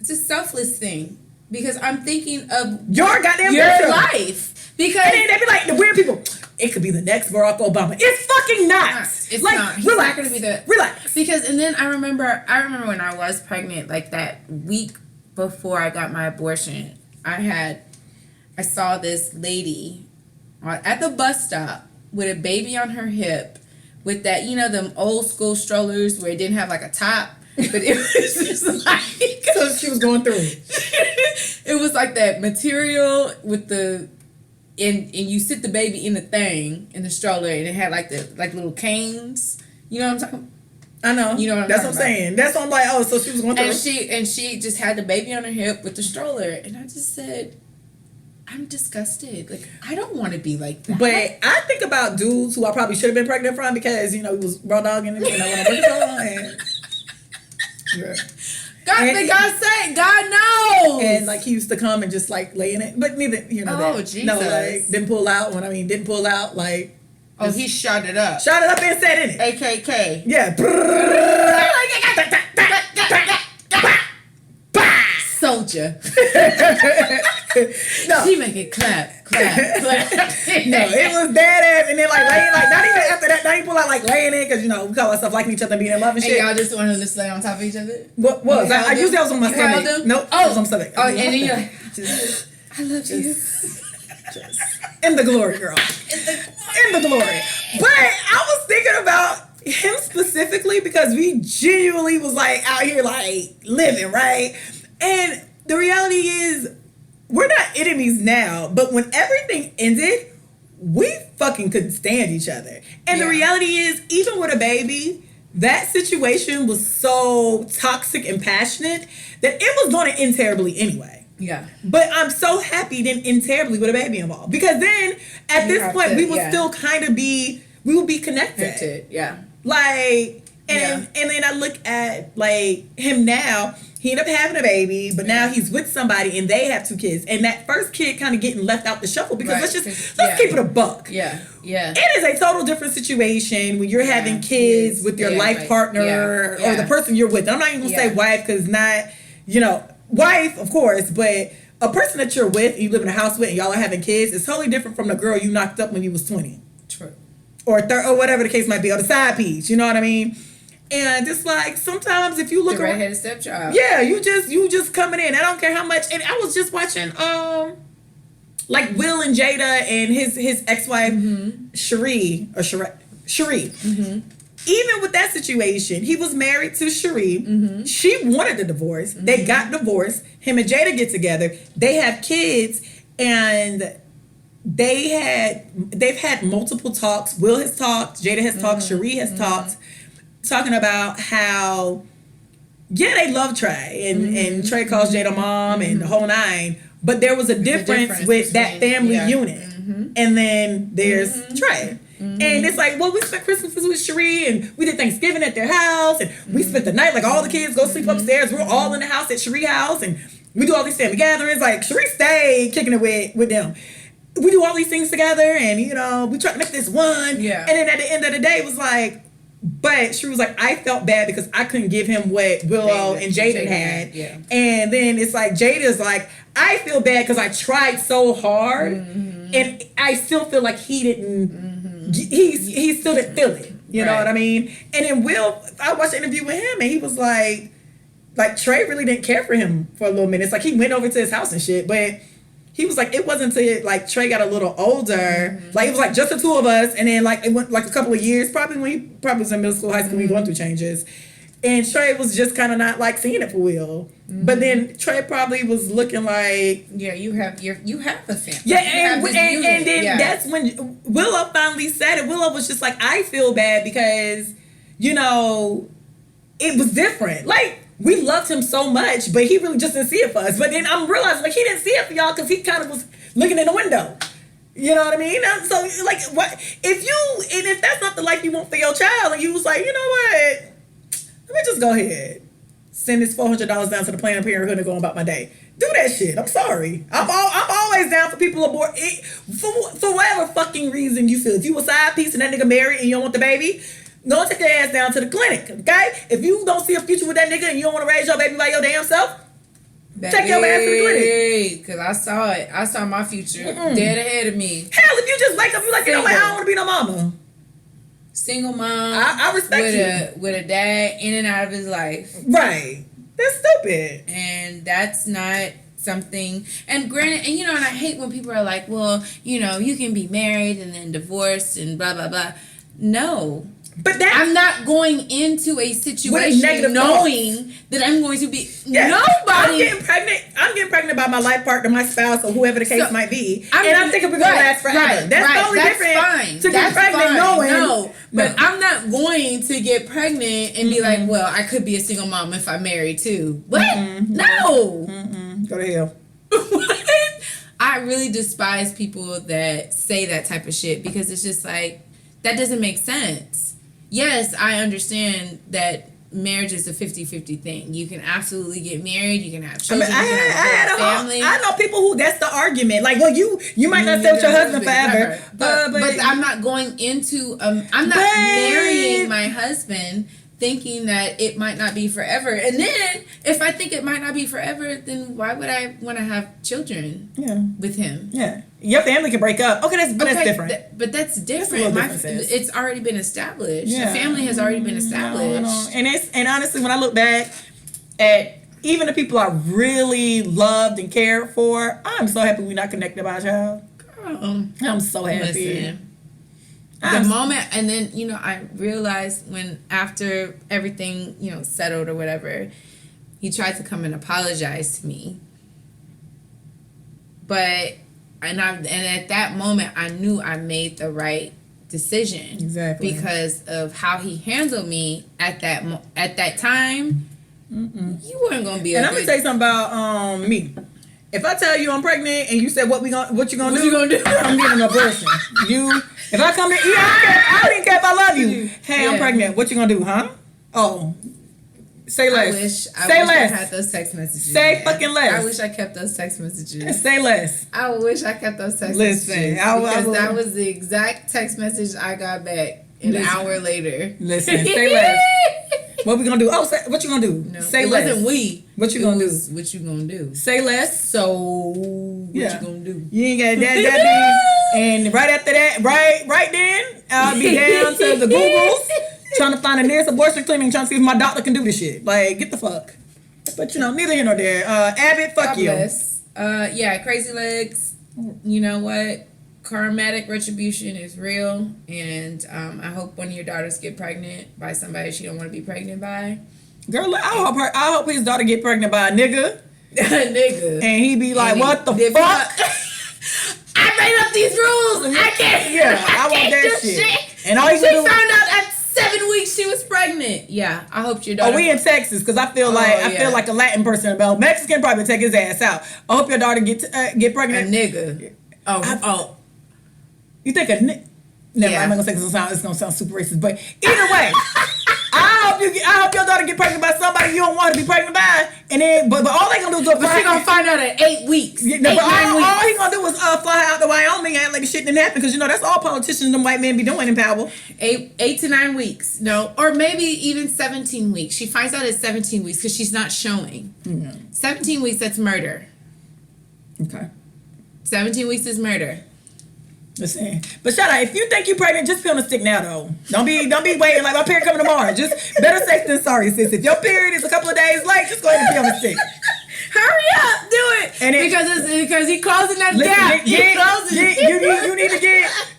It's a selfless thing. Because I'm thinking of your goddamn life. Because and then they be like the weird people. It could be the next Barack Obama. It's fucking not. It's not. He's relax. Not going to be the relax. Because and then I remember when I was pregnant, like that week before I got my abortion, I saw this lady at the bus stop with a baby on her hip, with that them old school strollers where it didn't have like a top, but it was just like so she was going through. It was like that material with the. And you sit the baby in the thing in the stroller, and it had like little canes. You know what I'm talking about? I know. You know what I'm That's talking what I'm saying. That's what I'm like. Oh, so she was going through. And she just had the baby on her hip with the stroller, and I just said, I'm disgusted. Like, I don't want to be like that. But I think about dudes who I probably should have been pregnant from because he was raw dogging and I want to work on. Yeah. God said, God knows. And like he used to come and just like lay in it, but neither Jesus. No, like didn't pull out like. Oh, he shot it up. Shot it up and said in it. AKK. Yeah. Soldier. No. She make it clap. No, it was dead ass, and then like laying, like not even after that, not even pull out like laying in because we call ourselves liking each other, and being in love and shit. And y'all just wanted to lay on top of each other. What was I usually I was on my stomach? Nope. I was on my stomach. Oh, and then you're like, I love you. Just in the glory, girl. In the glory. But I was thinking about him specifically because we genuinely was like out here like living, right? And the reality is we're not enemies now, but when everything ended, we fucking couldn't stand each other. And the reality is, even with a baby, that situation was so toxic and passionate that it was going to end terribly anyway. Yeah. But I'm so happy it didn't end terribly with a baby involved. Because then, at this point, we would still kind of we would be connected. Yeah. Like, and then I look at, like, him now. He ended up having a baby, but now he's with somebody and they have 2 kids. And that first kid kind of getting left out the shuffle because let's keep it a buck. Yeah. It is a total different situation when you're having kids with your life partner or the person you're with. And I'm not even going to say wife because not, wife, of course, but a person that you're with and you live in a house with and y'all are having kids is totally different from the girl you knocked up when you was 20. True. Or whatever the case might be, or the side piece, you know what I mean? And it's like sometimes if you look the redheaded stepchild. Yeah, you just coming in. I don't care how much. And I was just watching like Will and Jada and his ex-wife Cherie. Mm-hmm. Even with that situation, he was married to Cherie. Mm-hmm. She wanted the divorce. Mm-hmm. They got divorced. Him and Jada get together. They have kids, and they've had multiple talks. Will has talked. Jada has talked. Cherie has talked. Talking about how, they love Trey and Trey calls Jada mom and the whole 9, but there was a difference with that family unit. Mm-hmm. And then there's Trey. Mm-hmm. And it's like, well, we spent Christmases with Cherie and we did Thanksgiving at their house and we spent the night, like all the kids go sleep upstairs. We're all in the house at Cherie house and we do all these family gatherings. Like Cherie stayed kicking it with them. We do all these things together and, we try to make this one. Yeah. And then at the end of the day, it was like, but she was like, I felt bad because I couldn't give him what Willow and Jaden had. Yeah. And then it's like, Jada's like, I feel bad because I tried so hard, and I still feel like he didn't. He still didn't feel it. You know what I mean? And then I watched an interview with him, and he was like Trey really didn't care for him for a little minute. It's like he went over to his house and shit, but he was like, it wasn't until like Trey got a little older, like it was like just the two of us, and then like it went like a couple of years, probably when he probably was in middle school, high school, when he going through changes. And Trey was just kind of not like seeing it for Will. But then Trey probably was looking like, you have a family. Yeah, and then that's when Willow finally said it. Willow was just like, I feel bad because, you know, it was different. Like, we loved him so much, but he really just didn't see it for us. But then I'm realizing, like, he didn't see it for y'all because he kind of was looking in the window. You know what I mean? So, like, what if that's not the life you want for your child, and you was like, you know what? Let me just go ahead. Send this $400 down to the Planned Parenthood and go about my day. Do that shit. I'm sorry. I'm always down for people abort for whatever fucking reason you feel. If you a side piece and that nigga married and you don't want the baby, go take your ass down to the clinic, okay? If you don't see a future with that nigga and you don't want to raise your baby by your damn self, take your ass to the clinic. Because I saw it. I saw my future dead ahead of me. Hell, if you just wake up, you like, you know what? I don't want to be no mama. Single mom. I respect you. With a dad in and out of his life. Right. That's stupid. And that's not something. And granted, and you know, and I hate when people are like, well, you know, you can be married and then divorced and blah, blah, blah. No. But I'm not going into a situation knowing that I'm going to be nobody. I'm getting pregnant by my life partner, my spouse, or whoever the case might be. I'm thinking we're gonna last forever. That's the only difference. Fine. To get pregnant knowing. But I'm not going to get pregnant and be like, well, I could be a single mom if I'm married too. What? No. Go to hell. What? I really despise people that say that type of shit because it's just like, that doesn't make sense. Yes, I understand that marriage is a 50-50 thing. You can absolutely get married. You can have children. I had a family. I know people who that's the argument. Like, well, you might not stay with your husband forever, but I'm not going into. I'm not marrying my husband thinking that it might not be forever. And then if I think it might not be forever, then why would I want to have children with him? Yeah. Your family can break up. Okay, that's different. But that's different. It's already been established. Yeah. The family has already been established. No. And honestly, when I look back at even the people I really loved and cared for, I'm so happy we're not connected by a child. Girl, I'm so happy. Listen. The moment, and then, you know, I realized when after everything, you know, settled or whatever, he tried to come and apologize to me. But, and at that moment, I knew I made the right decision. Exactly. Because of how he handled me at that time. You weren't going to be And I'm going to tell you something about me. If I tell you I'm pregnant and you said what you gonna do? I'm getting an abortion. If I come in, I don't even care if I love you. Hey, I'm pregnant. What you gonna do, huh? Oh, say less. I wish I had those text messages. Say fucking less. I wish I kept those text messages. Say less. I wish I kept those text messages. Because that was the exact text message I got back an hour later. Listen, say less. What we gonna do? Oh, what you gonna do? No, say it less. Wasn't we. What you gonna do? What you gonna do? Say less. So what you gonna do? You ain't got that and right after that, right then, I'll be down to the Googles trying to find the nearest abortion clinic, trying to see if my doctor can do this shit. Like, get the fuck. But you know, neither here nor there. Abbot, fuck you. Crazy Legs. You know what? Karmatic retribution is real, and I hope one of your daughters get pregnant by somebody she don't want to be pregnant by. Girl, I hope his daughter get pregnant by a nigga. Nigga. And he be like, what the fuck? I made up these rules. I can't. Yeah, I want that shit. And all she found out at 7 weeks she was pregnant. Yeah, I hope your daughter. Oh, we in Texas because I feel like a Latin person about Mexican probably take his ass out. I hope your daughter get pregnant. A nigga. Oh. You think a nigga? Never, I'm not gonna say it's gonna sound super racist, but either way, I hope your daughter get pregnant by somebody you don't want to be pregnant by, and then but all they gonna do is but she gonna find out at 8 weeks. Yeah, 9 weeks. All he gonna do is fly out to Wyoming and act like the shit didn't happen because you know that's all politicians and white men be doing in power. 8 to 9 weeks, no, or maybe even 17 weeks. She finds out at 17 weeks because she's not showing. 17 weeks, that's murder. Okay. 17 weeks is murder. Listen, but shout out, if you think you're pregnant, just be on the stick now though. Don't be waiting like my period coming tomorrow. Just better safe than sorry, sis. If your period is a couple of days late, just go ahead and be on the stick. Hurry up, do it, and because he closing that gap.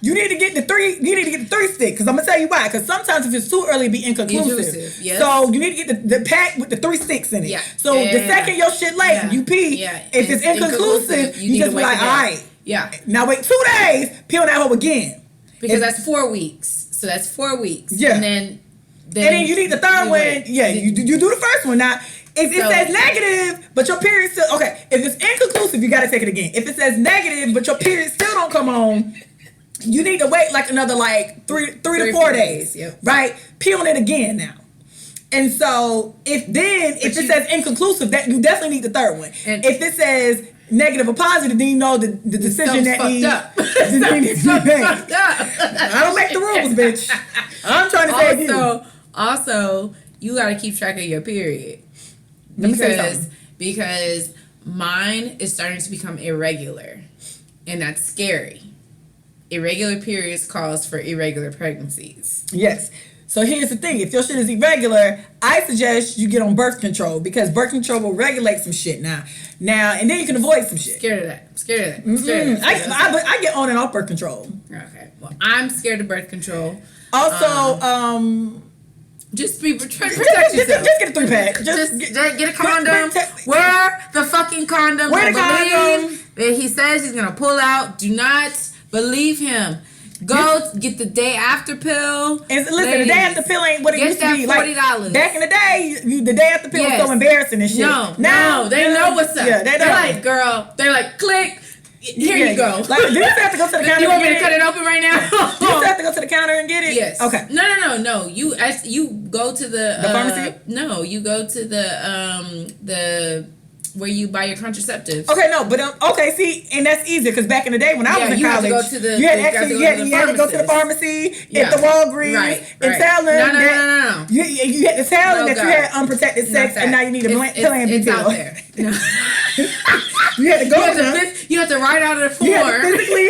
You need to get the three. You need to get the 3 stick because I'm gonna tell you why. Because sometimes if it's too early, it be inconclusive. Yes. So you need to get the pack with the 3 sticks in it. Yeah. So the second your shit late, you pee. Yeah. If it's inconclusive, you just be like, all right. Yeah. Now wait 2 days, peel that hoe again. Because that's 4 weeks. So that's 4 weeks. Yeah. And then you need the third one. Yeah, you do the first one. Now, if it says negative, but your period still... Okay, if it's inconclusive, you got to take it again. If it says negative, but your period still don't come on, you need to wait like another like 3 to 4 days. Yep. Right? Pee on it again now. And so, if it says inconclusive, that you definitely need the third one. And if it says negative or positive, then you know the decision that needs to be made. I don't make the rules, bitch. I'm trying to save you. Also, you got to keep track of your period. Because mine is starting to become irregular, and that's scary. Irregular periods cause for irregular pregnancies. Yes. So here's the thing. If your shit is irregular, I suggest you get on birth control because birth control will regulate some shit now, and then you can avoid some shit. Scared of that. I get on and off birth control. Okay. Well, I'm scared of birth control. Also, just protect yourself. Just get a 3-pack. Just get a condom. Wear the fucking condom. Wear the condom. That he says he's gonna pull out. Do not believe him. Go get the day after pill. And listen, the day after pill ain't what it used to be. $40. Like, back in the day, the day after pill was so embarrassing and shit. No, they know what's up. Yeah, they're like, girl. They're like, click. Here you go. Like, do you have to go to the counter? You want me to cut it open right now? Do you have to go to the counter and get it? Yes. Okay. No. You go to the pharmacy. No, you go to the where you buy your contraceptives. Okay, no, but okay, see, and that's easier because back in the day when I was in college, you had to go to the pharmacy at the Walgreens and tell them No. You had to tell them that you had unprotected sex and now you need a Plan B pill. Out there. No. You had to go. You have to write out of the form. You had to physically.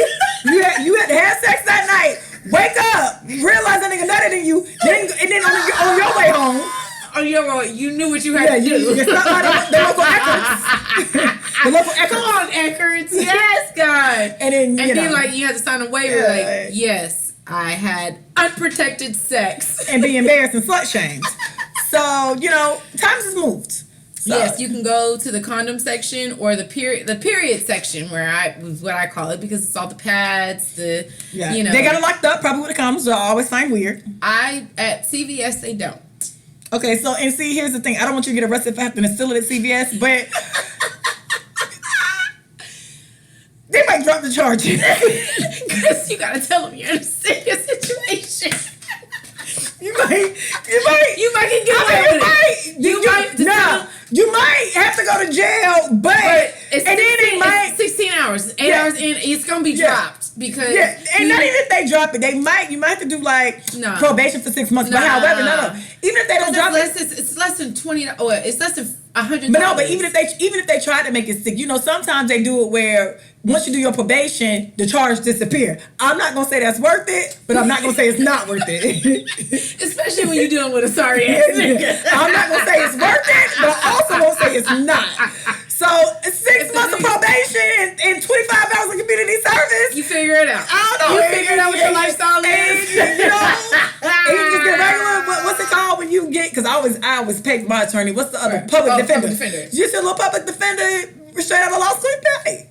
You had to have sex that night. Wake up, realize that nigga nutted than you, and then on your way home. Oh, you knew what you had to do. You stop by the local Eckerd's. The local Eckerd's. Come on, Eckerd's. Yes, God. And then like you had to sign a waiver. Like, yes, I had unprotected sex and be embarrassed and slut shamed. So times has moved. So. Yes, you can go to the condom section or the period section what I call it because it's all the pads, they got it locked up probably with the condoms. So I always find weird. At CVS they don't. Okay, so and see, here's the thing. I don't want you to get arrested for having to steal it at CVS, but they might drop the charges. Because you gotta tell them you're in a serious situation. You might get away with it. You might have to go to jail, but it's 16 hours. 8 hours in, it's gonna be dropped because and not even if they drop it, you might have to do like probation for 6 months. But however, even if they don't drop it, it's less than $20. Oh, it's less than $100. But even if they try to make it stick, sometimes they do it where once you do your probation, the charge disappear. I'm not gonna say that's worth it, but I'm not gonna say it's not worth it. Especially when you're dealing with a sorry ass nigga. I'm not gonna say it's worth it, but I also won't say it's not. So 6 months of probation and 25 hours of community service. You figure it out. I don't know. You figure out what your lifestyle is. And you just get regular. What's it called when you get? Because I always pay my attorney. What's the other public defender? Just a little public defender straight out of law school pay.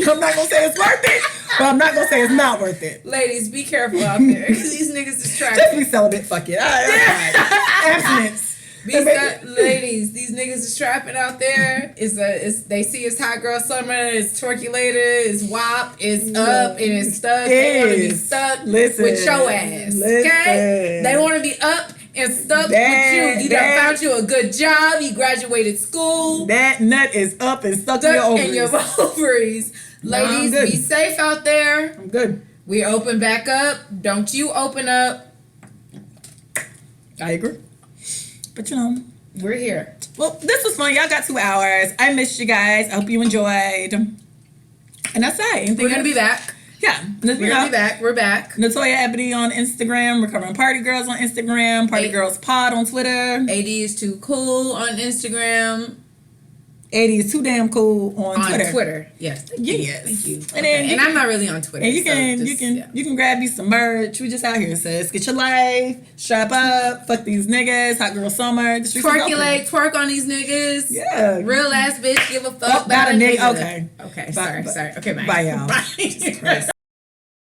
I'm not gonna say it's worth it, but I'm not gonna say it's not worth it. Ladies, be careful out there because these niggas is trapping. Just be celibate. Fuck it. Abstinence. Ladies, these niggas is trapping out there. They see it's hot girl summer. It's twerky later. It's WAP. It's up and it's stuck. They want to be stuck with your ass. Okay, they want to be up and stuck with you. You done found you a good job. You graduated school. That nut is up and stuck in your ovaries. Ladies, be safe out there. I'm good. We open back up. Don't you open up. I agree. But we're here. Well, this was fun. Y'all got 2 hours. I missed you guys. I hope you enjoyed. And that's it. We're gonna be back. Yeah, we're gonna be back. We're back. NatoyaEbony on Instagram. We're covering Party Girls on Instagram. Party Girls Pod on Twitter. AD is too cool on Instagram. 80 is too damn cool on Twitter. Yes. Thank you. And then I'm not really on Twitter. And you can grab you some merch. We just out here, sis. Get your life, strap up, fuck these niggas, hot girl summer. Twerk on these niggas. Yeah. Real ass bitch, give a fuck about a nigga. Okay. Okay. Sorry. Okay, bye. Bye, y'all. Bye.